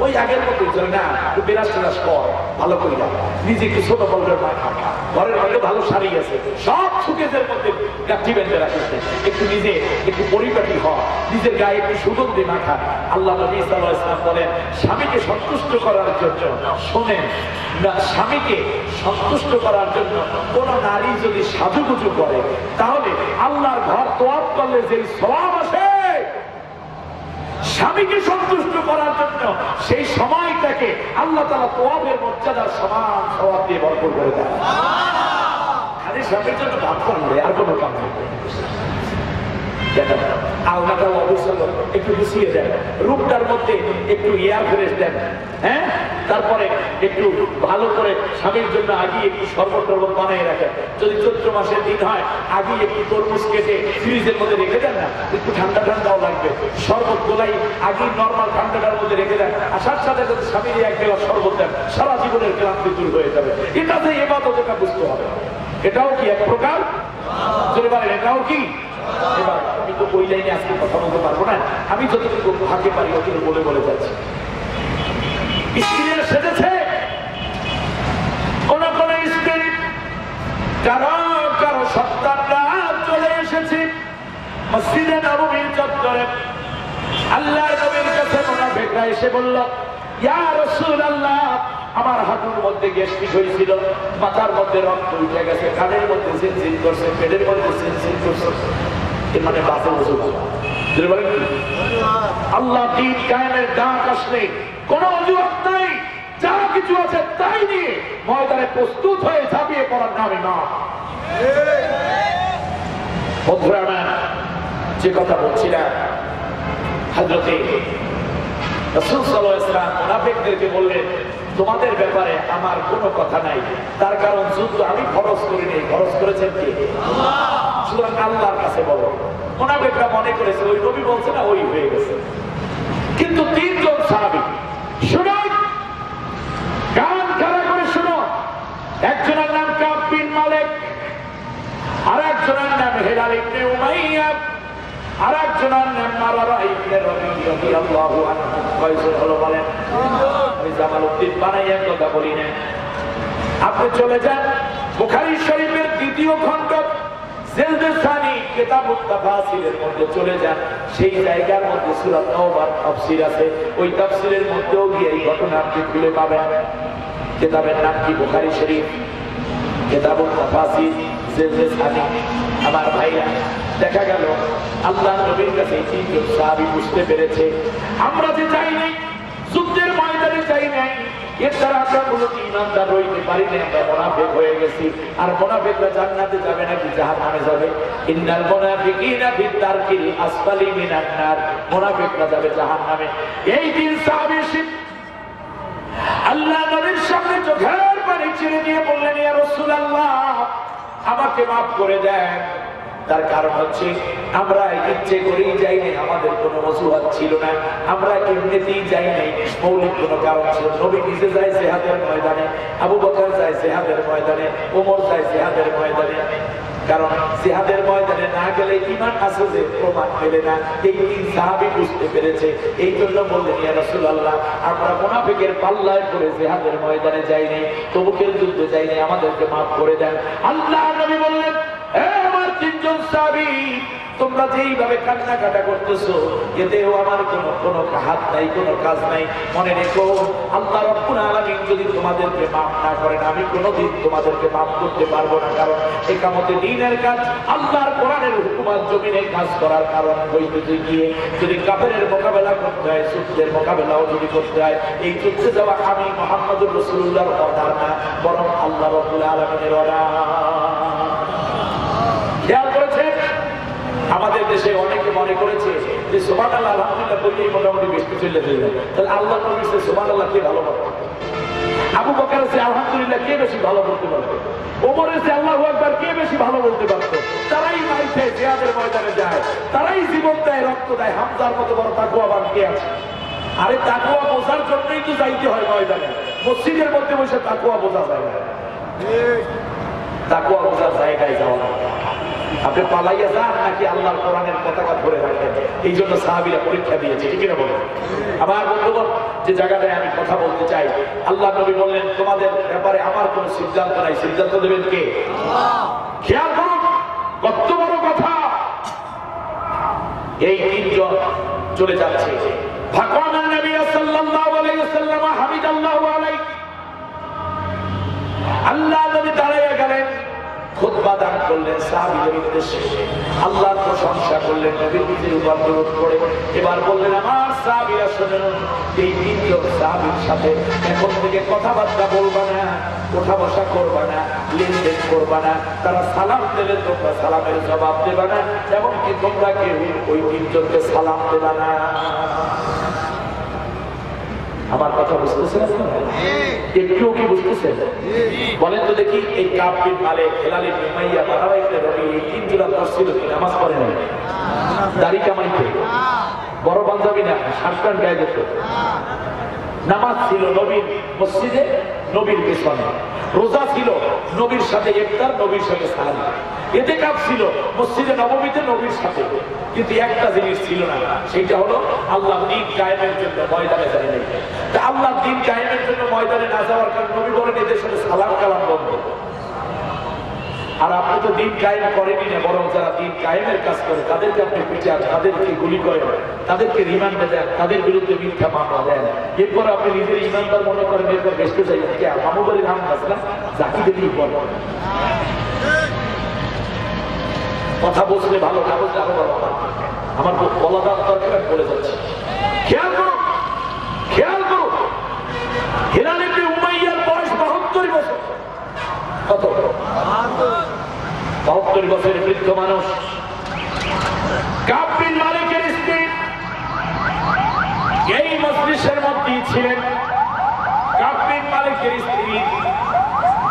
ওই আগের মতো না, একটু বিরাজ টিরাজ কর ভালো করি না, নিজে একটু ছোট বলবেন না, ঘরের মধ্যে ভালো শাড়ি আছে, সব সুকেজের মধ্যে গাঠি বেঁধে রাখছে, একটু নিজে একটু পরিপাটি হওয়া, নিজের গায়ে একটু সুগন্ধি মাখা। আল্লাহ নবী সাল্লাল্লাহু আলাইহি ওয়াসাল্লাম বলেন স্বামীকে সন্তুষ্ট করার জন্য, শোনেন না, স্বামীকে সন্তুষ্ট করার জন্য কোন নারী যদি সাজুগুজু করে, তাহলে আল্লাহর ঘর তোয়াব করলে যে সওয়াব আসে, স্বামীকে সন্তুষ্ট করার জন্য সেই সময়টাকে আল্লাহ তাআলা তোয়াবের মর্যাদার সমান সওয়াব দিয়ে ভরপুর করে দেয়। খালি স্বামীর জন্য ভাব করলে আর কোনো কাম নেই। আলনাটা অবশ্যই একটু গুছিয়ে দেন, রূপটার মধ্যে একটু এয়ার ফ্রেশ দেন, হ্যাঁ, তারপরে একটু ভালো করে স্বামীর জন্য আগে একটু শরবত টরবত বানিয়ে রাখেন। যদি চৈত্র মাসের দিন হয় আগে একটু তরমুজ কেটে ফ্রিজের মধ্যে রেখে দেন না, একটু ঠান্ডা ঠান্ডাও লাগবে, শরবত গোলাই আগে নর্মাল ঠান্ডাটার মধ্যে রেখে দেন, আসার সাথে যদি স্বামীর এক গ্লাস শরবত দেন, সারা জীবনের ক্লান্তি দূর হয়ে যাবে। এটাতে ইবাদত, এটা বুঝতে হবে, এটাও কি এক প্রকার, যদি বলেন এটাও কি। এবার আমি তো ওই লাইনে আজকে কথা বলতে পারবো না, আমি যতটুকু ভাগে পারি অতটুকু বলে বলে যাচ্ছি। স্ত্রীরা সেজেছে, কোন কোন স্ত্রী, কারো কারো সন্তানরা চলে এসেছে মসজিদে নববীর চত্বরে। আল্লাহর নবীর কাছে মুনাফিকরা এসে বলল, ইয়া রাসূলুল্লাহ, আমার হাঁটুর মধ্যে গ্যাস্ট্রিক হয়েছিল, মাথার মধ্যে রক্ত উঠে গেছে, কানের মধ্যে সিনসিন করছে, পেটের মধ্যে সিনসিন করছে, এর মানে বাসে বসে বলেন আল্লাহ দ্বীন কায়েমের ডাক আসলে কোন অজুহাত নাই, যা কিছু আছে তাই নিয়ে ময়দানে প্রস্তুত হয়ে ঝাঁপিয়ে পড়ার নামে না। বন্ধুরা, যে কথা বলছিলাম, হযরতে রাসূল সাল্লাল্লাহু আলাইহি ওয়াসাল্লাম মুনাফিকদেরকে বললেন, তোমাদের ব্যাপারে আমার কোনো কথা নাই, তার কারণ যুদ্ধ আমি খরচ করিনি, খরচ করেছেন কে? আল্লাহ। সুতরাং আল্লাহর কাছে বলো। মুনাফিকরা মনে করেছে ওই নবী বলছে না, ওই হয়ে গেছে। কিন্তু তিনজন সাহাবী, শুনো, কান খাড়া করে শুনো, একজনের নাম কাব বিন মালিক, আর একজনের নাম হিলাল ইবনে উমাইয়া, আর একজনের নাম মারারা ইবনে রবি রাদিয়াল্লাহু আনহু। কয়জন হলো বলেন? আমি জামালউদ্দিন বানাইয়া কথা বলি না। আপনি চলে যান বুখারী শরীফের দ্বিতীয় খণ্ড জিলদে সানি কিতাবুত তাফাসিরের মধ্যে চলে যান, সেই জায়গার মধ্যে সূরা তাওবার তাফসীর আছে, ওই তাফসীরের মধ্যেও গিয়ে এই ঘটনা আপনি খুঁজে পাবেন। কিতাবের নাম কি? বুখারী শরীফ কিতাবুত তাফাসির জিলদে সানি। আমার ভাইরা, দেখা গেল আল্লাহর নবীর কাছে তিনজন সাহাবী বুঝতে পেরেছে আমরা যে যাই নাই, যুদ্ধের ময়দানে যাই নাই, এর দ্বারা আমরা মূলত ঈমানদার রইতে পারি না, আমরা মুনাফিক হয়ে গেছি। আর মুনাফিকরা জান্নাতে যাবে নাকি জাহান্নামে যাবে? ইন্নাল মুনাফিকিনা ফিদ দারকিল আসফালি মিনান নার, মুনাফিকরা যাবে জাহান্নামে। এই তিন সাহাবী আল্লাহ নবীর সামনে চোখের পানি ছেড়ে দিয়ে বললেন, ইয়া রাসূলুল্লাহ, আমাকে মাফ করে দেন। তার কারণ হচ্ছে আমরা ইচ্ছে করেই যাই নাই, আমাদের কোনো অজুহাত ছিল না, আমরা এমনিতেই যাই নাই, মৌলিক কোনো কারণ ছিল। নবী নিজে যায় জিহাদের ময়দানে, আবু বকর যায় জিহাদের ময়দানে, ওমর যায় জিহাদের ময়দানে, কারণ জিহাদের ময়দানে না গেলে ঈমান আছে যে প্রমাণ পেলে না। এই তিন সাহাবী বুঝতে পেরেছে, এই জন্য বললেন, ইয়া রাসূলুল্লাহ, আমরা মুনাফিকের পাল্লায় পড়ে জিহাদের ময়দানে যাই নাই, তবুকের যুদ্ধে যাই নাই, আমাদেরকে মাফ করে দেন। আল্লাহর নবী বললেন, আমার তিনজন সাহাবী, তোমরা যেইভাবে কান্নাকাটা করতেছো, এতেও আমার কোনো হাত নাই, কোনো কাজ নাই। মনে রেখো, আল্লাহ রাব্বুল আলামিন যদি তোমাদেরকে মাফ না করেন, আমি কোনোদিন তোমাদেরকে মাফ করতে পারবো না। কারণ ইকামতে দ্বীনের কাজ, আল্লাহর কোরআনের হুকুমাত জমিনে কাজ করার কারণ হইতে গিয়ে যদি কাফেরের মোকাবেলা করতে হয়, যুদ্ধের মোকাবেলাও যদি করতে হয়, এই যুদ্ধে যাওয়া আমি মুহাম্মদুর রাসূলুল্লাহর অর্ডার না, বরং আল্লাহ রাব্বুল আলামিনের অর্ডার। খেয়াল করেছেন, আমাদের দেশে অনেকে মনে করেছে যে সুবহানাল্লাহ আলহামদুলিল্লাহ বললেই মোটামুটি বেশি চলে যাবে। তাহলে আল্লাহ নবী সুবহানাল্লাহ কে ভালো বলে? আবু বকর সে আলহামদুলিল্লাহ কে বেশি ভালো বলতে পারতো, ওমরের সে আল্লাহু আকবার কে বেশি ভালো বলতে পারতো? তারাই মাইতে জিহাদের ময়দানে যায়, তারাই জীবন দেয়, রক্ত দেয়। হামজার মতো বড় তাকওয়াবান কে আছে? আরে তাকওয়া বোঝার জন্যই তো যাইতে হয় ময়দানে। মসজিদের মধ্যে বসে তাকওয়া বোঝা যায় না, তাকওয়া বোঝার জায়গায় যাওয়া। আপনি পালাইয়া যান নাকি আল্লাহর কোরআনের পতাকা ধরে রাখেন? এই জন্য সাহাবীরা পরীক্ষা দিয়েছে, ঠিক না বলেন? আমার বন্ধুগণ, যে জায়গাটায় আমি কথা বলতে চাই, আল্লাহ নবী বললেন তোমাদের ব্যাপারে আমার কোনো সিদ্ধান্ত নাই, সিদ্ধান্ত দেবেন কে? আল্লাহ। খেয়াল করুন কত বড় কথা। এই তিনজন চলে যাচ্ছে। ফাকানা নবী সাল্লাল্লাহু আলাইহি ওয়াসাল্লাম হামিদাল্লাহু আলাইহি, আল্লাহ নবী দাঁড়িয়ে গেলেন, খুতবা দান করলেন সাহাবীদের উদ্দেশ্যে, আল্লাহর প্রশংসা করলেন, নবীর নিজের উপর দরুদ পড়ে এবার বললেন আমার সাহাবীরা শুনুন, এই তিনজন সাহাবীর সাথে এখন থেকে কথাবার্তা বলবা না, ওঠা বসা করবা না, লেনদেন করবা না। তারা সালাম দেবে তোমরা সালামের জবাব দেবা না, এমনকি তোমরা কেউ ওই তিনজনকে সালাম দেবা না। আমার কথা বুঝতেছেন? একটুও কি বুঝতেছেন? বলেন তো দেখি, এই কাব বিন মালিক, হিলাল ইবনে উমাইয়া, বারারা ইবনে রবি, এই তিন জোড়া দর্শিল কি নামাজ পড়ে নাই? দাড়ি কামাইতে, বড় পাঞ্জাবি না, শার্ট গায়ে দিত। নামাজ ছিল নবীর মসজিদে, নবীর পেছনে। রোজা ছিল নবীর সাথে ইফতার, নবীর সাথে সাহারি। ইতিকাফ ছিল মসজিদে নববীতে, নবীর সাথে। কিন্তু একটা জিনিস ছিল না, সেটা হলো আল্লাহর দ্বীন কায়েমের জন্য ময়দানে যায় নাই। তা আল্লাহর দ্বীন কায়েমের জন্য ময়দানে না যাওয়ার কারণে নবী বলেন এদের সাথে সালাম কালাম বন্ধ। আর আপনি তো দ্বীন কায়েম করেনি না, বরং যারা দ্বীন কায়েমের কাজ করে তাদেরকে আপনি পিটান, তাদেরকে গুলি করেন, তাদেরকে রিমান্ডে দেন, তাদের বিরুদ্ধে মিথ্যা মামলা দেন। এরপর আপনি নিজের ইমানদার মনে করেন, এরপর বেসতে চাইবেন কে? মামু বাড়ির হাম গাছ না, জাকি দিলেই বল। কথা বললে ভালো, না বললে আরো ভালো। আমার বলা দরকার বলে যাচ্ছে। খেয়াল করো, খেয়াল করো, হিলাল ইবনে উমাইয়ার বয়স 72 বছর। কত? 72 বছরের বৃদ্ধ মানুষ। কাব বিন মালিকের স্ত্রী এই মজলিসের মধ্যেই ছিলেন। কাব বিন মালিকের স্ত্রী,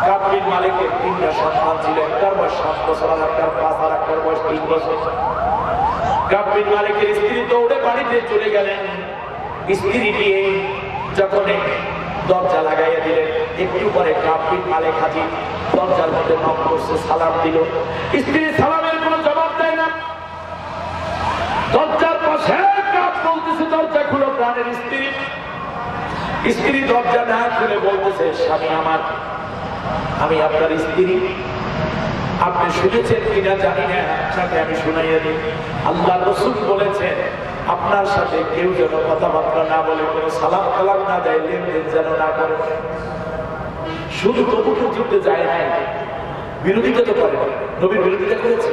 কাব বিন মালিকের 3টা সন্তান ছিল। একটার বয়স 7 বছর, আর একটার 5, আর একটার বয়স 3 বছর। কাব বিন মালিকের স্ত্রী দৌড়ে বাড়িতে চলে গেলেন। স্ত্রী দিয়ে যখন দরজা লাগাইয়া দিলেন, একটু পরে কাব বিন মালিক হাজির। দরজার মধ্যে নক করছে, সালাম দিল। স্ত্রী সালামের কোনো জবাব দেয় না। দরজার পাশে কাব বলতেছে দরজা খুলো, প্রাণের স্ত্রী। স্ত্রী দরজা না খুলে বলতেছে স্বামী আমার, আমি আপনার স্ত্রী। আপনি শুনেছেন কিনা জানি না, আপনাকে আমি শুনাইয়া দিই। আল্লাহ রাসূল বলেছেন আপনার সাথে কেউ যেন কথাবার্তা না বলে, কোনো সালাম কালাম না দেয়, লেনদেন যেন না করে। শুধু তবু যুদ্ধে যায় নাই, বিরোধিতা তো করে, নবীর বিরোধিতা করেছে,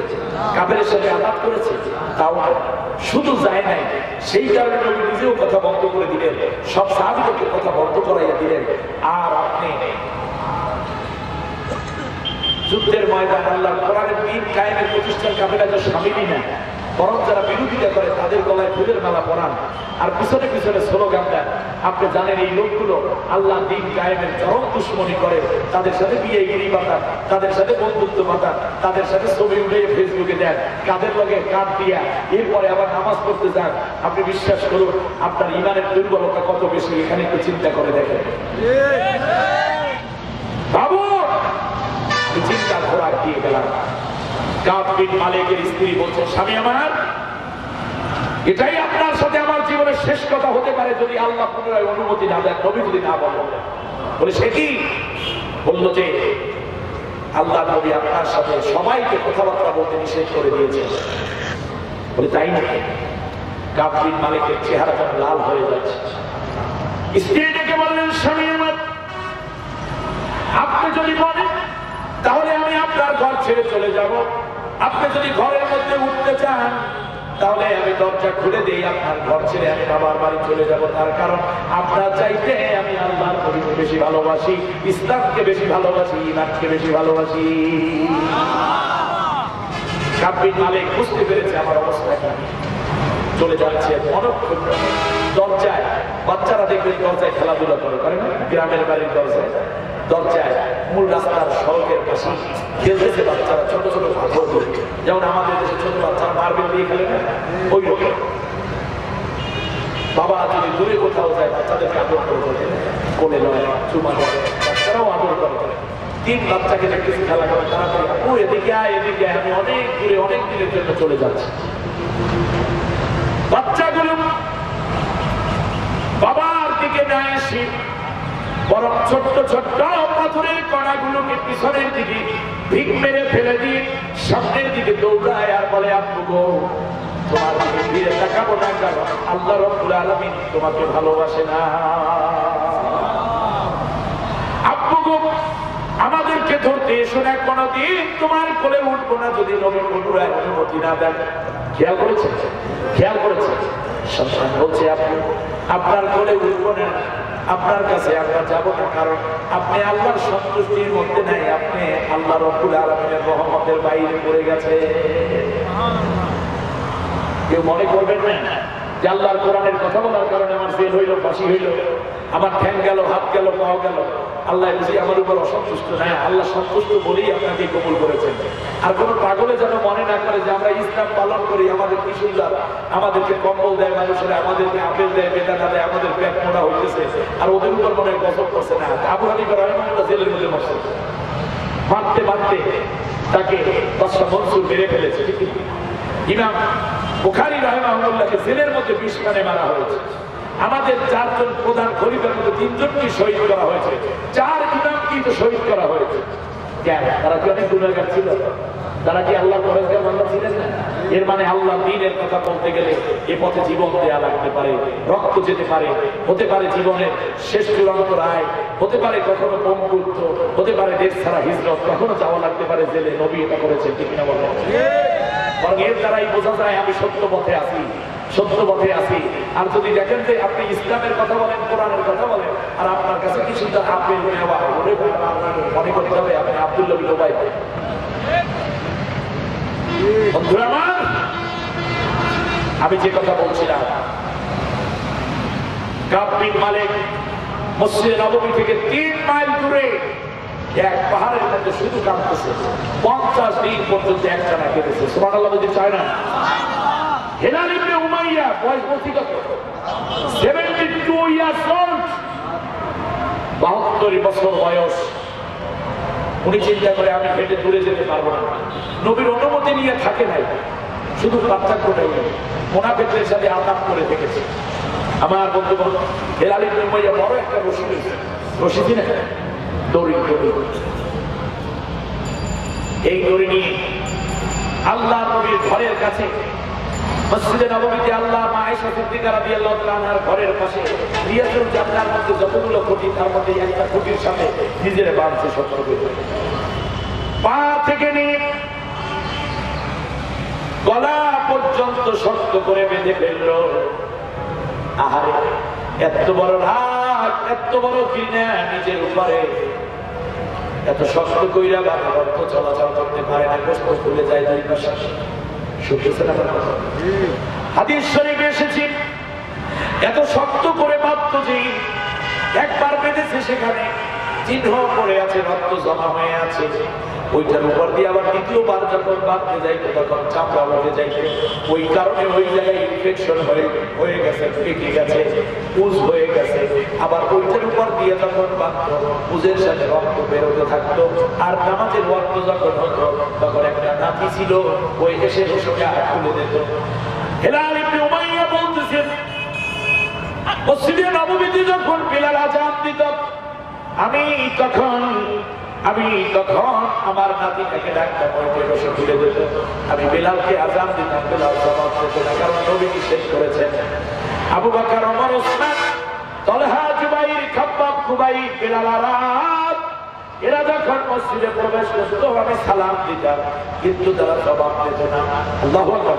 কাফেরের সাথে আঘাত করেছে, তাও শুধু যায় নাই। সেই কারণে নবী নিজেও কথা বন্ধ করে দিলেন, সব সাহাবীদেরকে কথা বন্ধ করাইয়া দিলেন। আর আপনি যুদ্ধের ময়দান আল্লাহর কোরআনের দ্বীন কায়েমের প্রতিষ্ঠান কাফেররা তো শামিলই না, বরং যারা বিরোধিতা করে তাদের গলায় ফুলের মালা পরান আর পিছনে পিছনে স্লোগান দেন। আপনি জানেন এই লোকগুলো আল্লাহ দ্বীন কায়েমের চরম দুশমনি করে, তাদের সাথে বিয়েগিরি পাতান, তাদের সাথে বন্ধুত্ব পাতান, তাদের সাথে ছবি উঠে ফেসবুকে দেন, কাদের লগে কাঠ দিয়া, এরপরে আবার নামাজ পড়তে যান। আপনি বিশ্বাস করুন আপনার ইমানের দুর্বলতা কত বেশি, এখানে একটু চিন্তা করে দেখেন। বাবু চিন্তা ঘোরা দিয়ে গেলাম। কাব বিন মালিকের স্ত্রী বলছে স্বামী আমার, এটাই আপনার সাথে আমার জীবনের শেষ কথা হতে পারে যদি আল্লাহ পুনরায় অনুমতি না দেন, নবী যদি না বলেন। বলে সে কি? বললো যে আল্লাহ নবী আপনার সাথে সবাইকে কথাবার্তা বলতে নিষেধ করে দিয়েছে। বলে তাই নাকি? কাব বিন মালিকের চেহারাটা লাল হয়ে যাচ্ছে। স্ত্রী ডেকে বললেন স্বামী আমার, আপনি যদি বলেন তাহলে আমি আপনার ঘর ছেড়ে চলে যাব। আপনি যদি ঘরের মধ্যে উঠতে চান তাহলে আমি দরজা খুলে দিই, আপনার ঘর ছেড়ে আমি বাবার বাড়ি চলে যাব। তার কারণ আপনার চাইতে আমি আল্লাহর নবীকে বেশি ভালোবাসি, ইসলামকে বেশি ভালোবাসি, ইমানকে বেশি ভালোবাসি। কাব বিন মালিক বুঝতে পেরেছে আমার অবস্থা কি। চলে যাচ্ছে অনক্ষণ দরজায় বাচ্চারা দেখবেন দরজায় খেলাধুলা করে না গ্রামের বাড়ির দরজায় মূল রাস্তার সড়কের পাশে খেলতেছে বাচ্চারা ছোট ছোট পাথর করে, যেমন আমাদের দেশে ছোট বাচ্চারা মার্বেল দিয়ে খেলে না, ওই রকম। বাবা যদি দূরে কোথাও যায় বাচ্চাদেরকে আদর করে কোলে নয় চুমা করে, বাচ্চারাও আদর করে। 3 বাচ্চাকে দেখতেছি খেলা করে, তাড়াতাড়ি ও এদিকে আয় এদিকে আয়, আমি অনেক দূরে অনেক দিনের জন্য চলে যাচ্ছি। বাচ্চাগুলো বাবার দিকে না এসে বরং ছোট্ট ছোট্ট পাথরের কণাগুলোকে পিছনের দিকে ভিক মেরে ফেলে দিয়ে সামনের দিকে দৌড়ায় আর বলে, আব্বু গো তোমার দিকে ফিরে তাকাবো না, কারণ আল্লাহ রাব্বুল আলামিন তোমাকে ভালোবাসে না। আব্বু গো আমাদেরকে ধরতে এসো না, কোনদিন তোমার কোলে উঠবো না যদি নবী পুনরায় অনুমতি না দেন। খেয়াল করেছে সন্তান বলছে, আপনি আপনার কোলে উঠবো না, আপনার কাছে আমরা যাবো না, কারণ আপনি আল্লাহর সন্তুষ্টির মধ্যে নাই, আপনি আল্লাহ রাব্বুল আলামিনের রহমতের বাইরে পড়ে গেছে। কেউ মনে করবেন না যে আল্লাহর কোরআনের কথা বলার কারণে আমার জেল হইল, ফাঁসি হইল, আমার ঠ্যাং গেল, হাত গেল, পাও গেল, আল্লাহ বুঝি আমার উপর অসন্তুষ্ট না, আল্লাহ সন্তুষ্ট বলেই আপনাকে কবুল করেছেন। আর কোন পাগলে যেন মনে না করে যে আমরা ইসলাম পালন করি, আমাদের কি সুন্দর, আমাদেরকে কম্বল দেয় মানুষেরা, আমাদেরকে আপেল দেয়, বেদানা দেয়, আমাদের পেট মোড়া হইতেছে, আর ওদের উপর মনে গজব করছে না। আবু হানিফা রাহিমাহুল্লাহ জেলের মধ্যে মরছে, মারতে মারতে তাকে বাদশা মনসুর মেরে ফেলেছে। ইমাম বুখারী রাহিমাহুল্লাহকে জেলের মধ্যে 20 রানে মারা হয়েছে। আমাদের 4 জন প্রধান খলিফার মধ্যে 3 জনকে শহীদ করা হয়েছে, 4 ইমামকে তো শহীদ করা হয়েছে। কেন? তারা কি অনেক গুনাহগার ছিল? তারা কি আল্লাহর পরহেজগার বান্দা ছিলেন না? এর মানে আল্লাহ দ্বীনের কথা বলতে গেলে এ পথে জীবন দেয়া লাগতে পারে, রক্ত যেতে পারে, হতে পারে জীবনের শেষ চূড়ান্ত রায়, হতে পারে কখনো পঙ্গুত্ব, হতে পারে দেশ ছাড়া হিজরত, কখনো যাওয়া লাগতে পারে জেলে। নবী এটা করেছেন, ঠিক কিনা বলেন? বরং এর দ্বারাই বোঝা যায় আমি সত্য পথে আছি, সত্য পথে আছি। আর যদি দেখেন যে আপনি ইসলামের কথা বলেন, কোরআনের কথা বলেন, আর আপনার কাছে কি সুন্দর আপেল নেওয়া, মনে করতে হবে আপনি আব্দুল্লাহ বিন উবাই। বন্ধুরা আমার, আমি যে কথা বলছিলাম, কাব বিন মালিক মসজিদে নববী থেকে 3 মাইল দূরে এক পাহাড়ের মধ্যে শুধু কাঁদতেছে, 50 দিন পর্যন্ত একটানা কেঁদেছে। সুবহানাল্লাহ বলতে চায় না? হিলাল ইবনে উমাইয়া বয়স বলছি কত? 72 ইয়ার্স ওল্ড, 72 বছর বয়স। উনি চিন্তা করে আমি হেঁটে দূরে যেতে পারবো না, নবীর অনুমতি নিয়ে থাকে নাই, শুধু পার্থক্যটাই মুনাফিকদের সাথে আলাপ করে থেকেছে। আমার বন্ধুগণ, হিলাল ইবনে উমাইয়া বড় একটা রশি নিয়েছে, রশি দিনে দড়ি, এই দড়ি নিয়ে আল্লাহ নবীর ঘরের কাছে মসজিদে নববীতে আল্লাহ মা আয়েশা সিদ্দিকা রাদিয়াল্লাহু তাআলা আনহার ঘরের পাশে রিয়াজুল জান্নার মধ্যে যতগুলো খুঁটি, তার মধ্যে একটা খুঁটির সাথে নিজের বাঁধছে সতর্ক করে, পা থেকে নিয়ে গলা পর্যন্ত শক্ত করে বেঁধে ফেলল। আহারে, এত বড় রাগ, এত বড় ঘৃণা নিজের উপরে, এত শক্ত কইরা বাবা রক্ত চলাচল করতে পারে না, কষ্ট খুলে যায় 2 পাশে। শুনতেছেন আমার কথা? হাদিস শরীফে এসেছে, এত শক্ত করে বাঁধত যে একবার বেঁধেছে সেখানে চিহ্ন পড়ে আছে, রক্ত জমা হয়ে আছে, ওইটার উপর দিয়ে আবার দ্বিতীয়বার যখন বাঁধতে যাইতো তখন চামড়া উঠে যাইতো, ওই কারণে ওই জায়গায় ইনফেকশন হয়ে গেছে, পেকে গেছে, পুজ হয়ে গেছে। আবার ওইটার উপর দিয়ে যখন বাঁধত, পুজের সাথে রক্ত বেরোতে থাকতো। আর নামাজের রক্ত যখন হতো তখন একটা নাতি ছিল, ওই এসে রশিটা খুলে দিত। হিলাল ইবনে উমাইয়া বলতেছেন, মসজিদে নববীতে যখন বিলাল আযান দিত, আমি তখন আমার নাতিটাকে ডাকতাম, ওইটা রশি খুলে দিত। আমি বিলালকে আযান দিতাম, বিলাল জবাব দিত না, কারণ নবী নিষেধ করেছেন। আবু বকর, ওমর, ওসমান, তালহা, জুবাইর, খাব্বাব, খুবাইব, বিলাল, আরাব এরা যখন মসজিদে প্রবেশ করত আমি সালাম দিতাম, কিন্তু তারা জবাব দিত না। আল্লাহু আকবার।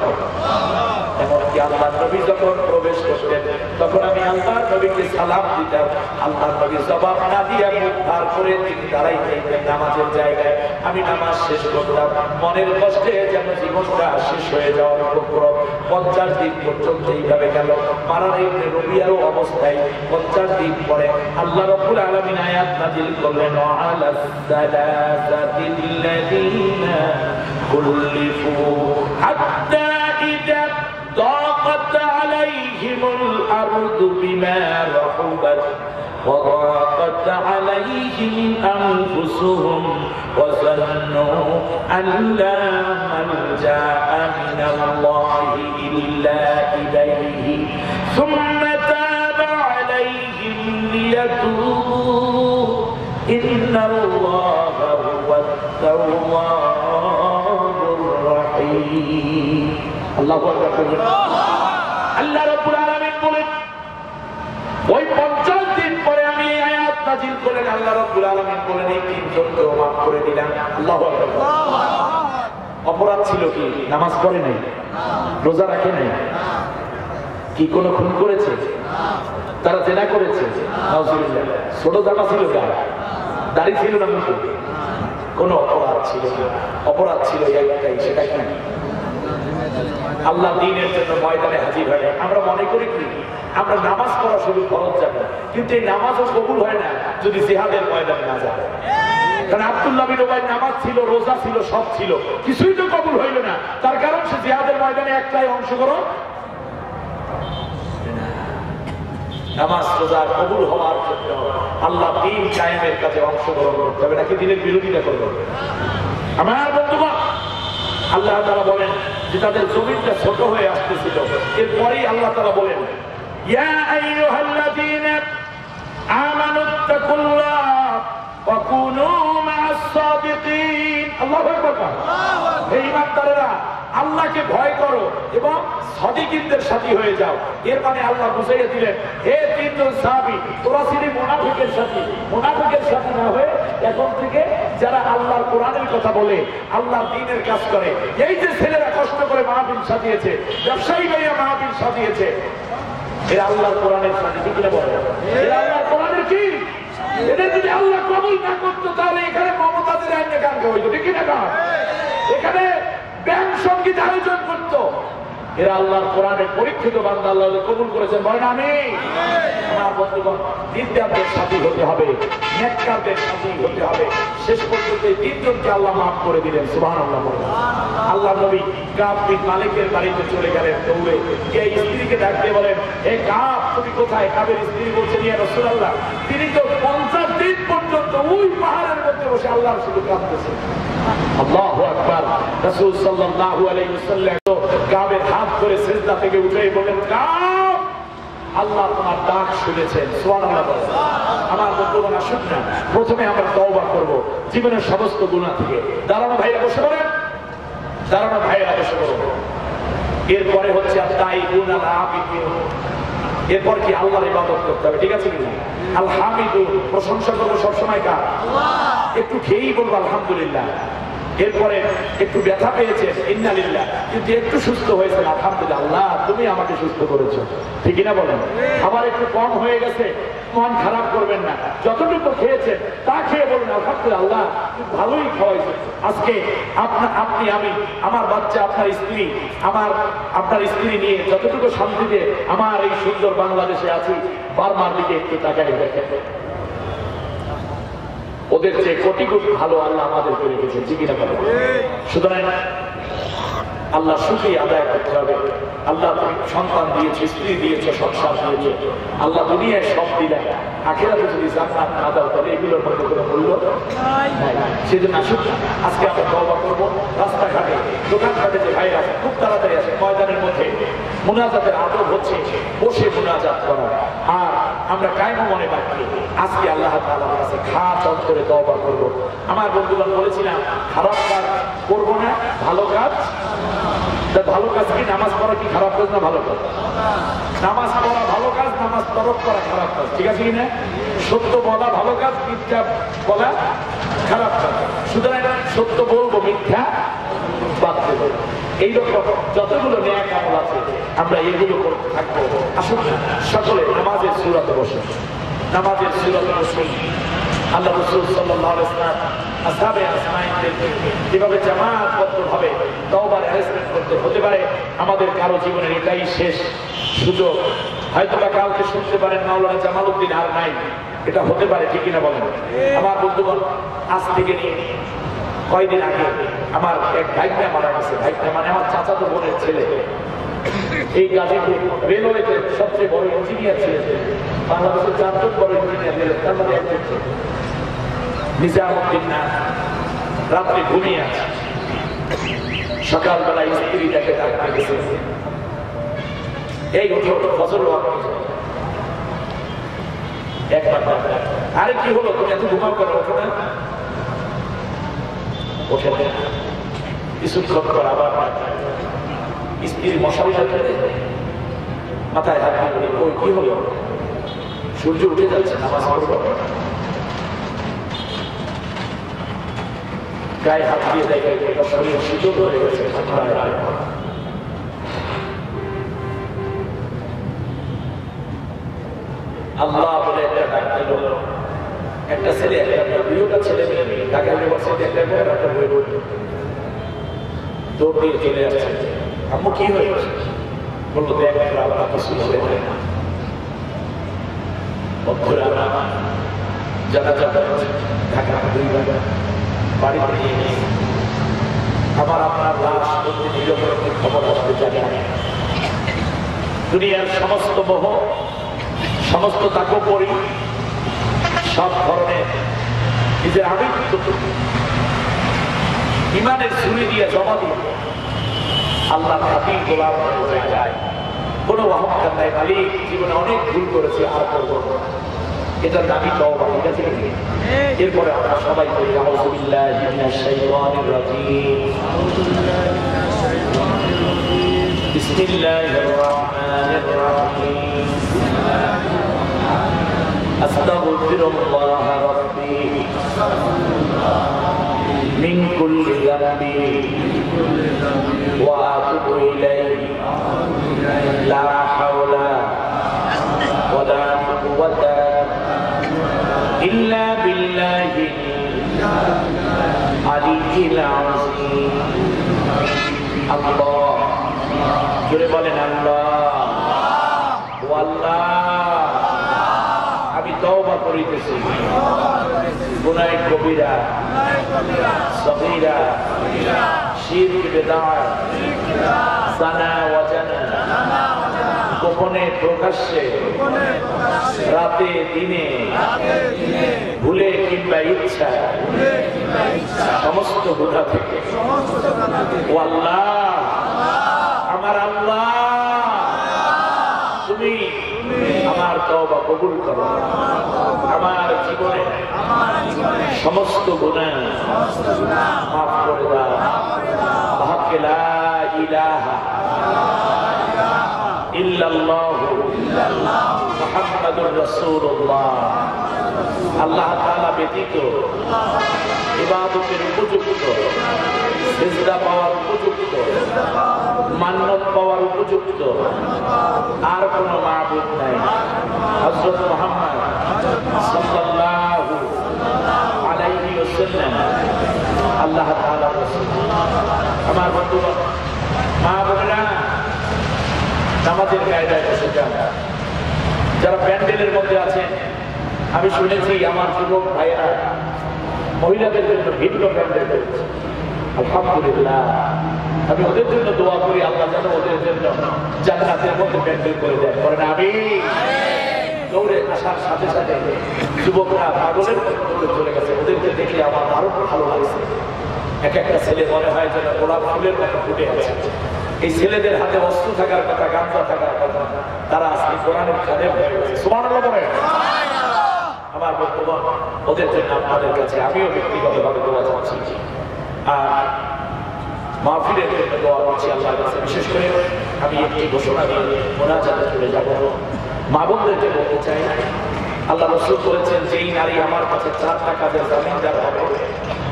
এমনকি আল্লাহর নবী যখন প্রবেশ করতেন তখন আমি আল্লাহর নবীকে সালাম দিতাম, আল্লাহর নবী জবাব না দিয়ে মুখ ভার করে তিনি দাঁড়াই থাকতেন নামাজের জায়গায়। আমি নামাজ শেষ করতাম, মনের কষ্টে যেন জীবনটা শেষ হয়ে যাওয়ার উপক্রম। 50 দিন পর্যন্ত এইভাবে গেল। মারা ইবনে রবিয়ারও অবস্থায় 50 দিন পরে আল্লাহ রাব্বুল আলামিন আয়াত নাযিল করলেন, আলাস সালাসাতিল্লাযীনা কুল্লিফু হাত্তা ইযা ضاقت عليهم الأرض بما رحبت وضاقت عليهم أنفسهم وظنوا أن لا ملجأ من الله إلا إليه ثم تاب عليهم ليتوبوا إن الله هو التواب الرحيم. আল্লাহু আকবার। আল্লাহ রাব্বুল আলামিন বলেন ওই 50 দিন পরে আমি এই আয়াত নাযিল করলেন। আল্লাহ রাব্বুল আলামিন বলেন এই তিনজনকে মাফ করে দিলাম। আল্লাহু আকবার। অপরাধ ছিল কি? নামাজ পড়ে নাই, রোজা রাখে নাই, কি কোনো খুন করেছে? তারা জেনা করেছে? নাউজুবিল্লাহ। ছোট জামা ছিল গায়ে, দাড়ি ছিল না মুখে? কোনো অপরাধ ছিল না। অপরাধ ছিল একটাই, সেটা কি? আল্লাহ দ্বীনের জন্য ময়দানে হাজির হয়। আমরা মনে করি কি আমরা নামাজ পড়া শুধু ফরজ জানি, কিন্তু এই নামাজও কবুল হয় না যদি জিহাদের ময়দানে না যায়। কারণ আব্দুল্লাহ বিন উবাই নামাজ ছিল, রোজা ছিল, সব ছিল, কিছুই তো কবুল হইল না। তার কারণ সে জিহাদের ময়দানে একটাই অংশগ্রহণ। নামাজ রোজা কবুল হওয়ার জন্য আল্লাহ দ্বীন কায়েমের কাছে অংশগ্রহণ করতে হবে, নাকি দ্বীনের বিরোধিতা করবে? আমার বন্ধুগণ, আল্লাহ তাআলা বলেন যে তাদের জমিনটা ছোট হয়ে আসতেছিল। এরপরেই আল্লাহ তাআলা বলেন, ইয়া আইয়ুহাল্লাযীনা আমানুত্তাকুল্লাহ ওয়া কুনু মা'আস সাদিকিন। আল্লাহু আকবার। হে ঈমানদারেরা, আল্লাহকে ভয় করো এবং সাদিকিনদের সাথী হয়ে যাও। এর মানে আল্লাহ বুঝাইয়া দিলেন, হে তিনজন সাহাবী, তোরা ছিলি মুনাফিকের সাথী। মুনাফিকের সাথী না হয়ে এখন থেকে যারা আল্লাহর কোরআনের কথা বলে, আল্লাহর দ্বীনের কাজ করে, এই যে ছেলেরা কষ্ট করে মাহফিল সাজিয়েছে, ব্যবসায়ী ভাইয়া মাহফিল সাজিয়েছে, এরা আল্লাহর কোরআনের সাথী। ঠিক না বলে? এরা আল্লাহর কোরআনের কি? এদের যদি আল্লাহ কবুল না করতো তাহলে এখানে মমতাজের আইনে গান গাইতো। ঠিক না? এখানে ব্যাংক সঙ্গীত আয়োজন করতো। এরা আল্লাহর কোরআনের পরীক্ষিত বান্দা, আল্লাহ কবুল করেছেন। বলেন আমিন। আমার বন্ধুগণ, দিনদারদের সাথী হতে হবে, নেককারদের সাথী হতে হবে। শেষ পর্যন্ত এই তিনজনকে আল্লাহ মাফ করে দিলেন। সুবহানাল্লাহ। আল্লাহ নবী কাব বিন মালিকের বাড়িতে চলে গেলেন দৌড়ে গিয়ে স্ত্রীকে ডাক দিয়ে বলেন, হে কাব, তুমি কোথায়? কাবের স্ত্রী বলছেন, ইয়া রাসূলুল্লাহ, তিনি তো 50 দিন পর্যন্ত ওই পাহাড়ের মধ্যে বসে আল্লাহর শুধু কাঁদতেছেন। আল্লাহু আকবার। রাসূল সাল্লাল্লাহু আলাইহি ওয়াসাল্লাম কাবের হাত ধরে সিজদা থেকে উঠে বলেন, কাব, আল্লাহ তোমার ডাক শুনেছেন। সুবহানাল্লাহ। আমার বন্ধুগণ, আসুন না প্রথমে আমরা তওবা করব জীবনের সমস্ত গুনাহ থেকে। দাঁড়ানো ভাইরা বসে পড়েন, দাঁড়ানো ভাইরা বসে পড়ুন। এরপরে হচ্ছে আত-তাইবুন আল-আবিদুন। এরপর কি আল্লাহর ইবাদত করতে হবে। ঠিক আছে কিনা? আল-হামিদুন, প্রশংসা করব সবসময় কার? আল্লাহ। একটু খেয়েই বলবো আলহামদুলিল্লাহ। এরপরে একটু ব্যথা পেয়েছেন, ইন্না লিল্লাহ, কিন্তু একটু সুস্থ হয়েছেন, আলহামদুলিল্লাহ, আল্লাহ তুমি আমাকে সুস্থ করেছো। ঠিক না বলেন? আবার একটু কম হয়ে গেছে, মন খারাপ করবেন না। যতটুকু খেয়েছেন তা খেয়ে বলুন আলহামদুলিল্লাহ, আল্লাহ ভালোই খাওয়াইছে। আজকে আপনি, আমি, আমার বাচ্চা, আপনার স্ত্রী, আপনার স্ত্রী নিয়ে যতটুকু শান্তিতে আমার এই সুন্দর বাংলাদেশে আছি, বার্মার দিকে একটু তাকাই দেখেন। ওদের যে কোটি কোটি ভালো আল্লাহ আমাদের করে রেখেছেন। ঠিক না? সুতরাং আল্লাহ শুকরিয়া আদায় করতে হবে। আল্লাহ তুমি সন্তান দিয়েছে, স্ত্রী দিয়েছে, সংসার দিয়েছে। আল্লাহ দুনিয়ায় সব দিলেন, আখিরাতে যদি জান্নাত না দাও তাহলে এগুলোর মধ্যে কোনো মূল্য নাই। সেজন্য আসুন আজকে আমরা তওবা করব। রাস্তাঘাটে, দোকানঘাটে যে ভাইরা খুব তাড়াতাড়ি আসে, ময়দানের মধ্যে মুনাজাতের আদব হচ্ছে বসে মুনাজাত করা। আর আমরা কায়েম মনে রাখি আজকে আল্লাহ তাআলার কাছে খাস অন্তরে তওবা করব। আমার বন্ধুগণ, বলেছিলাম খারাপ কাজ করব না, ভালো কাজ। ভালো কাজ কি? নামাজ পড়া কি খারাপ কাজ না ভালো কাজ? নামাজ পড়া ভালো কাজ, নামাজ তরক করা খারাপ কাজ। ঠিক আছে কিনা? সত্য বলা ভালো কাজ, মিথ্যা বলা খারাপ কাজ। সুতরাং সত্য বলবো, মিথ্যা বাদ দেব। এইরকম যতগুলো ন্যায় আমল আছে আমরা এগুলো করতে থাকবো। আসুন সকলে নামাজের সূরাতে বসে, নামাজের সূরাতে বসে আল্লাহ রাসূল সাল্লাল্লাহু আলাইহি ওয়াসাল্লাম আসহাবে আসমাইনদেরকে যেভাবে জামাতবদ্ধভাবে তওবার অ্যারেঞ্জমেন্ট করতে হতে পারে। আমাদের কারো জীবনের এটাই শেষ সুযোগ। হয়তো বা কাউকে শুনতে পারেন মাওলানা জামালউদ্দিন আর নাই, এটা হতে পারে, ঠিক কিনা বলেন? আমার বন্ধুগণ, আজ থেকে নিয়ে কয়দিন আগে আমার এক ভাইটা মারা গেছে। ভাইটা মানে আমার চাচাতো বোনের ছেলে। এই গাজীপুর রেলওয়েতে সবচেয়ে বড় ইঞ্জিনিয়ার ছিলেন, বাংলাদেশের 4জন বড় ইঞ্জিনিয়ার ছিলেন, তার মধ্যে একজন ছিল নিজামউদ্দিন না। রাত্রে ঘুমিয়ে আছে, সকালবেলা স্ত্রী তাকে ডাকতে গেছে, এই উঠে ওঠো, ফজর ওয়াক্ত। একবার আরে কি হলো, তুমি এত ঘুমাও করে ওঠো না? ওঠে কিছুক্ষণ পর আবার স্ত্রীর মশারি হাতে মাথায় হাত দিয়ে ওই কি হলো? সূর্য উঠে যাচ্ছে, নামাজ পড়ব। গায়ে হাত দিয়ে দেখে শরীর শীতল হয়ে গেছে। আল্লাহ বলে একটা ডাক দিল। একটা ছেলে, একটা দুইটা ছেলে ঢাকা ইউনিভার্সিটি একটা বই দৌড় দিয়ে চলে আসছে। আম্মু কি হয়েছে? বললো দেখ আল্লাহ কিছু হবে না। যারা যারা ঢাকা বাড়িতে নিয়ে আমার আপনার লাশ করতে নিরপেক্ষ খবর আসতে জানি না। দুনিয়ার সমস্ত মোহ, সমস্ত তাকবরি, সব ধরনের নিজের আবির্ভূত ইমানের ছুরি দিয়ে জমা দিয়ে আল্লাহ খাতির গোলাম হয়ে যায়। কোনো অহংকার নাই, মালিক জীবনে অনেক ভুল করেছে, আর করবো এটার নামই তওবা। ঠিক আছে? এরপরে আমরা সবাই বলি আউযু বিল্লাহি মিনাশ শাইতানির রাজীম, বিসমিল্লাহির রাহমানির রাহিম, আস্তাগফিরুল্লাহ রাব্বি মিন কুল্লি যামবি ওয়া আতুবু ইলাইহি লা হাওলা ওয়ালা কুওয়াতা ইল্লা বিল্লাহিল আলিয়্যিল আযীম। আল্লাহ, জোরে বলেন আল্লাহ। ও আল্লাহ, আমি তওবা করিতেছি গুনাহ কবিরা, সগীরা, শিরক, বিদআত, জানা ওয়া জানা, গোপনে প্রকাশ্যে, রাতে দিনে, ভুলে কিংবা ইচ্ছা, সমস্ত গুনাহ থেকে ও আল্লাহ, আমার আল্লাহ, তুমি আমার তওবা কবুল করো। আমার জীবনে সমস্ত গুনাহ মাফ করে দাও। হাক্কে লা ইলাহা ইল্লাল্লাহু মুহাম্মাদুর রাসূলুল্লাহ। আল্লাহ তাআলা ব্যতীত ইবাদতের উপযুক্ত, সিজদা পাওয়ার উপযুক্ত, মান্নত পাওয়ার উপযুক্ত আর কোন মাবুদ নাই। হযরত মুহাম্মদ সাল্লাল্লাহু আলাইহি ওয়াসাল্লাম আল্লাহ তাআলার রাসূল। আমার বন্ধুগণ, মা বোনেরা, নামাজের কায়দায় বসে যান। যারা প্যান্ডেলের মধ্যে আছেন, আমি শুনেছি আমার যুবক ভাইয়েরা মহিলাদের জন্য ভিন্ন প্যান্ডেল করেছে। আলহামদুলিল্লাহ, আমি ওদের জন্য দোয়া করি, আল্লাহ যেন ওদের জন্য জান্নাতের মধ্যে প্যান্ডেল করে দেন। করেন আমিন। দৌড়ে আসার সাথে সাথে যুবকরা পাগলের মতো দৌড়ে চলে গেছে। ওদেরকে দেখে আমার আরো ভালো লাগছে। এক একটা ছেলে মনে হয় যেন গোলাপ ফুলের মতো ফুটে আছে। এই ছেলেদের হাতে অস্ত্র থাকার কথা, গামছা থাকার কথা, তারা আজকে কোরআনের খাদেম হয়ে গেছে। সুবহানাল্লাহ বলেন। আমার বক্তব্য ওদের জন্য আপনাদের কাছে আমিও ব্যক্তিগতভাবে দোয়া চাচ্ছি, আর মাহফিলের জন্য দোয়া করছি আল্লাহর কাছে। বিশেষ করে আমি একটি ঘোষণা দিয়ে মোনাজাতে চলে যাব। মা বোনদেরকে বলতে চাই, আল্লাহ রাসূল বলেছেন যেই নারী আমার কাছে 4 টাকার জামিনদার হবে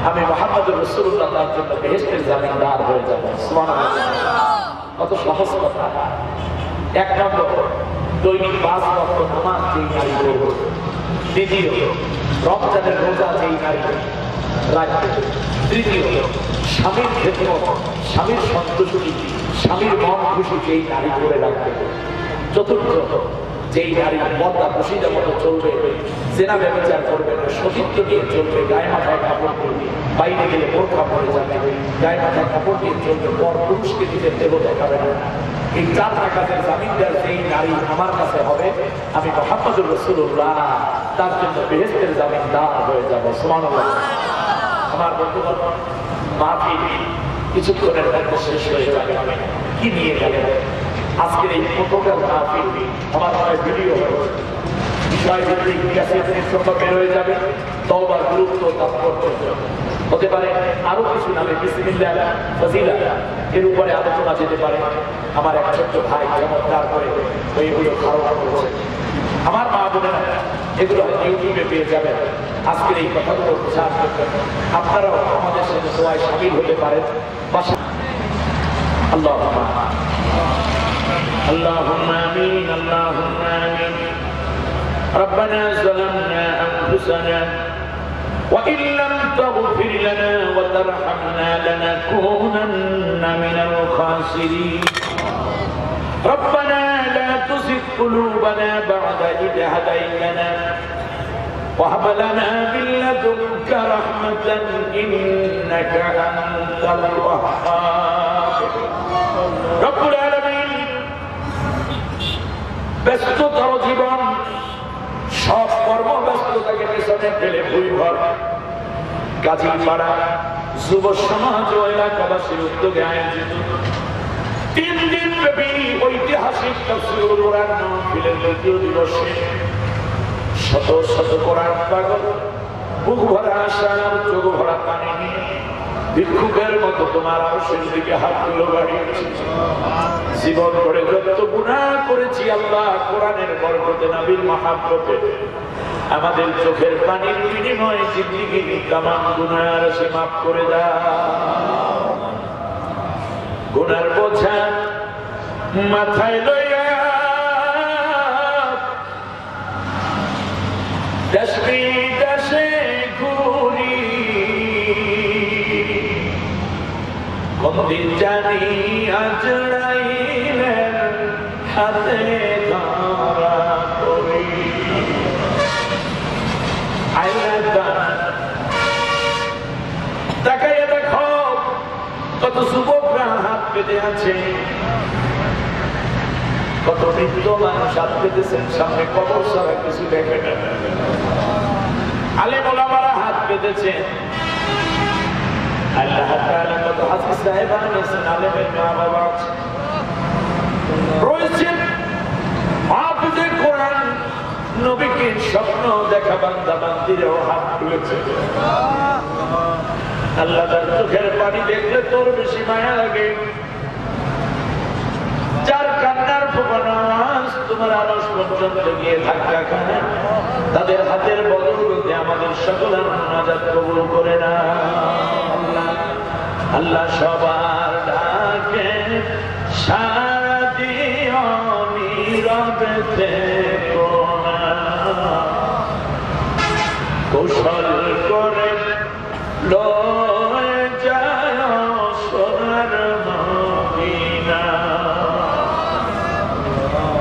আমি মুহাম্মদুর রাসূলুল্লাহ তার জন্য বেহেশতের জামিনদার হয়ে যাব। সুবহানাল্লাহ। কত সহজ কথা। এক নম্বর, দৈনিক 5 ওয়াক্ত নামাজ যেই নারী পড়বে। দ্বিতীয়, রমজানের রোজা যেই নারী রাখবে। তৃতীয়, স্বামীর খেদমত, স্বামীর সন্তুষ্টি, স্বামীর মন খুশি যেই নারী করে রাখবে। চতুর্থ, যেই নারী পর্দা বসিদা মতো চলবে, জেনা ব্যভিচার করবে না, সতীত্ব দিয়ে চলবে, গায়ে মাথায় কাপড় পরবে, বাইরে গেলে বোরখা পরে যাবে, গায়ে মাথায় কাপড় দিয়ে চলবে, পর পুরুষকে নিজের দেহ দেখাবে না। এই 4 টাকার জামিনদার যেই নারী আমার কাছে হবে আমি মুহাম্মদুর রাসূলুল্লাহ তার জন্য বেহেশতের জামিনদার হয়ে যাব। সুবহানাল্লাহ। আমার বন্ধুগণ, মাহফিল কিছুক্ষণের মধ্যে শেষ হয়ে যাবে। কি নিয়ে গেলেন আজকের এই ফটোগ্রাফ মাহফিল? আমার মনে ভিডিও হয়েছে, বিষয় ভিত্তিক ক্যাসেট নিঃসন্দেহে বের হয়ে যাবে। তওবার গুরুত্ব তাৎপর্য হতে পারে, আরো কিছু নামে বিসমিল্লাহ ফজিলা এর উপরে আলোচনা যেতে পারে। আমার এক ছোট্ট ভাই চমৎকার করে ওইগুলো ধারণা করেছে। আমার মা বোনেরা এগুলো ইউটিউবে পেয়ে যাবেন। আজকের এই কথাগুলো প্রচার করবেন, আপনারাও আমাদের সাথে সবাই শামিল হতে পারেন। আল্লাহুম্মা আমিন, আল্লাহুম্মা আমিন। ربنا ظلمنا أنفسنا وإن لم تغفر لنا وترحمنا لنكونن من الخاسرين ربنا لا تزغ قلوبنا بعد إذ هديتنا وهب لنا من لدنك رحمة إنك أنت الوهاب رب العالمين ব্যস্ততর জীবন, সব কর্মব্যস্ততাকে পেছনে ফেলে ভুইভর কাজীপাড়া যুব সমাজ ও এলাকাবাসীর উদ্যোগে আয়োজিত 3 দিন ব্যাপী ঐতিহাসিক তাফসীরুল কোরআন মাহফিলের দ্বিতীয় দিবসে শত শত কোরআন পাগল বুক ভরা আশা আর চোখ ভরা পানি নিয়ে ভিক্ষুকের মতো তোমার আরশের দিকে হাতগুলো বাড়িয়েছি। জীবন করে যত গুনাহ করেছি আল্লাহ, কোরআনের বরকতে, নবীর মহব্বতে আমাদের চোখের পানির বিনিময়ে জিন্দেগির তামাম গুনাহ রাশি মাফ করে দাও। গুনার বোঝা মাথায় লইয়া দেশ বিদেশে ঘুরি, কোনদিন জানি আজরাইলের হাতে ধরা করি। তাকাইয়া দেখো কত যুবকরা হাত পেতে আছে, কত বৃদ্ধ মানুষ হাত পেতেছেন, সামনে কবর ছাড়া কিছু দেখে না। আলেম ওলামারা হাত পেতেছেন। আল্লাহ তাআলা কত হাফেজ সাহেবান আছেন, আলেমের মা বাবা রয়েছেন, হাফেজে কোরআন, নবীকে স্বপ্ন দেখা বান্দা বান্দিরাও হাত তুলেছে। আল্লাহ তার চোখের পানি দেখলে তোর বেশি মায়া লাগে। যার কান্নার ফোঁপানো আওয়াজ তোমার আরশ পর্যন্ত গিয়ে ধাক্কা খায়, তাদের হাতের বদৌলতে আমাদের সকলের মুনাজাত কবুল করে না। আল্লাহ সবার ডাকে সাড়া দিও, নীরবে থেকো না। কৌশল করে লয়ে যায় সোনার মদিনা।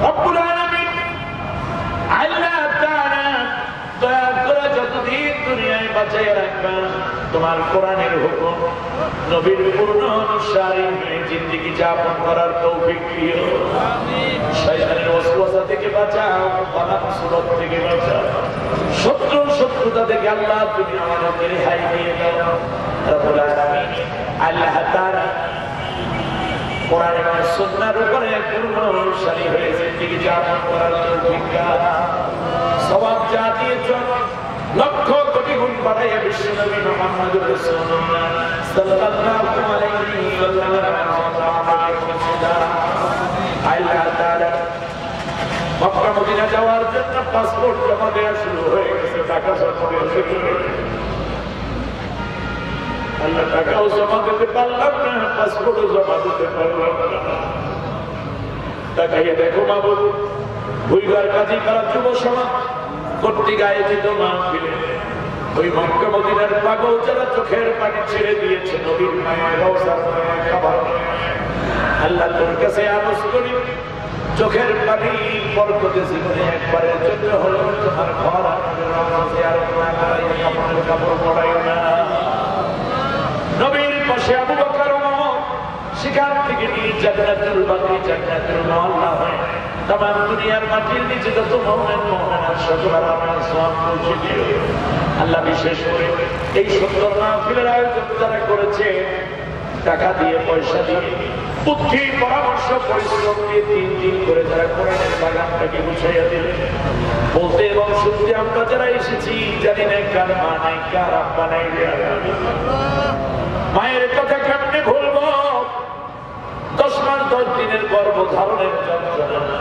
রব্বুল আলামিন আল্লাহ তাআলা দয়া করে যতদিন দুনিয়ায় বাঁচিয়ে রাখবেন, তোমার কোরআনের হুকুম, নবীর পূর্ণ অনুসারী হয়ে জিন্দেগি যাপন করার তৌফিক দিও। শয়তানের ওয়াসওয়াসা থেকে বাঁচাও, বানাত সুরত থেকে বাঁচাও, শত্রুতা থেকে আল্লাহ তুমি আমাদের রেহাই দিয়ে দাও। রব্বুল আলামিন আল্লাহ তাআলা কোরআন এবং সুন্নাহর উপরে পূর্ণ অনুসারী হয়ে জিন্দেগি যাপন করার তৌফিক দাও। সওয়াব যা দিয়েছো লক্ষ কোটি গুণ বাড়াইয়া বিশ্ব নবী মুহাম্মদুর রাসূলুল্লাহ সাল্লাল্লাহু আলাইহি ওয়াসাল্লাম আল্লাহ তাআলা মক্কা মদিনা যাওয়ার জন্য পাসপোর্ট জমা দেওয়া শুরু হয়ে গেছে, টাকা জমা দেওয়া, আল্লাহ টাকাও জমা দিতে পারলাম না, পাসপোর্টও জমা দিতে পারলাম না। তাকাইয়ে দেখো বাবু, ভুইগার কাজী পাড়া যুব সমাজ কর্তৃক আয়োজিত মাহফিলে ওই মক্কা মদিনার পাগল যারা চোখের পানি ছেড়ে দিয়েছে নবীর মায়ের রওজার মায়ের খাবার, আল্লাহ তোর কাছে আরজ করি চোখের পানি বরকতে জীবনে একবারের জন্য হলেও তোমার ঘর আমাদের রওজা জিয়ারত না করাইয়া কাপড়ের কাপড় পরাইও না। নবীর পাশে আবু বকর ওমর সেখান থেকে নিয়ে জান্নাতুল বাকি জান্নাতুল মুআল্লা হয় তামাম দুনিয়ার মাটির নিচে যত মুমিন মুমিনাত সকলের আমার সওয়াব পৌঁছে দিও আল্লাহ। বিশেষ করে এই সুন্দর মাহফিলের আয়োজন যারা করেছে, টাকা দিয়ে পয়সা দিয়ে বুদ্ধি পরামর্শ পরিশ্রম দিয়ে দিন দিন করে যারা কোরআনের বাগানটাকে গুছাইয়া দিলে, বলতে এবং শুনতে আমরা যারা এসেছি জানি না কার মা নাই কার আব্বা নাই, মায়ের কথা কেমনে ভুলবো, 10 মাস 10 দিনের গর্ভ ধারণের যন্ত্রণা,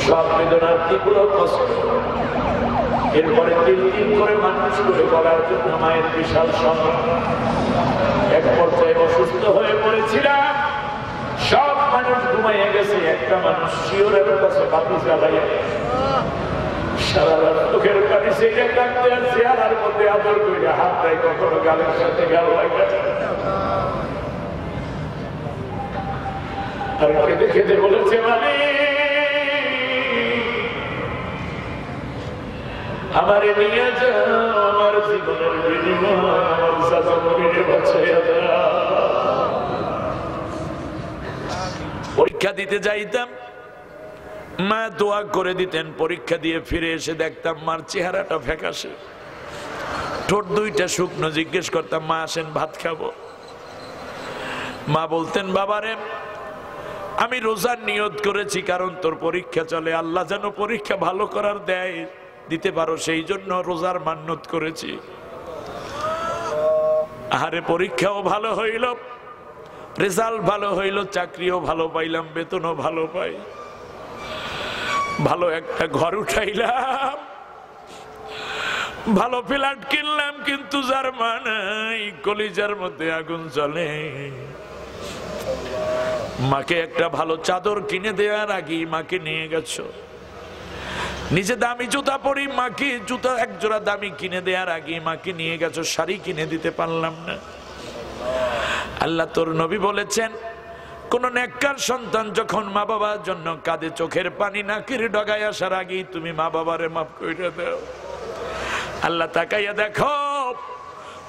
সব বেদনার তীব্র কষ্ট, এরপরে 3 দিন করে মানুষ করে বলার জন্য মায়ের বিশাল সংগ্রাম। এক পর্যায়ে অসুস্থ হয়ে পড়েছিলাম, সব মানুষ ঘুমাইয়া গেছে, একটা মানুষ শিওরের কাছে বাতি জ্বালাইয়া সারা রাত চোখের পানি সেটা কাঁদতে আর চেহারার মধ্যে আদর করে হাত দেয়, কখনো গালের সাথে গাল লাগে, আর খেতে খেতে বলেছে মানে আমারে নিয়ে যাও, আমার জীবনের বিনিময় আমার সাজামুড়িরে বাঁচাইয়া দাও। পরীক্ষা দিতে যাইতাম, মা দোয়া করে দিতেন, পরীক্ষা দিয়ে ফিরে এসে দেখতাম মার চেহারাটা ফ্যাকাশে, ঠোঁট 2টা শুকনো। জিজ্ঞেস করতাম মা আসেন ভাত খাবো, মা বলতেন বাবারে আমি রোজার নিয়ত করেছি কারণ তোর পরীক্ষা চলে, আল্লাহ যেন পরীক্ষা ভালো করার দেয় দিতে পারো সেই জন্য রোজার মান্যত করেছি। আহারে পরীক্ষাও ভালো হইল, রেজাল্ট ভালো হইল, চাকরিও ভালো পাইলাম, বেতনও ভালো পাই, ভালো একটা ঘর উঠাইলাম, ভালো ফ্ল্যাট কিনলাম, কিন্তু যার মানাই কলিজার মধ্যে আগুন জ্বলে। মাকে একটা ভালো চাদর কিনে দেওয়ার আগে মাকে নিয়ে গেছো, নিজে দামি জুতা পরি, মাকে জুতা একজোড়া দামি কিনে দেওয়ার আগে মাকে নিয়ে গেছো, শাড়ি কিনে দিতে পারলাম না। আল্লাহ তোর নবী বলেছেন কোন নেককার সন্তান যখন মা বাবার জন্য কাঁদে, চোখের পানি নাকের ডগায় আসার আগেই তুমি মা বাবারে মাফ করে দাও। আল্লাহ তাকাইয়া দেখো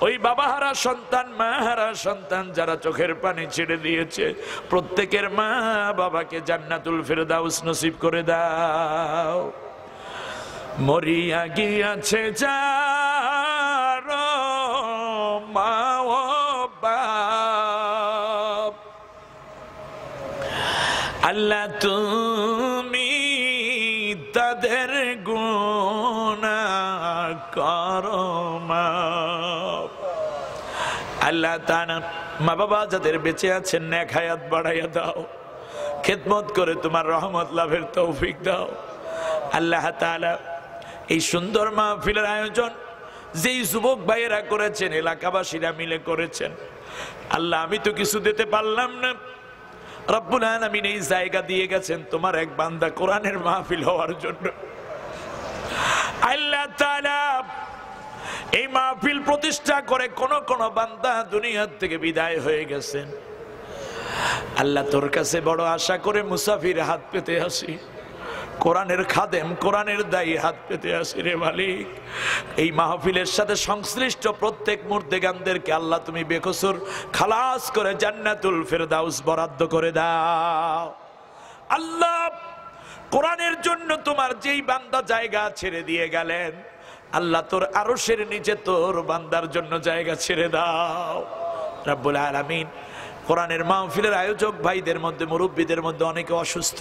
ওই বাবাহারা সন্তান মাহারা সন্তান যারা চোখের পানি ছেড়ে দিয়েছে, প্রত্যেকের মা বাবাকে জান্নাতুল ফেরদাউস নসিব করে দাও। মরিয়া গিয়াছে যার মা ও বাপ, আল্লাহ তুমি তাদের গুনাহ করো মাফ। আল্লাহ তাআলা মা বাবা যাদের বেঁচে আছেন নেক হায়াত বাড়াইয়া দাও, খেদমত করে তোমার রহমত লাভের তৌফিক দাও। আল্লাহ তাআলা এই সুন্দর মাহফিলের আয়োজন যেই যুবক ভাইয়েরা করেছেন, এলাকাবাসীরা মিলে করেছেন, আল্লাহ আমি তো কিছু দিতে পারলাম না, রব্বুল আলামিন এই জায়গা দিয়ে গেছেন তোমার এক বান্দা কোরআনের মাহফিল হওয়ার জন্য। আল্লাহ তাআলা এই মাহফিল প্রতিষ্ঠা করে কোন কোন বান্দা দুনিয়া থেকে বিদায় হয়ে গেছেন। আল্লাহ তোর কাছে বড় আশা করে মুসাফির হাত পেতে আসি, কোরআনের খাদেম কোরআনের দায়ী হাত পেতে আসি রে মালিক। এই মাহফিলের সাথে সংশ্লিষ্ট প্রত্যেক মুর্দেগানদেরকে আল্লাহ তুমি বেকসুর খালাস করে জান্নাতুল ফেরদাউস বরাদ্দ করে দাও। আল্লাহ কোরআনের জন্য তোমার যেই বান্দা জায়গা ছেড়ে দিয়ে গেলেন, আল্লাহ তোর আরশের নিচে তোর বান্দার জন্য জায়গা ছেড়ে দাও রব্বুল আলামিন। কোরআনের মাহফিলের আয়োজক ভাইদের মধ্যে মুরব্বীদের মধ্যে অনেকে অসুস্থ,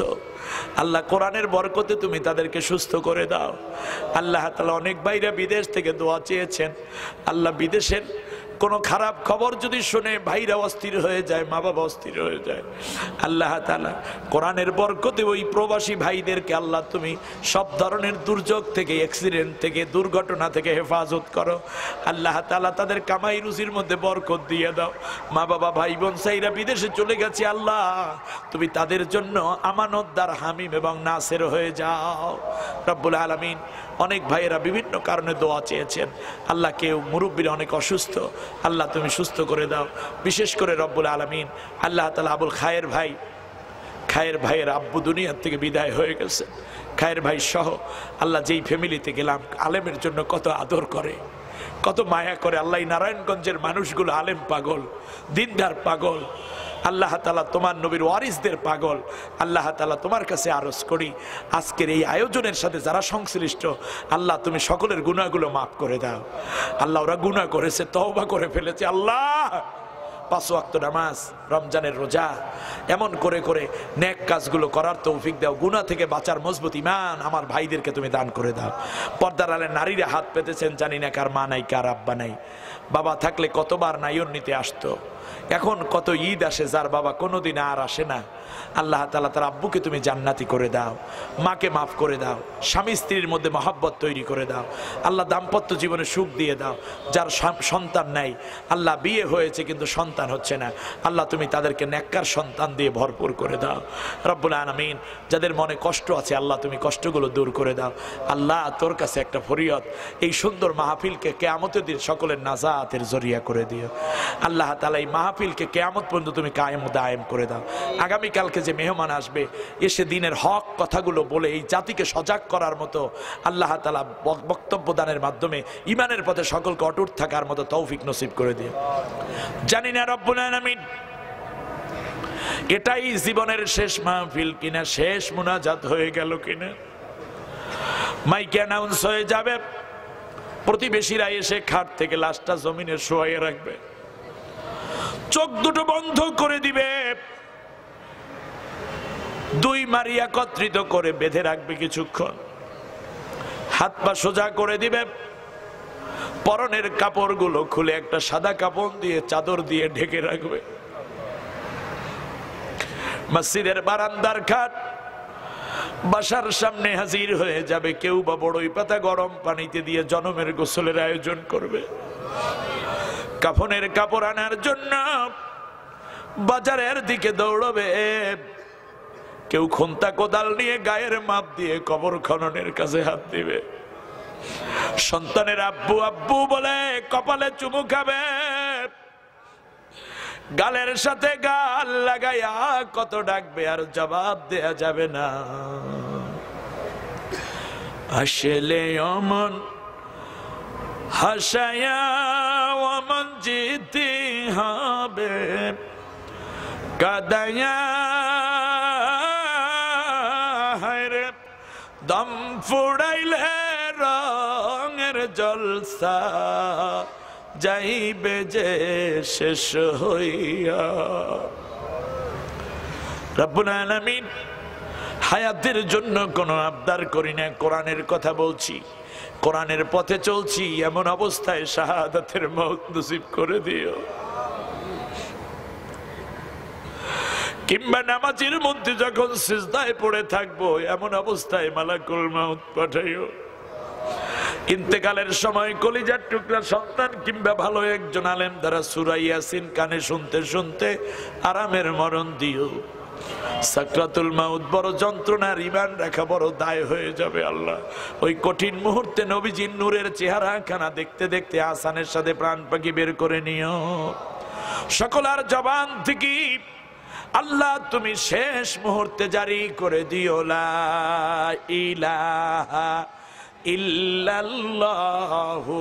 আল্লাহ কোরআনের বরকতে তুমি তাদেরকে সুস্থ করে দাও। আল্লাহ তাআলা অনেক ভাইরা বিদেশ থেকে দোয়া চেয়েছেন, আল্লাহ বিদেশের কোনো খারাপ খবর যদি শুনে ভাইরা অস্থির হয়ে যায়, মা বাবা অস্থির হয়ে যায়। আল্লাহ তাআলা কোরআনের বরকতে ওই প্রবাসী ভাইদেরকে আল্লাহ তুমি সব ধরনের দুর্যোগ থেকে, অ্যাক্সিডেন্ট থেকে, দুর্ঘটনা থেকে হেফাজত করো। আল্লাহ তাআলা তাদের কামাই রুজির মধ্যে বরকত দিয়ে দাও। মা বাবা ভাই বোন সাইরা বিদেশে চলে গেছে, আল্লাহ তুমি তাদের জন্য আমানতদার, হামিম এবং নাসের হয়ে যাও রব্বুল আলামিন। অনেক ভাইয়েরা বিভিন্ন কারণে দোয়া চেয়েছেন, আল্লাহ কেউ মুরব্বীরা অনেক অসুস্থ, আল্লাহ তুমি সুস্থ করে দাও। বিশেষ করে রব্বুল আলামিন আল্লাহ তাআলা আবুল খায়ের ভাইয়ের আব্বু দুনিয়ার থেকে বিদায় হয়ে গেছে। খায়ের ভাই সহ আল্লাহ যেই ফ্যামিলিতে গেলাম, আলেমের জন্য কত আদর করে, কত মায়া করে। আল্লাহ নারায়ণগঞ্জের মানুষগুলো আলেম পাগল, দিনদার পাগল। আল্লাহ তাআলা তোমার নবীর ওয়ারিসদের পাগল। আল্লাহ তাআলা তোমার কাছে আরজ করি, আজকের এই আয়োজনের সাথে যারা সংশ্লিষ্ট, আল্লাহ তুমি সকলের গুনাহগুলো মাফ করে দাও। আল্লাহ ওরা গুনাহ করেছে, তওবা করে ফেলেছে, আল্লাহ 5 ওয়াক্ত নামাজ, রমজানের রোজা, এমন করে করে নেক কাজগুলো করার তৌফিক দাও। গুনাহ থেকে বাঁচার মজবুত ঈমান আমার ভাইদেরকে তুমি দান করে দাও। পর্দার আলে নারীরা হাত পেতেছেন, জানি না কার মা নাই, কার আব্বা নাই। বাবা থাকলে কতবার নাইয়ন নিতে আসতো, এখন কত ঈদ আসে যার বাবা কোনোদিন আর আসে না। আল্লাহ তাআলা তার আব্বুকে তুমি জান্নাতি করে দাও, মাকে মাফ করে দাও, স্বামী স্ত্রীর মধ্যে মহব্বত তৈরি করে দাও। আল্লাহ দাম্পত্য জীবনে সুখ দিয়ে দাও। যার সন্তান নাই, আল্লাহ বিয়ে হয়েছে কিন্তু সন্তান হচ্ছে না, আল্লাহ তুমি তাদেরকে নেককার সন্তান দিয়ে ভরপুর করে দাও রব্বুল আলামিন। যাদের মনে কষ্ট আছে, আল্লাহ তুমি কষ্টগুলো দূর করে দাও। আল্লাহ তোর কাছে একটা ফরিয়াদ, এই সুন্দর মাহফিলকে কিয়ামতের দিন সকলের নাজাতের জরিয়া করে দিও। আল্লাহ তাআলা এই মাহফিলকে কিয়ামত পর্যন্ত তুমি কায়েম দায়েম করে দাও। আগামীকালকে যে মেহমান আসবে, এসে দিনের হক কথাগুলো বলে এই জাতিকে সজাগ করার মতো আল্লাহ তাআলা বক্তব্য দানের মাধ্যমে ঈমানের পথে সকলকে অটুট থাকার মতো তৌফিক নসিব করে দিও। জানি না রব্বুল আলামিন এটাই জীবনের শেষ মাহফিল কিনা, শেষ মুনাজাত হয়ে গেল কিনা। মাইকে অ্যানাউন্স হয়ে যাবে, প্রতিবেশীরা এসে খাট থেকে লাশটা জমিনে শোয়াইয়ে রাখবে, চোখ দুটো বন্ধ করে দিবে, 2 মারি একত্রিত করে বেঁধে রাখবে কিছুক্ষণ, হাত পা সোজা করে দিবে, পরনের কাপড়গুলো খুলে একটা সাদা কাপড় দিয়ে, চাদর দিয়ে ঢেকে রাখবে। মসজিদের বারান্দার খাট বাসার সামনে হাজির হয়ে যাবে। কেউ বা বড়ই পাতা গরম পানিতে দিয়ে জনমের গোসলের আয়োজন করবে। কাফনের কাপড় আনার জন্য বাজারের দিকে দৌড়বে। কেউ খুন্তা কোদাল নিয়ে গায়ের মাপ দিয়ে কবর খননের কাছে হাত দিবে। সন্তানের আব্বু আব্বু বলে কপালে চুমু খাবে, গালের সাথে গাল লাগাইয়া কত ডাকবে, আর জবাব দেয়া যাবে না। আসলে অমন হাসায়া অমন জিতে হবে, কাদায়া হায়রে দম ফুড়াইলে রঙের জলসা যাইবে যে শেষ হইয়া। রব্বুল আলামিন হায়াতের জন্য কোনো আবদার করি না, কোরআনের কথা বলছি, কোরআনের পথে চলছি, এমন অবস্থায় শাহাদাতের মওত নসিব করে দিও। কিংবা নামাজের মধ্যে যখন সিজদায় পড়ে থাকবো, এমন অবস্থায় মালাকুল মওত পাঠাইও। ইন্তেকালের সময় কলিজার টুকরা সন্তান কিংবা ভালো একজন আলেম দ্বারা সূরা ইয়াসিন কানে শুনতে শুনতে আরামের মরণ দিও। সাকরাতুল মাউত বড় যন্ত্রণার, ঈমান রাখা বড় দায় হয়ে যাবে। আল্লাহ ওই কঠিন মুহূর্তে নবীজির নূরের চেহারাখানা দেখতে দেখতে আসানের সাথে প্রাণ পাখি বের করে নিও। সকলের জবান থেকে আল্লাহ তুমি শেষ মুহূর্তে জারি করে দিও লা ইলাহা ইল্লাল্লাহু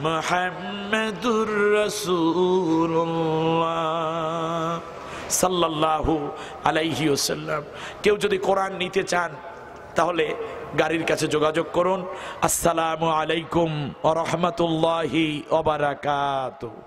মুহাম্মাদুর রাসূলুল্লাহ সাল্লাল্লাহু আলাইহি ওয়াসাল্লাম। কেউ যদি কোরআন নিতে চান তাহলে গাড়ির কাছে যোগাযোগ করুন। আসসালামু আলাইকুম ওয়া রাহমাতুল্লাহি ওয়া বারাকাতুহু।